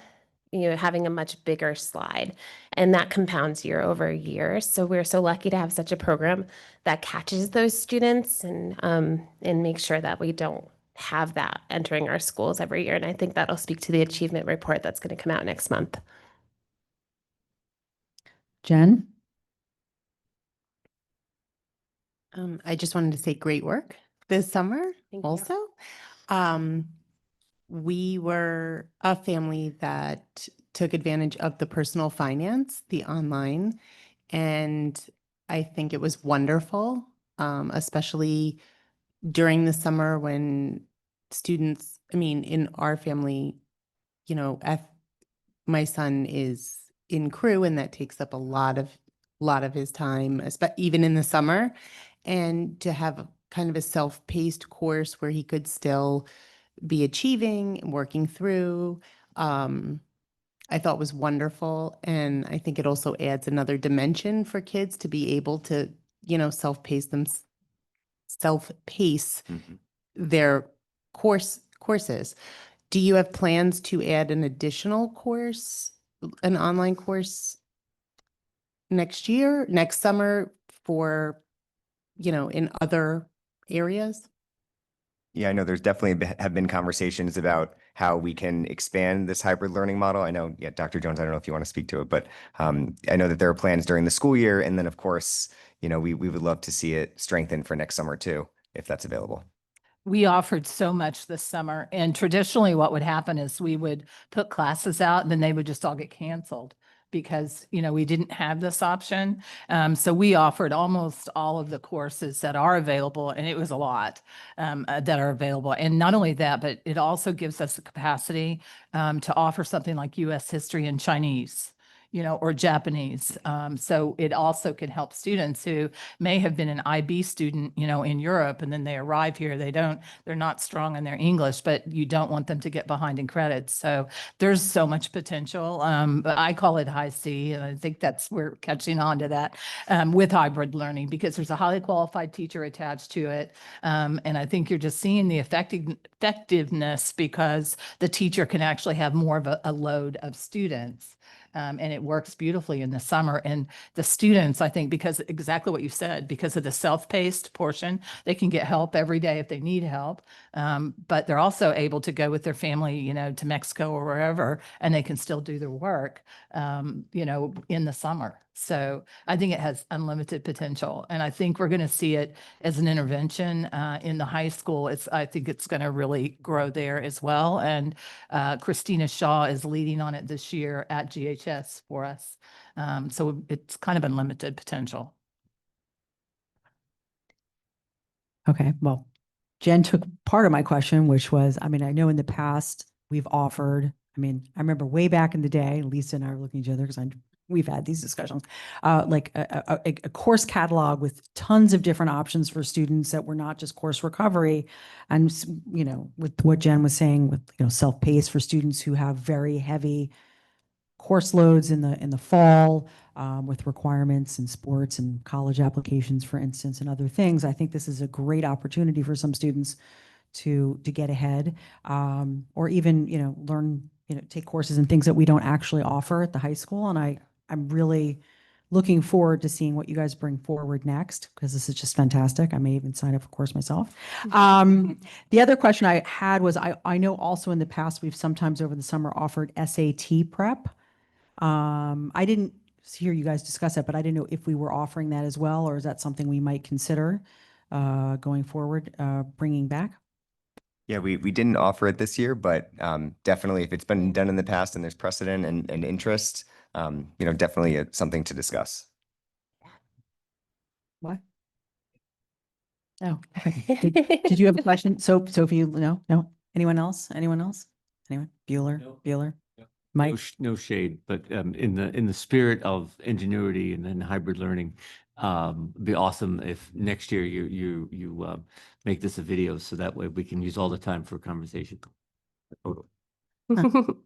having a much bigger slide, and that compounds year over year. So we're so lucky to have such a program that catches those students and make sure that we don't have that entering our schools every year. And I think that'll speak to the achievement report that's going to come out next month. Jen? I just wanted to say great work this summer Thank you. also. We were a family that took advantage of the personal finance, the online, and I think it was wonderful, especially during the summer when students, I mean, in our family, my son is in crew and that takes up a lot of his time, even in the summer. And to have kind of a self-paced course where he could still be achieving and working through, I thought was wonderful. And I think it also adds another dimension for kids to be able to, self-pace their courses. Do you have plans to add an additional course, an online course next summer for, in other areas? Yeah, I know there's definitely have been conversations about how we can expand this hybrid learning model. I know, Dr. Jones, I don't know if you want to speak to it, but I know that there are plans during the school year. And then, of course, we would love to see it strengthened for next summer too, if that's available. We offered so much this summer, and traditionally what would happen is we would put classes out and then they would just all get canceled because, we didn't have this option. So we offered almost all of the courses that are available, and it was a lot that are available. And not only that, but it also gives us the capacity to offer something like U.S. history and Chinese, or Japanese. So it also can help students who may have been an IB student, in Europe, and then they arrive here, they're not strong in their English, but you don't want them to get behind in credits. So there's so much potential. But I call it high C, and I think we're catching on to that with hybrid learning because there's a highly qualified teacher attached to it. And I think you're just seeing the effectiveness because the teacher can actually have more of a load of students. And it works beautifully in the summer. And the students, I think, because exactly what you said, because of the self-paced portion, they can get help every day if they need help. But they're also able to go with their family, to Mexico or wherever, and they can still do their work, in the summer. So I think it has unlimited potential. And I think we're going to see it as an intervention in the high school. I think it's going to really grow there as well. And Christina Shaw is leading on it this year at GHS for us. So it's kind of unlimited potential. Okay, well, Jen took part of my question, which was, I know in the past we've offered, I remember way back in the day, Lisa and I were looking at each other because we've had these discussions, like a course catalog with tons of different options for students that were not just course recovery. And, with what Jen was saying with, self-paced for students who have very heavy course loads in the fall, with requirements and sports and college applications, for instance, and other things. I think this is a great opportunity for some students to get ahead, or even, learn, take courses and things that we don't actually offer at the high school. And I'm really looking forward to seeing what you guys bring forward next, because this is just fantastic. I may even sign up for a course myself. The other question I had was, I know also in the past, we've sometimes over the summer offered SAT prep. I didn't hear you guys discuss it, but I didn't know if we were offering that as well, or is that something we might consider going forward, bringing back? Yeah, we didn't offer it this year, but definitely if it's been done in the past and there's precedent and interest, definitely something to discuss. What? Oh, okay. Did you have a question? Sophie, no? Anyone else? Anyone? Bueller? Mike? No shade, but in the spirit of ingenuity and then hybrid learning, it'd be awesome if next year you make this a video so that way we can use all the time for conversation.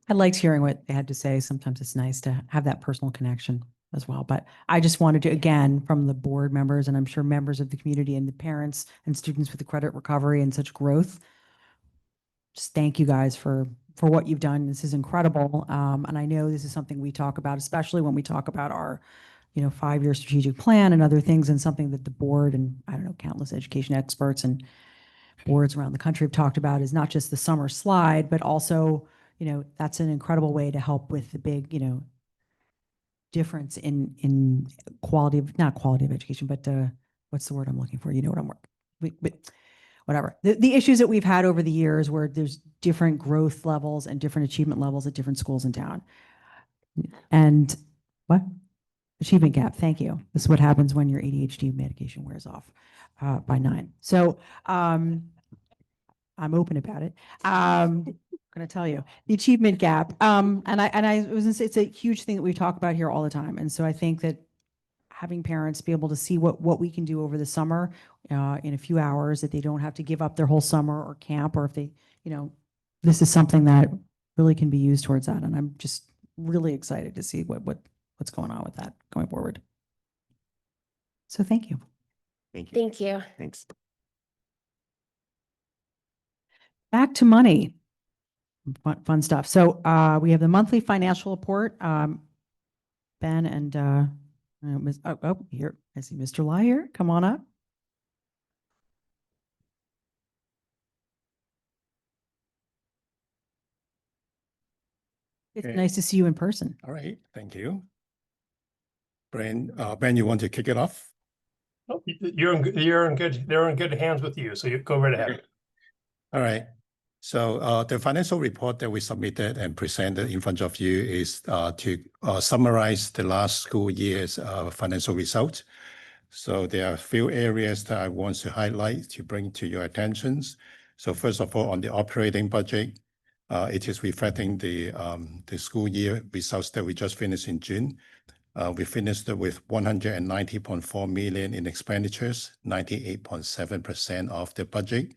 I liked hearing what they had to say. Sometimes it's nice to have that personal connection as well. But I just wanted to, again, from the board members, and I'm sure members of the community and the parents and students with the credit recovery and such growth, just thank you guys for for what you've done. This is incredible. And I know this is something we talk about, especially when we talk about our, 5-year strategic plan and other things, and something that the board and, I don't know, countless education experts and boards around the country have talked about is not just the summer slide, but also, that's an incredible way to help with the big, difference in quality of, not quality of education, but what's the word I'm looking for? You know what I'm working, but whatever. The issues that we've had over the years where there's different growth levels and different achievement levels at different schools in town. And what? Achievement gap. Thank you. This is what happens when your ADHD medication wears off by 9. So I'm open about it. I'm going to tell you the achievement gap. And I was going to say it's a huge thing that we talk about here all the time. And so I think that having parents be able to see what we can do over the summer in a few hours, that they don't have to give up their whole summer or camp, or if they, this is something that really can be used towards that. And I'm just really excited to see what's going on with that going forward. So thank you. Thank you. Thank you. Thanks. Back to money. Fun stuff. So we have the monthly financial report. Ben and here, I see Mr. Lai here. Come on up. It's Okay. nice to see you in person. All right, thank you. Ben, you want to kick it off? Oh, they're in good hands with you. So you go right ahead. All right. So the financial report that we submitted and presented in front of you is to summarize the last school year's financial results. So there are a few areas that I want to highlight to bring to your attention. So first of all, on the operating budget, it is reflecting the school year results that we just finished in June. We finished with 190.4 million in expenditures, 98.7% of the budget,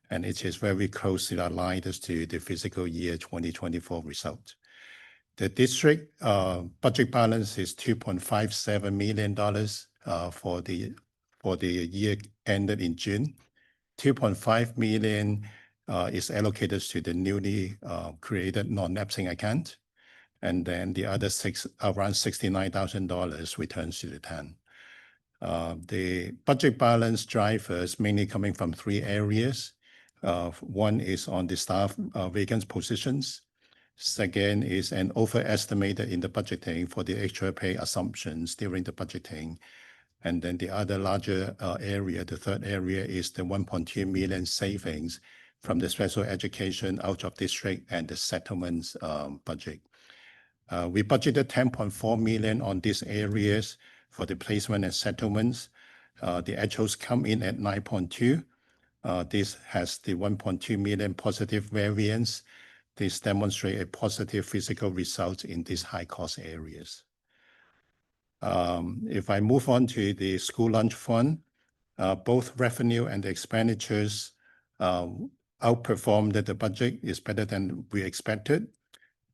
and it is very closely aligned to the fiscal year 2024 result. The district budget balance is $2.57 million for the year ended in June. 2.5 million is allocated to the newly created non-lapsing account, and then the other around $69,000 returns to the town. The budget balance drivers mainly coming from 3 areas. One is on the staff vacant positions. Second is an overestimated in the budgeting for the extra pay assumptions during the budgeting. And then the other larger area, the third area, is the 1.2 million savings from the special education out of district and the settlements budget. We budgeted 10.4 million on these areas for the placement and settlements. The actuals come in at 9.2. This has the 1.2 million positive variance. This demonstrates a positive physical result in these high cost areas. If I move on to the school lunch fund, both revenue and expenditures outperformed the budget, is better than we expected.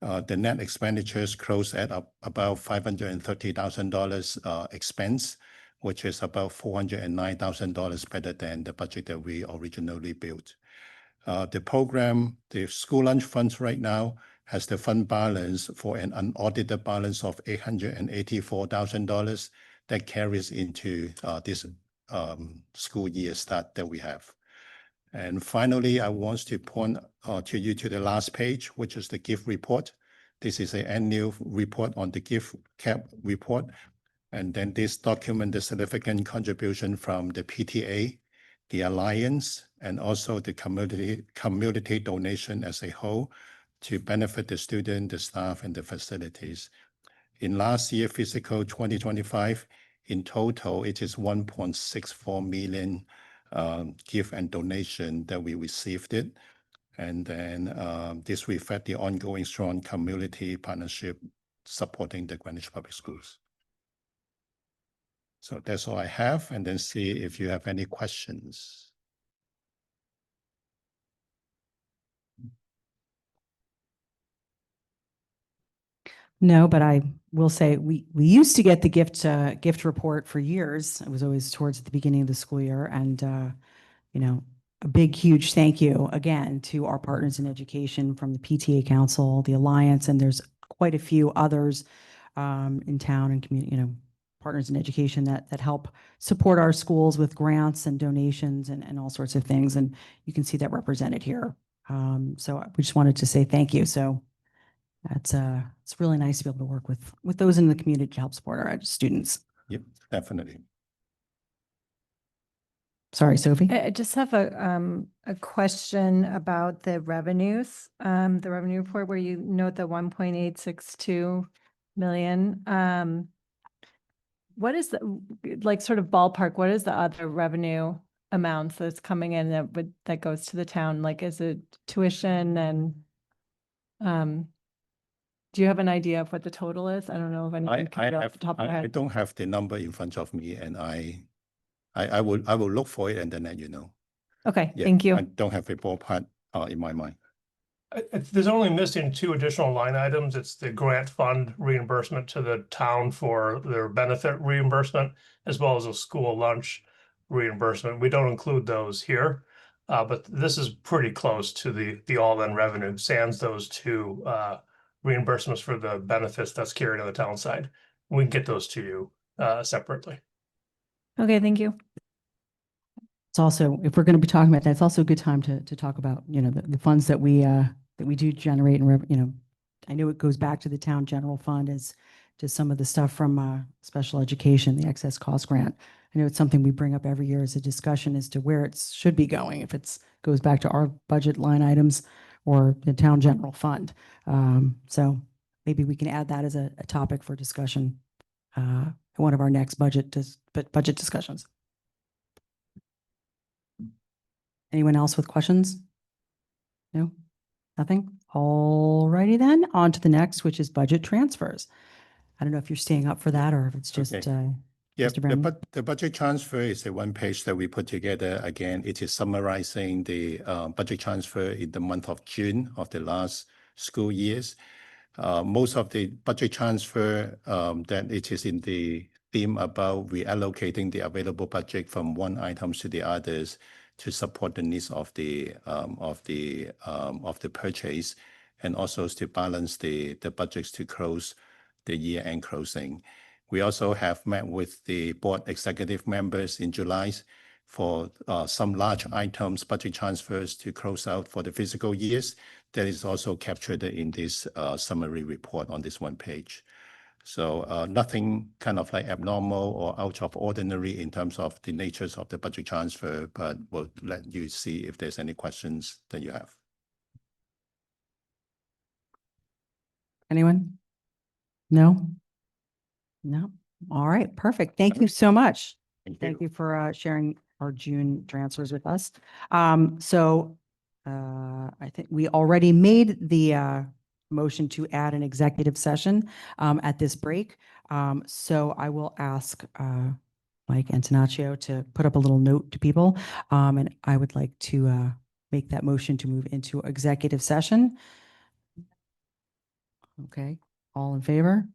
The net expenditures closed at about $530,000 expense, which is about $409,000 better than the budget that we originally built. The program, the school lunch funds right now has the fund balance for an unaudited balance of $884,000 that carries into this school year start that we have. And finally, I want to point to you to the last page, which is the gift report. This is an annual report on the gift cap report. And then this document, the significant contribution from the PTA, the Alliance, and also the community donation as a whole to benefit the student, the staff, and the facilities. In last year, fiscal 2025, in total, it is 1.64 million gift and donation that we received it. And then this reflects the ongoing strong community partnership supporting the Greenwich Public Schools. So that's all I have, and then see if you have any questions. No, but I will say we used to get the gift report for years. It was always towards the beginning of the school year, and a big, huge thank you again to our partners in education from the PTA Council, the Alliance, and there's quite a few others in town and community, partners in education that help support our schools with grants and donations and all sorts of things. And you can see that represented here. So we just wanted to say thank you. So it's really nice to be able to work with those in the community to help support our students. Yep, definitely. Sorry, Sophie. I just have a question about the revenues, the revenue report where you note the 1.862 million. What is the, like, sort of ballpark, what is the other revenue amounts that's coming in that goes to the town? Like, is it tuition and, do you have an idea of what the total is? I don't know if anyone can get off the top of their I head. don't have the number in front of me, and I will look for it and then let you know. Okay, Yeah, thank you. I don't have a ballpark in my mind. There's only missing 2 additional line items. It's the grant fund reimbursement to the town for their benefit reimbursement, as well as a school lunch reimbursement. We don't include those here, but this is pretty close to the all-in revenue, sans those 2 reimbursements for the benefits that's carried on the town side. We can get those to you separately. Okay, thank you. It's also, if we're going to be talking about that, it's also a good time to talk about, the funds that we do generate and, I know it goes back to the town general fund as to some of the stuff from special education, the excess cost grant. I know it's something we bring up every year as a discussion as to where it should be going, if it's goes back to our budget line items or the town general fund. So maybe we can add that as a topic for discussion in one of our next budget discussions. Anyone else with questions? No, nothing? All righty then, on to the next, which is budget transfers. I don't know if you're staying up for that or if it's just, Okay. Yeah, Mr. Brown. the budget transfer is the one page that we put together. Again, it is summarizing the budget transfer in the month of June of the last school years. Most of the budget transfer that it is in the theme about reallocating the available budget from one items to the others to support the needs of the purchase, and also to balance the budgets to close the year-end closing. We also have met with the board executive members in July for some large items budget transfers to close out for the fiscal years. That is also captured in this summary report on this one page. So nothing kind of like abnormal or out of ordinary in terms of the natures of the budget transfer, but we'll let you see if there's any questions that you have. Anyone? No? No? All right, perfect. Thank you so much. Thank you for sharing our June transfers with us. So I think we already made the motion to add an executive session at this break. So I will ask Mike Antonaccio to put up a little note to people. And I would like to make that motion to move into executive session. Okay, all in favor?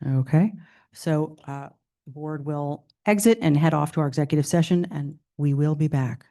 Okay, so the board will exit and head off to our executive session, and we will be back.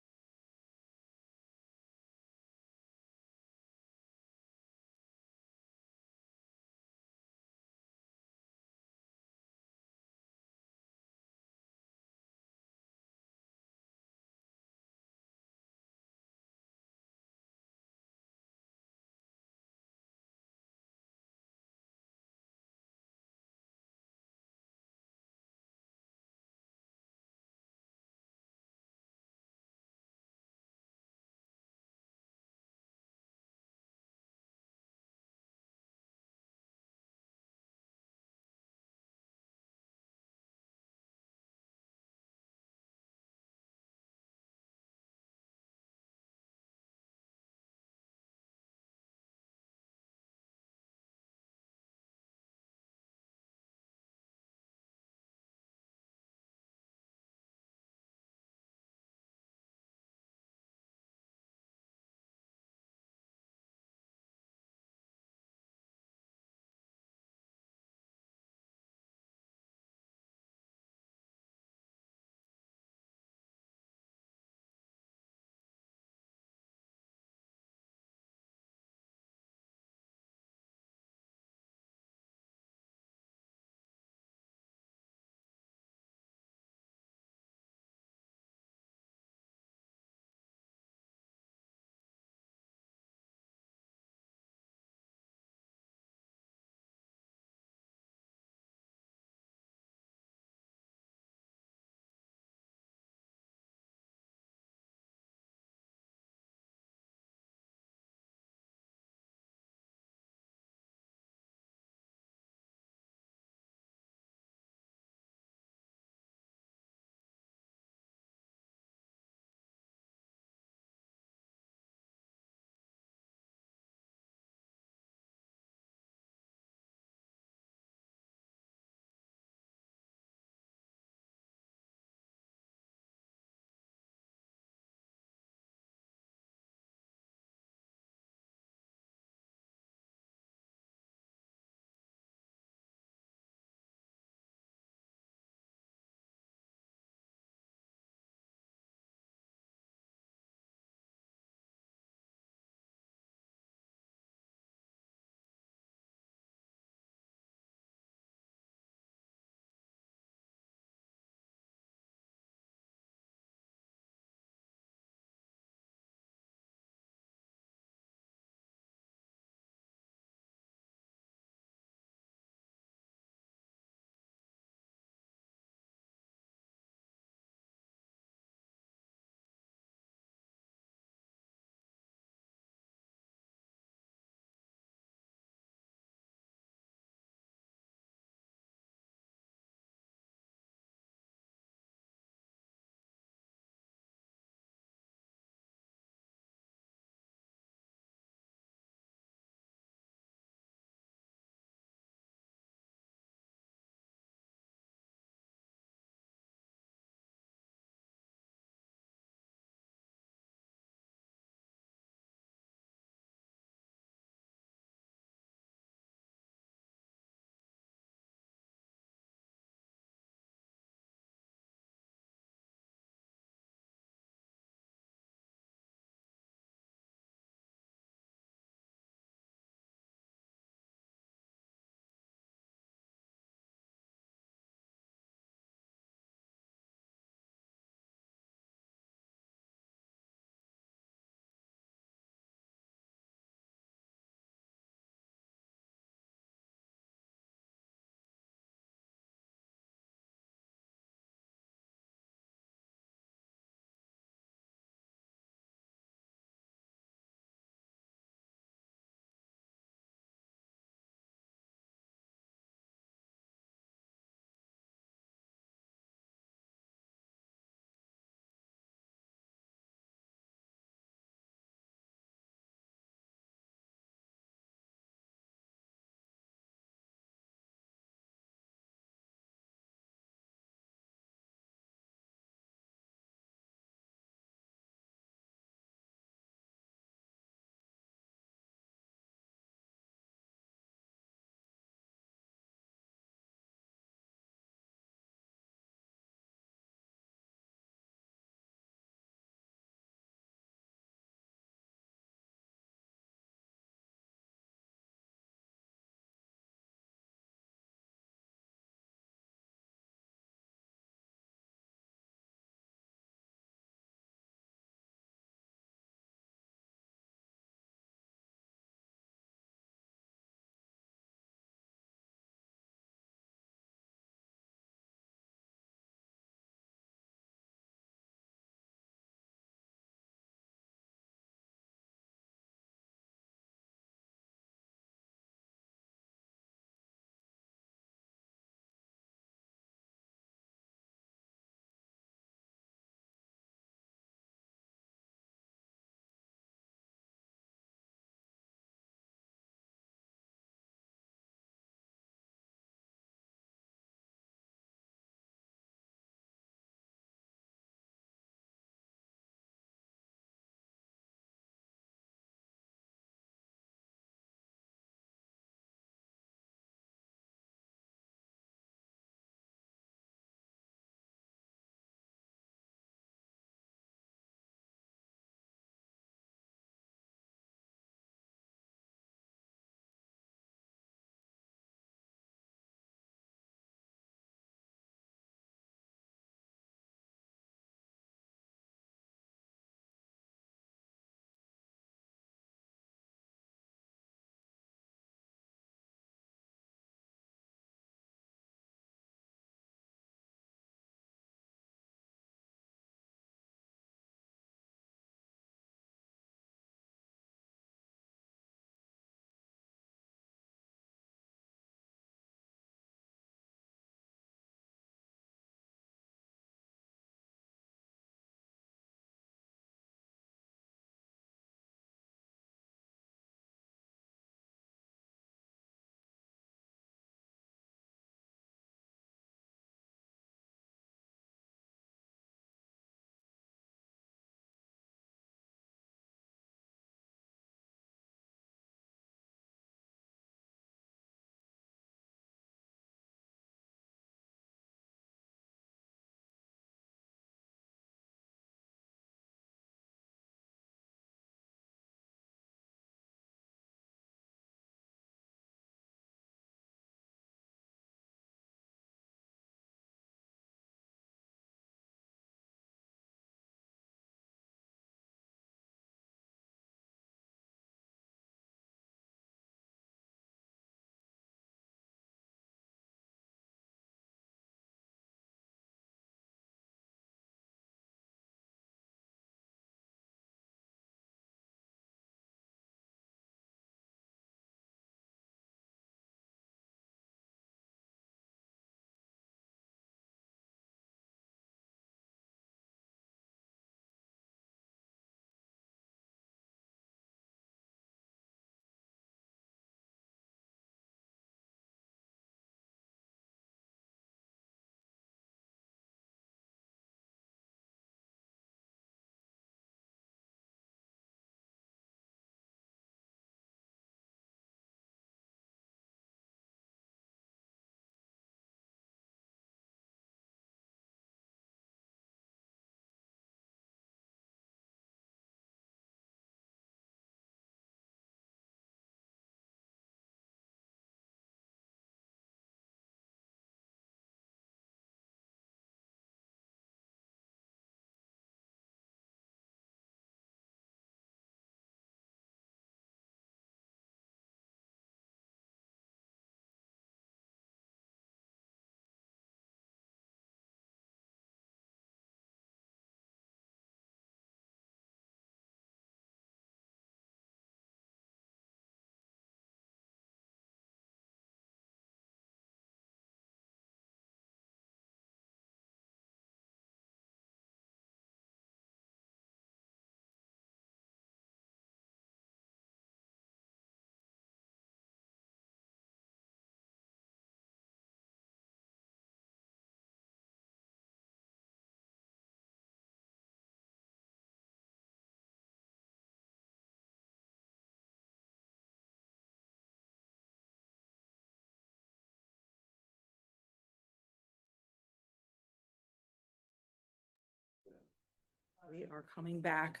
We are coming back.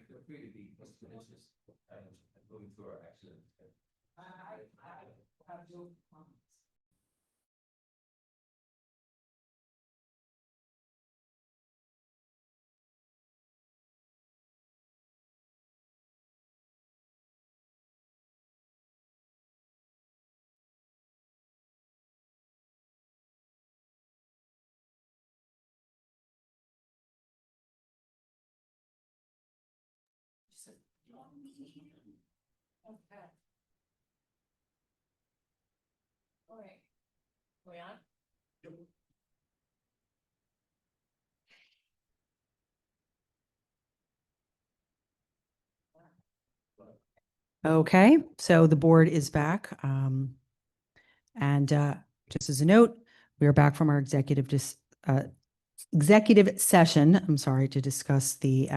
Feel free to be, it's just, moving through our accident. I have no comments. Okay. All right. We on? Okay, so the board is back. And just as a note, we are back from our executive session, I'm sorry, to discuss the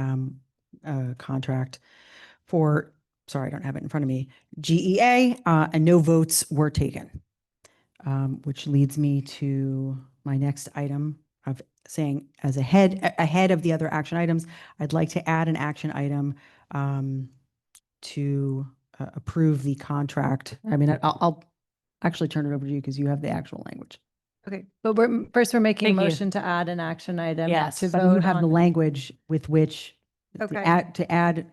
contract for, sorry, I don't have it in front of me, GEA, and no votes were taken. Which leads me to my next item of saying, as ahead of the other action items, I'd like to add an action item to approve the contract. I mean, I'll actually turn it over to you because you have the actual language. Okay, but we're making a Thank you. motion to add an action item. Yes. To But you vote have the on. language with which Okay. to add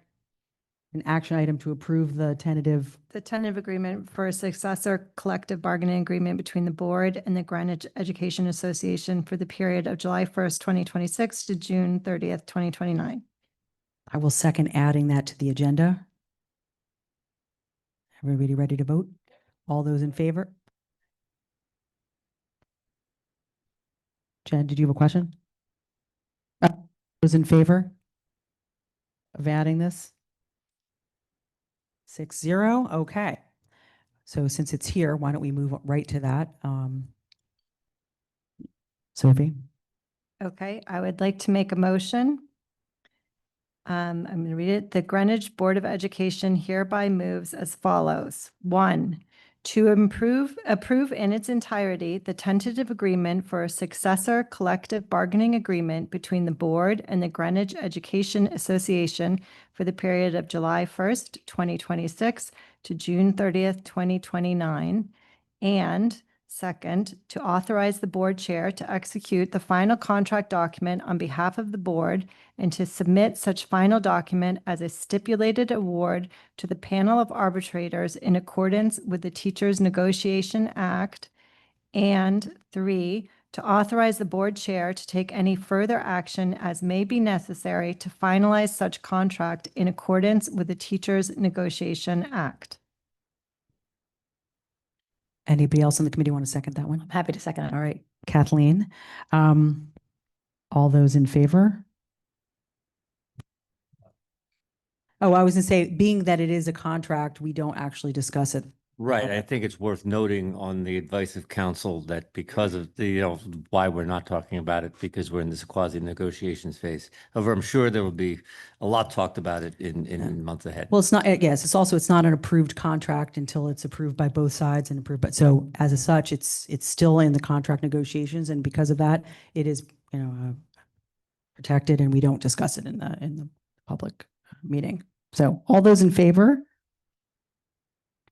an action item to approve the tentative. The tentative agreement for a successor collective bargaining agreement between the board and the Greenwich Education Association for the period of July 1st, 2026 to June 30th, 2029. I will second adding that to the agenda. Everybody ready to vote? All those in favor? Jen, did you have a question? Those in favor of adding this? 6-0, okay. So since it's here, why don't we move right to that? Sophie? Okay, I would like to make a motion. I'm going to read it. The Greenwich Board of Education hereby moves as follows. 1, to approve in its entirety the tentative agreement for a successor collective bargaining agreement between the board and the Greenwich Education Association for the period of July 1st, 2026 to June 30th, 2029. And second, to authorize the board chair to execute the final contract document on behalf of the board and to submit such final document as a stipulated award to the panel of arbitrators in accordance with the Teachers Negotiation Act. And 3, to authorize the board chair to take any further action as may be necessary to finalize such contract in accordance with the Teachers Negotiation Act. Anybody else on the committee want to second that one? I'm happy to second it. All right, Kathleen. All those in favor? Oh, I was gonna say, being that it is a contract, we don't actually discuss it. Right, I think it's worth noting on the advice of counsel that because of the, why we're not talking about it, because we're in this quasi negotiations phase. However, I'm sure there will be a lot talked about it in months ahead. Well, it's not, yes, it's not an approved contract until it's approved by both sides and approved, but so as such, it's still in the contract negotiations, and because of that, it is, protected, and we don't discuss it in the public meeting. So all those in favor?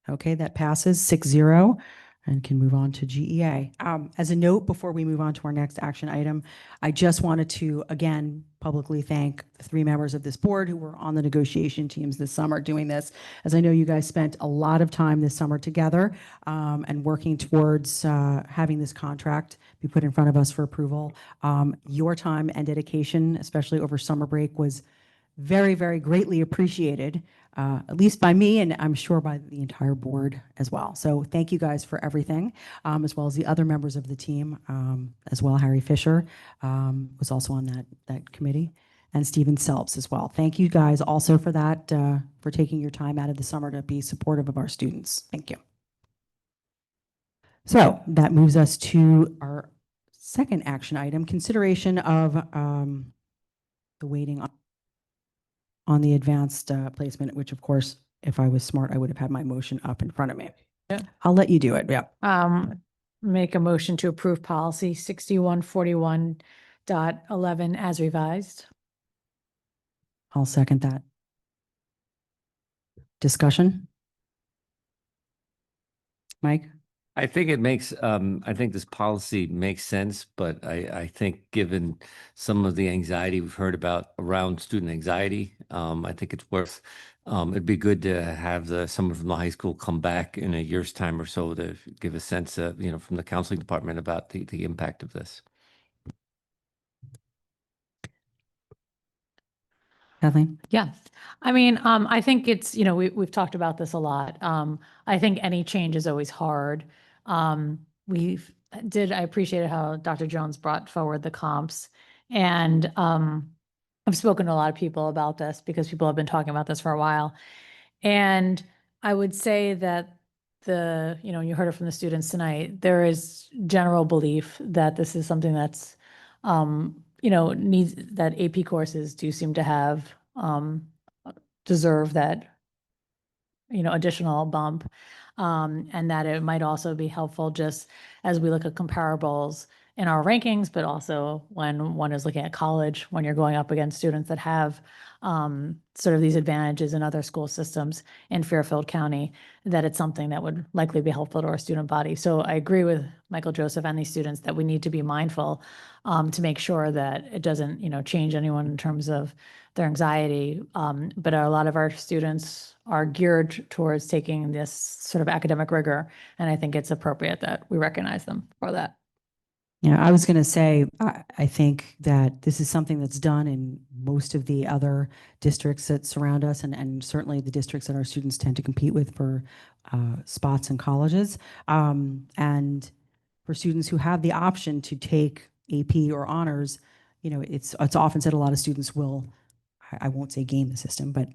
Okay, that passes 6-0 and can move on to GEA. As a note, before we move on to our next action item, I just wanted to, again, publicly thank the 3 members of this board who were on the negotiation teams this summer doing this, as I know you guys spent a lot of time this summer together and working towards having this contract be put in front of us for approval. Your time and dedication, especially over summer break, was very, very greatly appreciated, at least by me and I'm sure by the entire board as well. So thank you guys for everything, as well as the other members of the team as well. Harry Fisher was also on that committee, and Stephen Selps as well. Thank you guys also for that, for taking your time out of the summer to be supportive of our students. Thank you. So that moves us to our second action item, consideration of the waiting on the advanced placement, which of course, if I was smart, I would have had my motion up in front of me. Yeah. I'll let you do it. Yeah. Make a motion to approve policy 6141.11 as revised. I'll second that. Discussion? Mike? I think it makes, I think this policy makes sense, but I think given some of the anxiety we've heard about around student anxiety, I think it's worth, it'd be good to have someone from the high school come back in a year's time or so to give a sense of, from the counseling department about the impact of this. Kathleen? Yeah. I mean, I think it's, we've talked about this a lot. I think any change is always hard. I appreciated how Dr. Jones brought forward the comps. And I've spoken to a lot of people about this because people have been talking about this for a while. And I would say that you heard it from the students tonight, there is general belief that this is something that's, needs, that AP courses do seem to have, deserve that, additional bump. And that it might also be helpful just as we look at comparables in our rankings, but also when one is looking at college, when you're going up against students that have sort of these advantages in other school systems in Fairfield County, that it's something that would likely be helpful to our student body. So I agree with Michael Joseph and these students that we need to be mindful to make sure that it doesn't, change anyone in terms of their anxiety. But a lot of our students are geared towards taking this sort of academic rigor, and I think it's appropriate that we recognize them for that. Yeah, I was going to say, I think that this is something that's done in most of the other districts that surround us, and certainly the districts that our students tend to compete with for spots in colleges. And for students who have the option to take AP or honors, it's often said a lot of students will, I won't say game the system, but,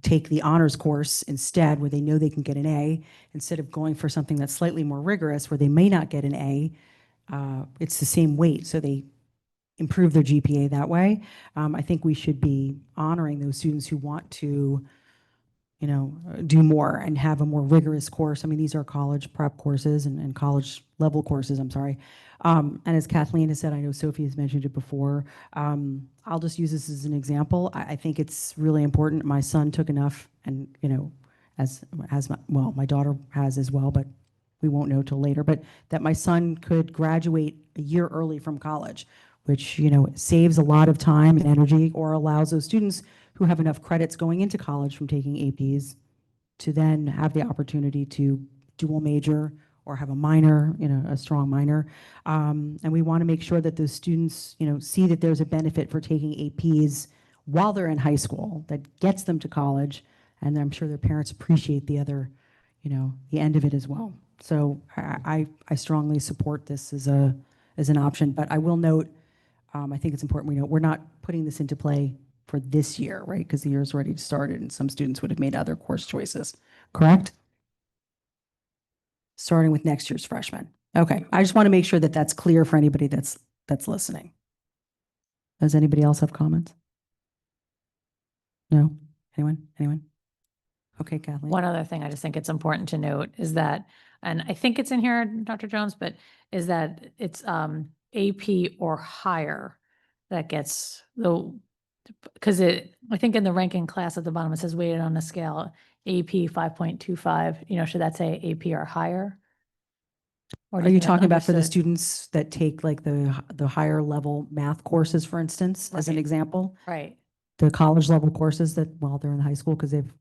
take the honors course instead where they know they can get an A instead of going for something that's slightly more rigorous where they may not get an A. It's the same weight, so they improve their GPA that way. I think we should be honoring those students who want to, do more and have a more rigorous course. I mean, these are college prep courses and college level courses, I'm sorry. And as Kathleen has said, I know Sophie has mentioned it before, I'll just use this as an example. I think it's really important. My son took enough and, my daughter has as well, but we won't know till later, but that my son could graduate a year early from college, which, saves a lot of time and energy, or allows those students who have enough credits going into college from taking APs to then have the opportunity to dual major or have a minor, a strong minor. And we want to make sure that those students, see that there's a benefit for taking APs while they're in high school that gets them to college. And I'm sure their parents appreciate the other, the end of it as well. So I strongly support this as an option, but I will note, I think it's important we note we're not putting this into play for this year, right? Because the year's already started and some students would have made other course choices, correct? Starting with next year's freshmen. Okay, I just want to make sure that that's clear for anybody that's listening. Does anybody else have comments? No? Anyone? Okay, Kathleen. One other thing I just think it's important to note is that, and I think it's in here, Dr. Jones, but is that it's AP or higher that gets because I think in the ranking class at the bottom, it says weighted on a scale, AP 5.25, should that say AP or higher? Or Are do you think that's talking about for the understood? students that take like the higher level math courses, for instance, as an Right. example? Right. The college level courses that while they're in high school, because they've,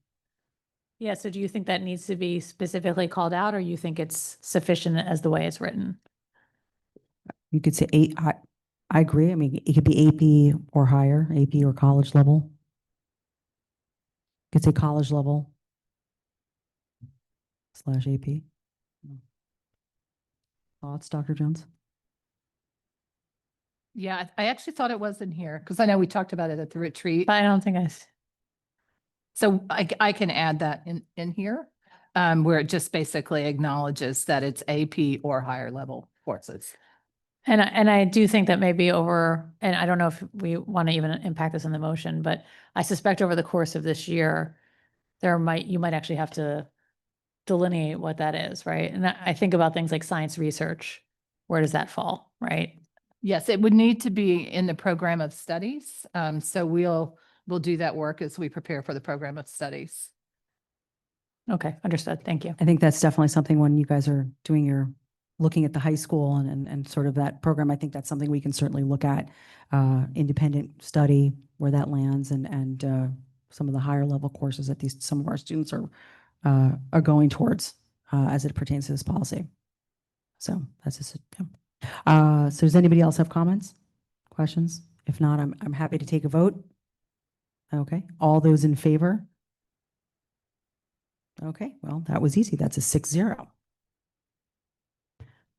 Yeah, so do you think that needs to be specifically called out, or you think it's sufficient as the way it's written? you could say I agree. I mean, it could be AP or higher, AP or college level. Could say college level / AP. Thoughts, Dr. Jones? Yeah, I actually thought it was in here because I know we talked about it at the retreat. But I don't think So I can add that in here, where it just basically acknowledges that it's AP or higher level courses. And I do think that maybe and I don't know if we want to even impact this in the motion, but I suspect over the course of this year, you might actually have to delineate what that is, right? And I think about things like science research. Where does that fall, right? Yes, it would need to be in the program of studies. So we'll do that work as we prepare for the program of studies. Okay, understood. Thank you. I think that's definitely something when you guys are doing looking at the high school and sort of that program, I think that's something we can certainly look at, independent study where that lands and some of the higher level courses that some of our students are going towards as it pertains to this policy. So that's just, yeah. So does anybody else have comments, questions? If not, I'm happy to take a vote. Okay, all those in favor? Okay, well, that was easy. That's a 6-0.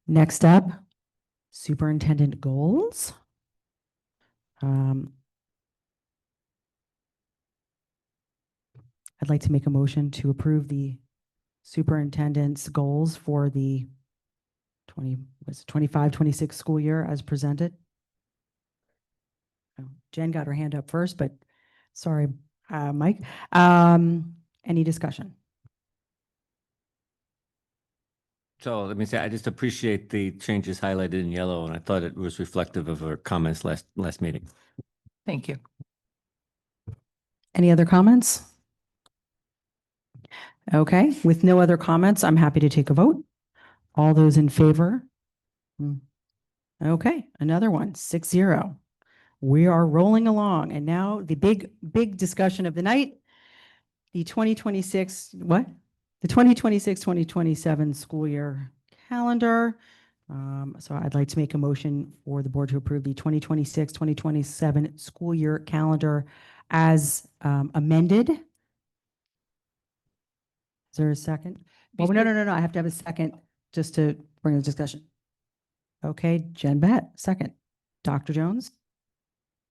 Next up, superintendent goals. I'd like to make a motion to approve the superintendent's goals for the 25-26 school year as presented. Oh, Jen got her hand up first, but sorry, Mike. Any discussion? So let me say, I just appreciate the changes highlighted in yellow, and I thought it was reflective of our comments last meeting. Thank you. Any other comments? Okay, with no other comments, I'm happy to take a vote. All those in favor? Okay, another one, 6-0. We are rolling along. And now the big discussion of the night, the 2026-2027 school year calendar. So I'd like to make a motion for the board to approve the 2026-2027 school year calendar as amended. Is there a second? Well, no. I have to have a second just to bring the discussion. Okay, Jen Bett, second. Dr. Jones?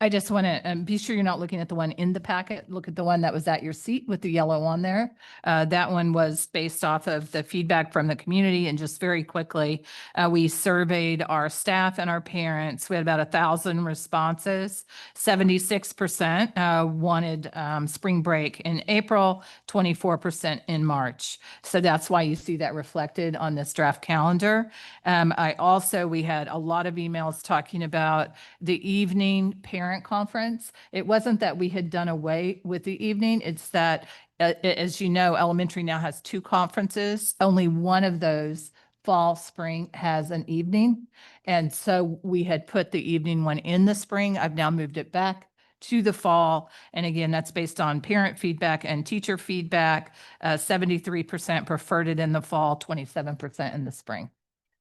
I just want to be sure you're not looking at the one in the packet. Look at the one that was at your seat with the yellow on there. That one was based off of the feedback from the community. And just very quickly, we surveyed our staff and our parents. We had about 1,000 responses. 76% wanted spring break in April, 24% in March. So that's why you see that reflected on this draft calendar. We had a lot of emails talking about the evening parent conference. It wasn't that we had done away with the evening. It's that, as you know, elementary now has 2 conferences. Only one of those, fall, spring, has an evening. And so we had put the evening one in the spring. I've now moved it back to the fall. And again, that's based on parent feedback and teacher feedback. 73% preferred it in the fall, 27% in the spring.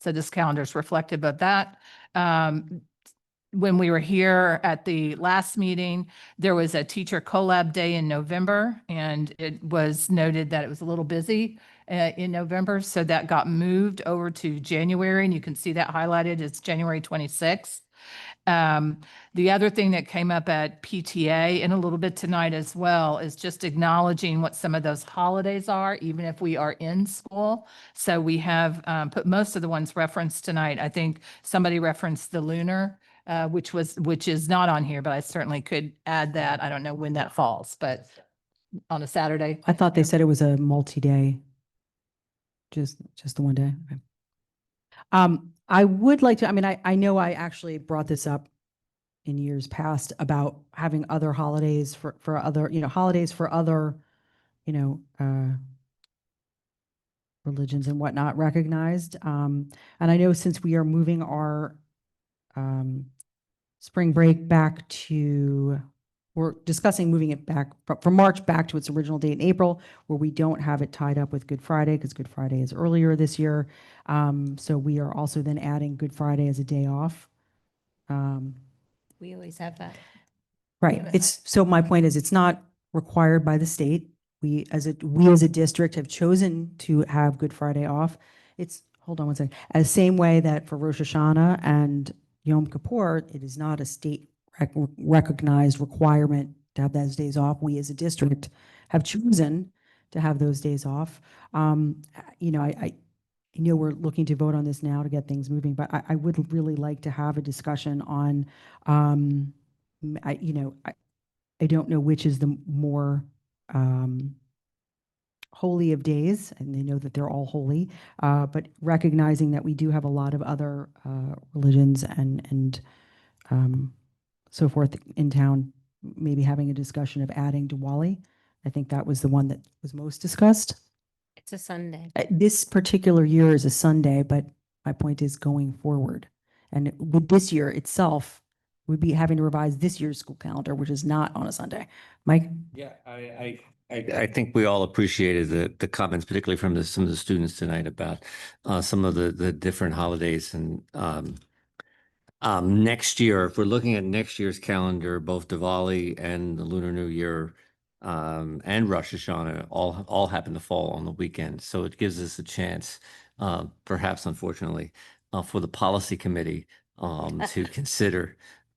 So this calendar is reflective of that. When we were here at the last meeting, there was a teacher collab day in November, and it was noted that it was a little busy in November. So that got moved over to January, and you can see that highlighted. It's January 26th. The other thing that came up at PTA and a little bit tonight as well is just acknowledging what some of those holidays are, even if we are in school. So we have put most of the ones referenced tonight. I think somebody referenced the lunar, which is not on here, but I certainly could add that. I don't know when that falls, but on a Saturday. I thought they said it was a multi-day, just the one day. Okay. I would like to, I know I actually brought this up in years past about having other holidays for other, holidays for other, religions and whatnot recognized. And I know since we are moving our spring break back to, we're discussing moving it back from March back to its original date in April, where we don't have it tied up with Good Friday, because Good Friday is earlier this year. So we are also then adding Good Friday as a day off. We always have that. Right. So my point is, it's not required by the state. we as a district have chosen to have Good Friday off. It's, hold on one second, as same way that for Rosh Hashanah and Yom Kippur, it is not a state recognized requirement to have those days off. We as a district have chosen to have those days off. You know, I know we're looking to vote on this now to get things moving, but I would really like to have a discussion on, you know, I don't know which is the more holy of days, and they know that they're all holy, but recognizing that we do have a lot of other religions and so forth in town, maybe having a discussion of adding Diwali. I think that was the one that was most discussed. It's a Sunday. This particular year is a Sunday, but my point is going forward. And with this year itself, we'd be having to revise this year's school calendar, which is not on a Sunday. Mike? Yeah, I think we all appreciated the comments, particularly from some of the students tonight about some of the different holidays. And next year, if we're looking at next year's calendar, both Diwali and the Lunar New Year and Rosh Hashanah all happen to fall on the weekend. So it gives us a chance, perhaps unfortunately, for the policy committee to consider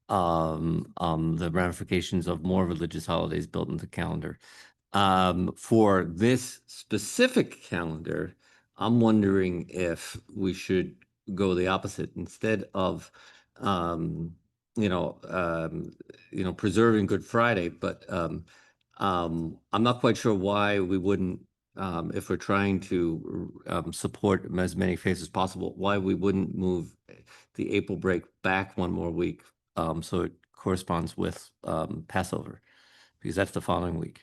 the ramifications of more religious holidays built into the calendar. For this specific calendar, I'm wondering if we should go the opposite instead of, you know, preserving Good Friday, but I'm not quite sure why we wouldn't, if we're trying to support as many faiths as possible, why we wouldn't move the April break back one more week, so it corresponds with Passover, because that's the following week.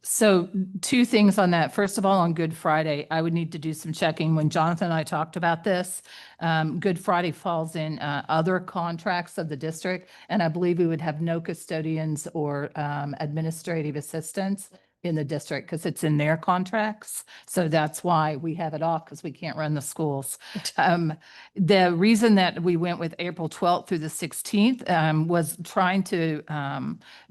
So two things on that. First of all, on Good Friday, I would need to do some checking. When Jonathan and I talked about this, Good Friday falls in other contracts of the district, and I believe we would have no custodians or administrative assistants in the district because it's in their contracts. So that's why we have it off, because we can't run the schools. The reason that we went with April 12th through the 16th was trying to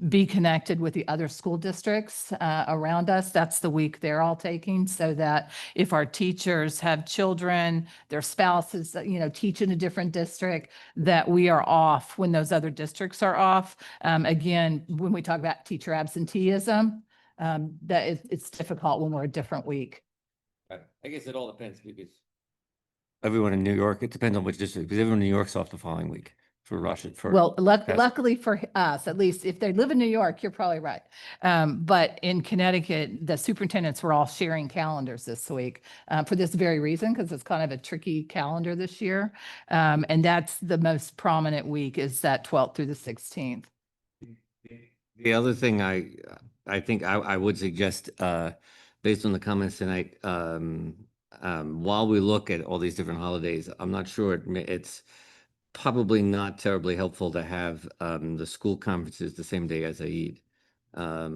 be connected with the other school districts around us. That's the week they're all taking, so that if our teachers have children, their spouses, you know, teach in a different district, that we are off when those other districts are off. Again, when we talk about teacher absenteeism, that it's difficult when we're a different week. I guess it all depends, because everyone in New York, it depends on which district, because everyone in New York's off the following week for Rush. Well, luckily for us, at least if they live in New York, you're probably right. But in Connecticut, the superintendents were all sharing calendars this week for this very reason, because it's kind of a tricky calendar this year. And that's the most prominent week, is that 12th through the 16th. The other thing I think I would suggest, based on the comments tonight, while we look at all these different holidays, I'm not sure it's probably not terribly helpful to have the school conferences the same day as Eid. I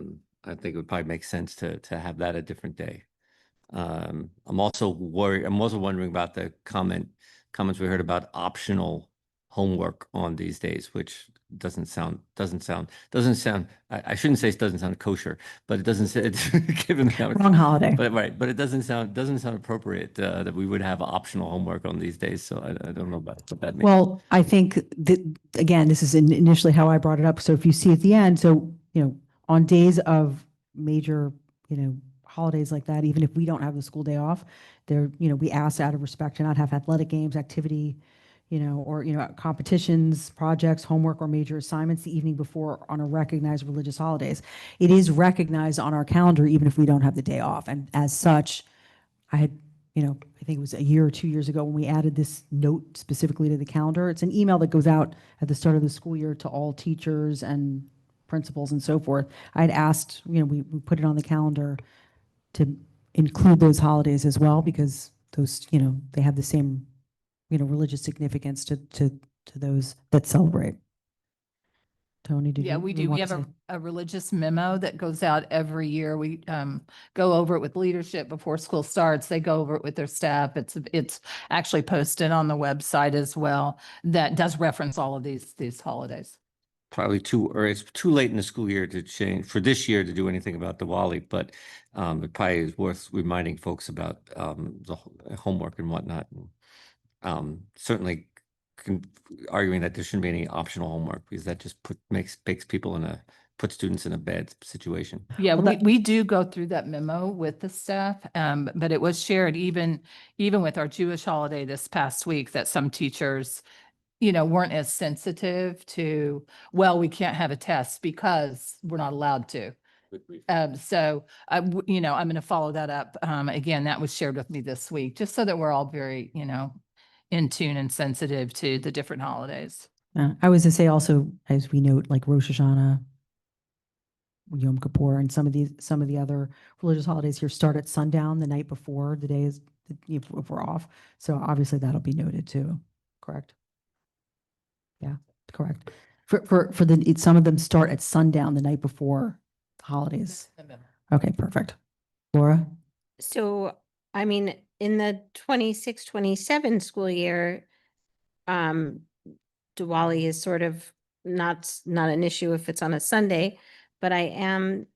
think it would probably make sense to have that a different day. I'm also wondering about the comments we heard about optional homework on these days, which doesn't sound I shouldn't say it doesn't sound kosher, but it doesn't say it's given Wrong holiday. But right, but it doesn't sound appropriate that we would have optional homework on these days. So I don't know about what that means. Well, I think that, again, this is initially how I brought it up. So if you see at the end, so, you know, on days of major, you know, holidays like that, even if we don't have the school day off, there, you know, we ask out of respect to not have athletic games, activity, you know, or, you know, competitions, projects, homework, or major assignments the evening before on a recognized religious holidays. It is recognized on our calendar, even if we don't have the day off. And as such, I had, you know, I think it was a year or 2 years ago when we added this note specifically to the calendar. It's an email that goes out at the start of the school year to all teachers and principals and so forth. I'd asked, you know, we put it on the calendar to include those holidays as well, because those, you know, they have the same, you know, religious significance to those that celebrate. Tony, did Yeah, you? we you do. We want have to say- a religious memo that goes out every year. We go over it with leadership before school starts. They go over it with their staff. It's actually posted on the website as well. That does reference all of these holidays. probably it's too late in the school year to change for this year to do anything about Diwali, but it probably is worth reminding folks about homework and whatnot. Certainly arguing that there shouldn't be any optional homework because that just puts students in a bad situation. Yeah, Well, we do go through that memo with the staff, but it was shared even with our Jewish holiday this past week that some teachers, weren't as sensitive to, well, we can't have a test because we're not allowed to. So I'm going to follow that up. Again, that was shared with me this week, just so that we're all very, in tune and sensitive to the different holidays. I was to say also, as we note, like Rosh Hashanah, Yom Kippur, and some of the other religious holidays here start at sundown the night before the day is, if we're off. So obviously that'll be noted too. Correct? Yeah, correct. Some of them start at sundown the night before holidays. Okay, perfect. Laura? So, I mean, in the 26-27 school year, Diwali is sort of not an issue if it's on a Sunday, but I am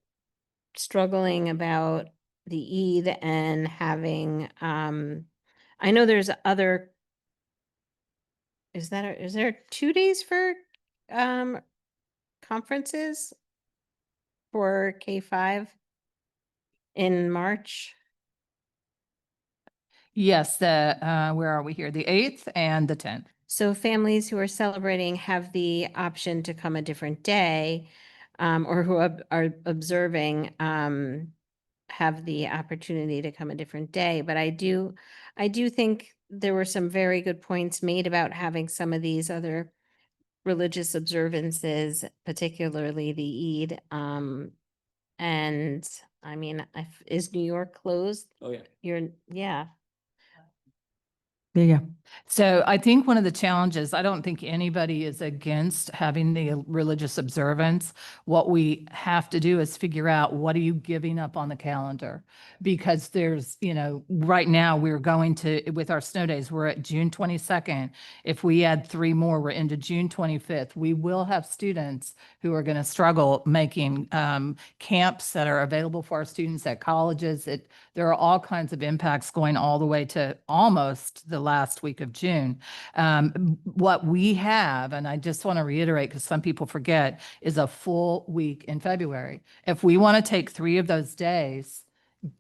struggling about the Eid and having, I know there's other, is there 2 days for conferences for K-5 in March? Yes, where are we here? The 8th and the 10th. So families who are celebrating have the option to come a different day, or who are observing, have the opportunity to come a different day. But I do think there were some very good points made about having some of these other religious observances, particularly the Eid. And I mean, is New York closed? Oh, yeah. Yeah. Yeah. So I think one of the challenges, I don't think anybody is against having the religious observance. What we have to do is figure out, what are you giving up on the calendar? Because there's, right now we're going to, with our snow days, we're at June 22nd. If we add 3 more, we're into June 25th. We will have students who are going to struggle making camps that are available for our students at colleges. There are all kinds of impacts going all the way to almost the last week of June. What we have, and I just want to reiterate because some people forget, is a full week in February. If we want to take 3 of those days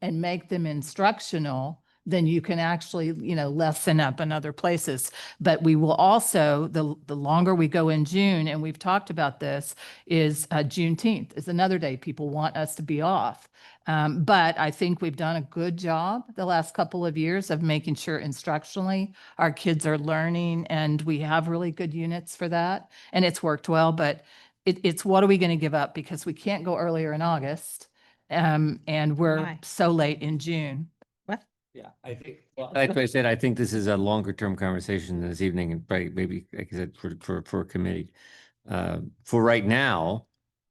and make them instructional, then you can actually, lessen up in other places. But we will also, the longer we go in June, and we've talked about this, is Juneteenth is another day people want us to be off. But I think we've done a good job the last couple of years of making sure instructionally our kids are learning, and we have really good units for that. And it's worked well, but it's what are we going to give up? Because we can't go earlier in August. And we're Why? so late in June. Yeah, I think, like I said, I think this is a longer term conversation this evening, and maybe, like I said, for a committee. For right now,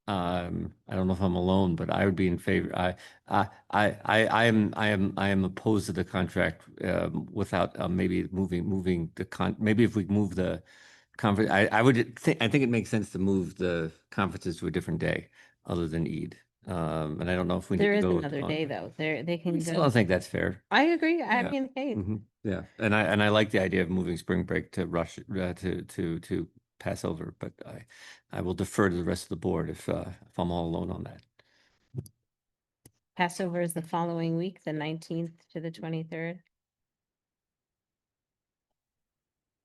I don't know if I'm alone, but I would be in favor. I am opposed to the contract without maybe moving maybe if we move the conference, I think it makes sense to move the conferences to a different day other than Eid. And I don't know if we need There to is go another on- day though. They can I still go. don't think that's fair. I agree. I Yeah. mean, hey, Yeah, and I like the idea of moving spring break to to Passover, but I will defer to the rest of the board if I'm all alone on that. Passover is the following week, the 19th to the 23rd.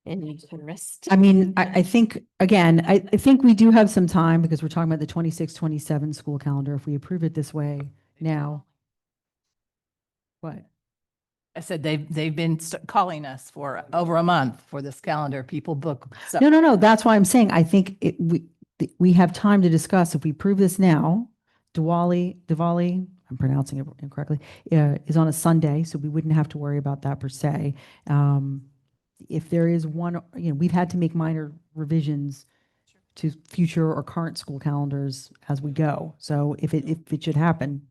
And you can rest. I mean, I think, again, I think we do have some time because we're talking about the 26-27 school calendar. If we approve it this way now. What? I said they've been calling us for over a month for this calendar. People book. No. That's why I'm saying, I think we have time to discuss. If we prove this now, Diwali, I'm pronouncing it incorrectly, is on a Sunday, so we wouldn't have to worry about that per se. If there is one, we've had to make minor revisions to future or current school calendars as we go. So if it should happen.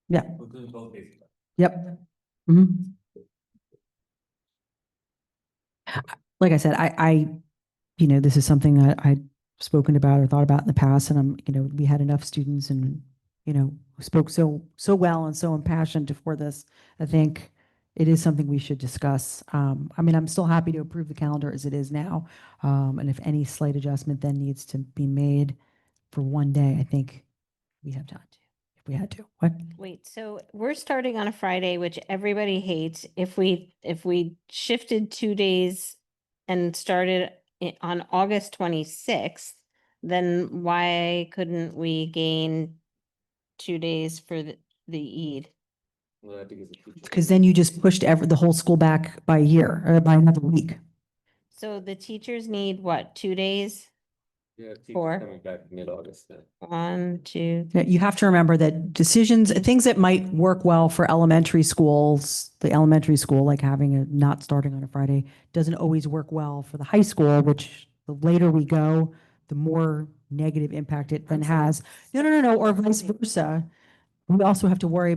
Yeah. Yep. Mhm. Like I said, this is something that I'd spoken about or thought about in the past, and we had enough students and, who spoke so well and so impassioned for this. I think it is something we should discuss. I'm still happy to approve the calendar as it is now. And if any slight adjustment then needs to be made for one day, I think we have time to, if we had to. What? Wait, so we're starting on a Friday, which everybody hates. If we shifted 2 days and started on August 26th, then why couldn't we gain 2 days for the Eid? Because then you just pushed the whole school back by a year or by another week. So the teachers need what, 2 days? Yeah, Four. coming back mid-August then. 1, 2, Yeah, you have to remember that things that might work well for elementary schools, the elementary school, like having not starting on a Friday, doesn't always work well for the high school, which the later we go, the more negative impact it then has. No, or vice versa. We also have to worry,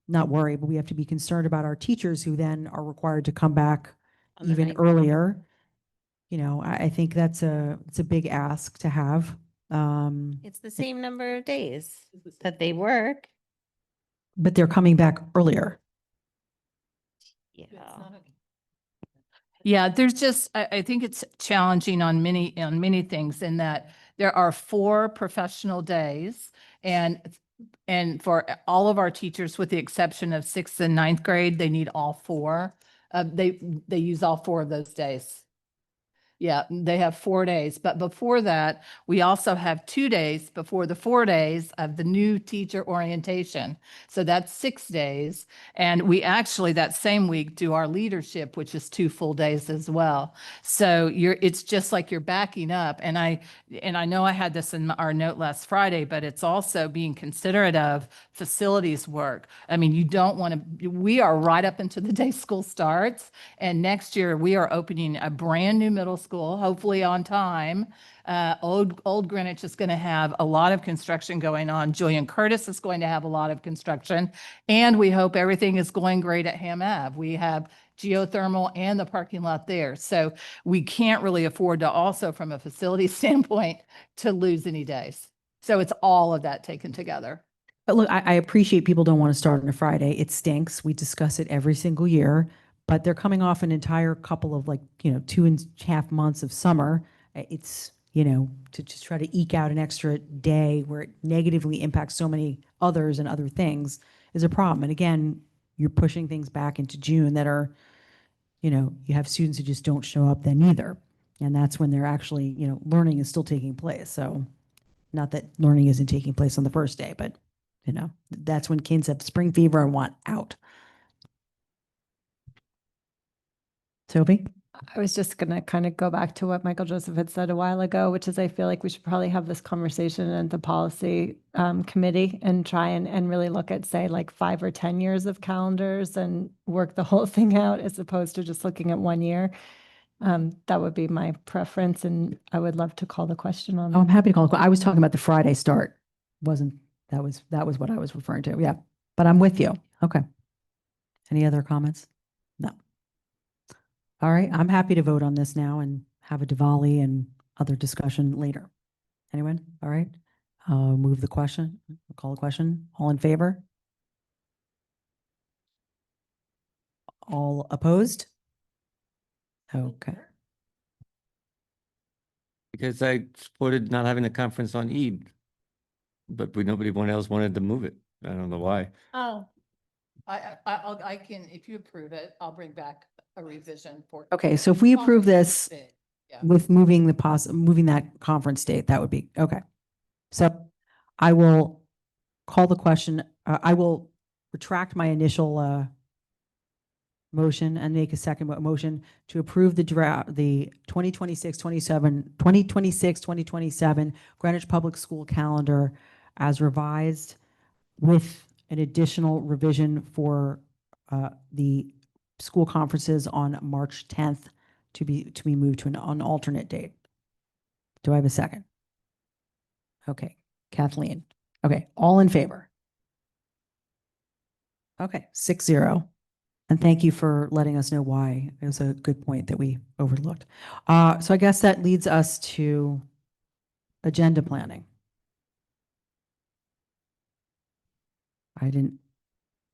not worry, but we have to be concerned about our teachers who then are required to come back On the even night. earlier. I think it's a big ask to have. It's the same number of days that they work. But they're coming back earlier. Yeah. Yeah, there's just, I think it's challenging on many things in that there are 4 professional days and for all of our teachers, with the exception of 6th and 9th grade, they need all 4. They use all 4 of those days. Yeah, they have 4 days, but before that, we also have 2 days before the 4 days of the new teacher orientation. So that's 6 days. And we actually that same week do our leadership, which is 2 full days as well. So it's just like you're backing up. And I know I had this in our note last Friday, but it's also being considerate of facilities work. I mean, you don't want to, we are right up into the day school starts. And next year we are opening a brand new middle school, hopefully on time. Old Greenwich is going to have a lot of construction going on. Julian Curtis is going to have a lot of construction. And we hope everything is going great at Ham Ave. We have geothermal and the parking lot there. So we can't really afford to also, from a facility standpoint, to lose any days. So it's all of that taken together. But look, I appreciate people don't want to start on a Friday. It stinks. We discuss it every single year, but they're coming off an entire couple of 2.5 months of summer. It's, to just try to eke out an extra day where it negatively impacts so many others and other things is a problem. And again, you're pushing things back into June that are, you have students who just don't show up then either. And that's when they're actually, learning is still taking place. So not that learning isn't taking place on the first day, but that's when kids have spring fever and want out. Sophie? I was just going to kind of go back to what Michael Joseph had said a while ago, which is I feel like we should probably have this conversation at the policy committee and try and really look at, say, like 5 or 10 years of calendars and work the whole thing out as opposed to just looking at 1 year. That would be my preference, and I would love to call the question on Oh, I'm that. happy to call. I was talking about the Friday start. That was what I was referring to. Yeah, but I'm with you. Okay. Any other comments? No. All right. I'm happy to vote on this now and have a Diwali and other discussion later. Anyone? All right. Move the question. Call the question. All in favor? All opposed? Okay. Because I supported not having a conference on Eid, but nobody else wanted to move it. I don't know why. Oh, I can, if you approve it, I'll bring back a revision for. Okay. So if we approve this Yeah. with moving that conference date, that would be, okay. So I will call the question. I will retract my initial motion and make a second motion to approve the 2026-2027 Greenwich Public School calendar as revised with an additional revision for the school conferences on March 10th to be moved to an alternate date. Do I have a second? Okay, Kathleen. Okay, all in favor? Okay, 6-0. And thank you for letting us know why. It was a good point that we overlooked. So I guess that leads us to agenda planning. I didn't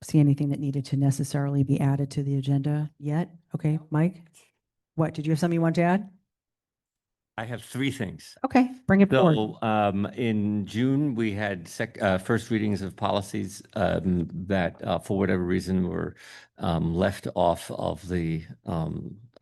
see anything that needed to necessarily be added to the agenda yet. Okay, Mike? What, did you have something you want to add? I have three things. Okay, bring it forward. So in June, we had first readings of policies that for whatever reason were left off of the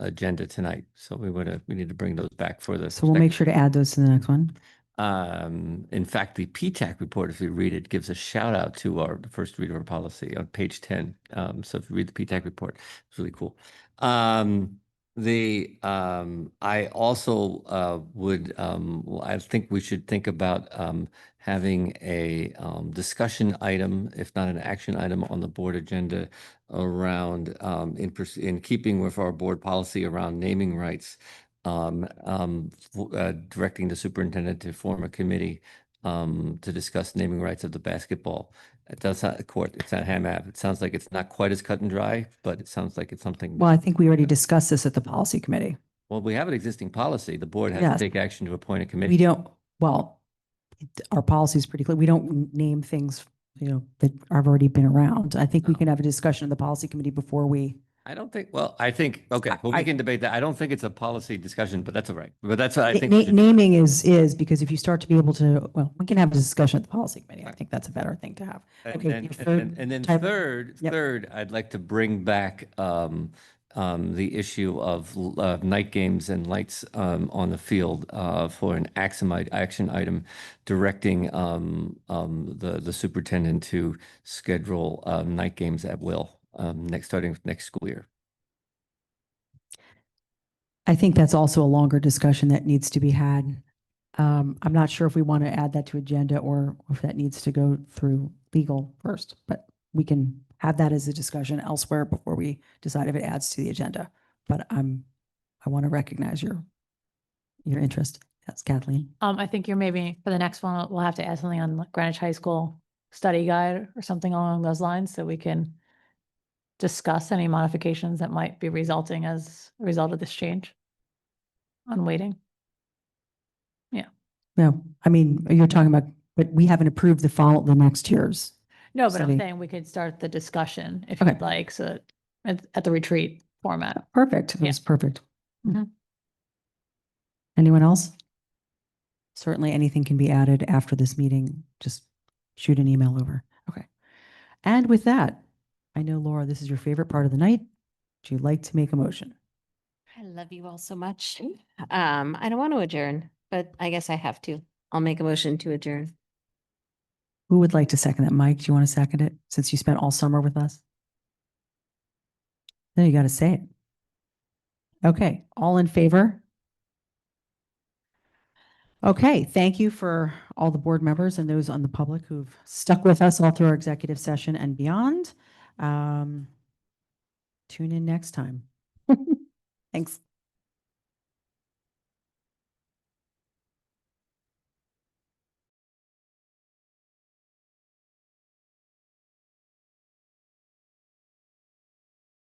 agenda tonight. So we need to bring those back for the. So we'll make sure to add those to the next one. In fact, the PTAC report, if you read it, gives a shout out to the first reader of policy on page 10. So if you read the PTAC report, it's really cool. I also I think we should think about having a discussion item, if not an action item, on the board agenda around in keeping with our board policy around naming rights. Directing the superintendent to form a committee to discuss naming rights of the basketball. It does not court. It's not HAMAB. It sounds like it's not quite as cut and dry, but it sounds like it's something. Well, I think we already discussed this at the policy committee. Well, we have an existing policy. The board has Yes. to take action to appoint a committee. We don't, well, our policy is pretty clear. We don't name things, that have already been around. I think we can have a discussion in the policy committee before we. I don't think, okay, well, we can debate that. I don't think it's a policy discussion, but that's all right. But that's what I think. we should- Naming is because if you start to be able to, well, we can have a discussion at the policy committee. I think that's a better thing to have. And Okay, then, your third and then type- third, Yep. I'd like to bring back the issue of night games and lights on the field for an action item directing the superintendent to schedule night games at will starting next school year. I think that's also a longer discussion that needs to be had. I'm not sure if we want to add that to agenda or if that needs to go through legal first, but we can have that as a discussion elsewhere before we decide if it adds to the agenda. But I want to recognize your interest. That's Kathleen. I think you're maybe for the next one, we'll have to add something on Greenwich High School study guide or something along those lines so we can discuss any modifications that might be resulting as a result of this change on weighting. No, I mean, you're talking about, but we haven't approved the next year's. No, but study. I'm saying we could start the discussion if Okay. you'd like, so at the retreat format. Perfect. It Yeah. was perfect. Mhm. Anyone else? Certainly anything can be added after this meeting. Just shoot an email over. Okay. And with that, I know, Laura, this is your favorite part of the night. Would you like to make a motion? I love you all so much. I don't want to adjourn, but I guess I have to. I'll make a motion to adjourn. Who would like to second that? Mike, do you want to second it since you spent all summer with us? No, you got to say it. Okay, all in favor? Okay, thank you for all the board members and those on the public who've stuck with us all through our executive session and beyond. Tune in next time. Thanks.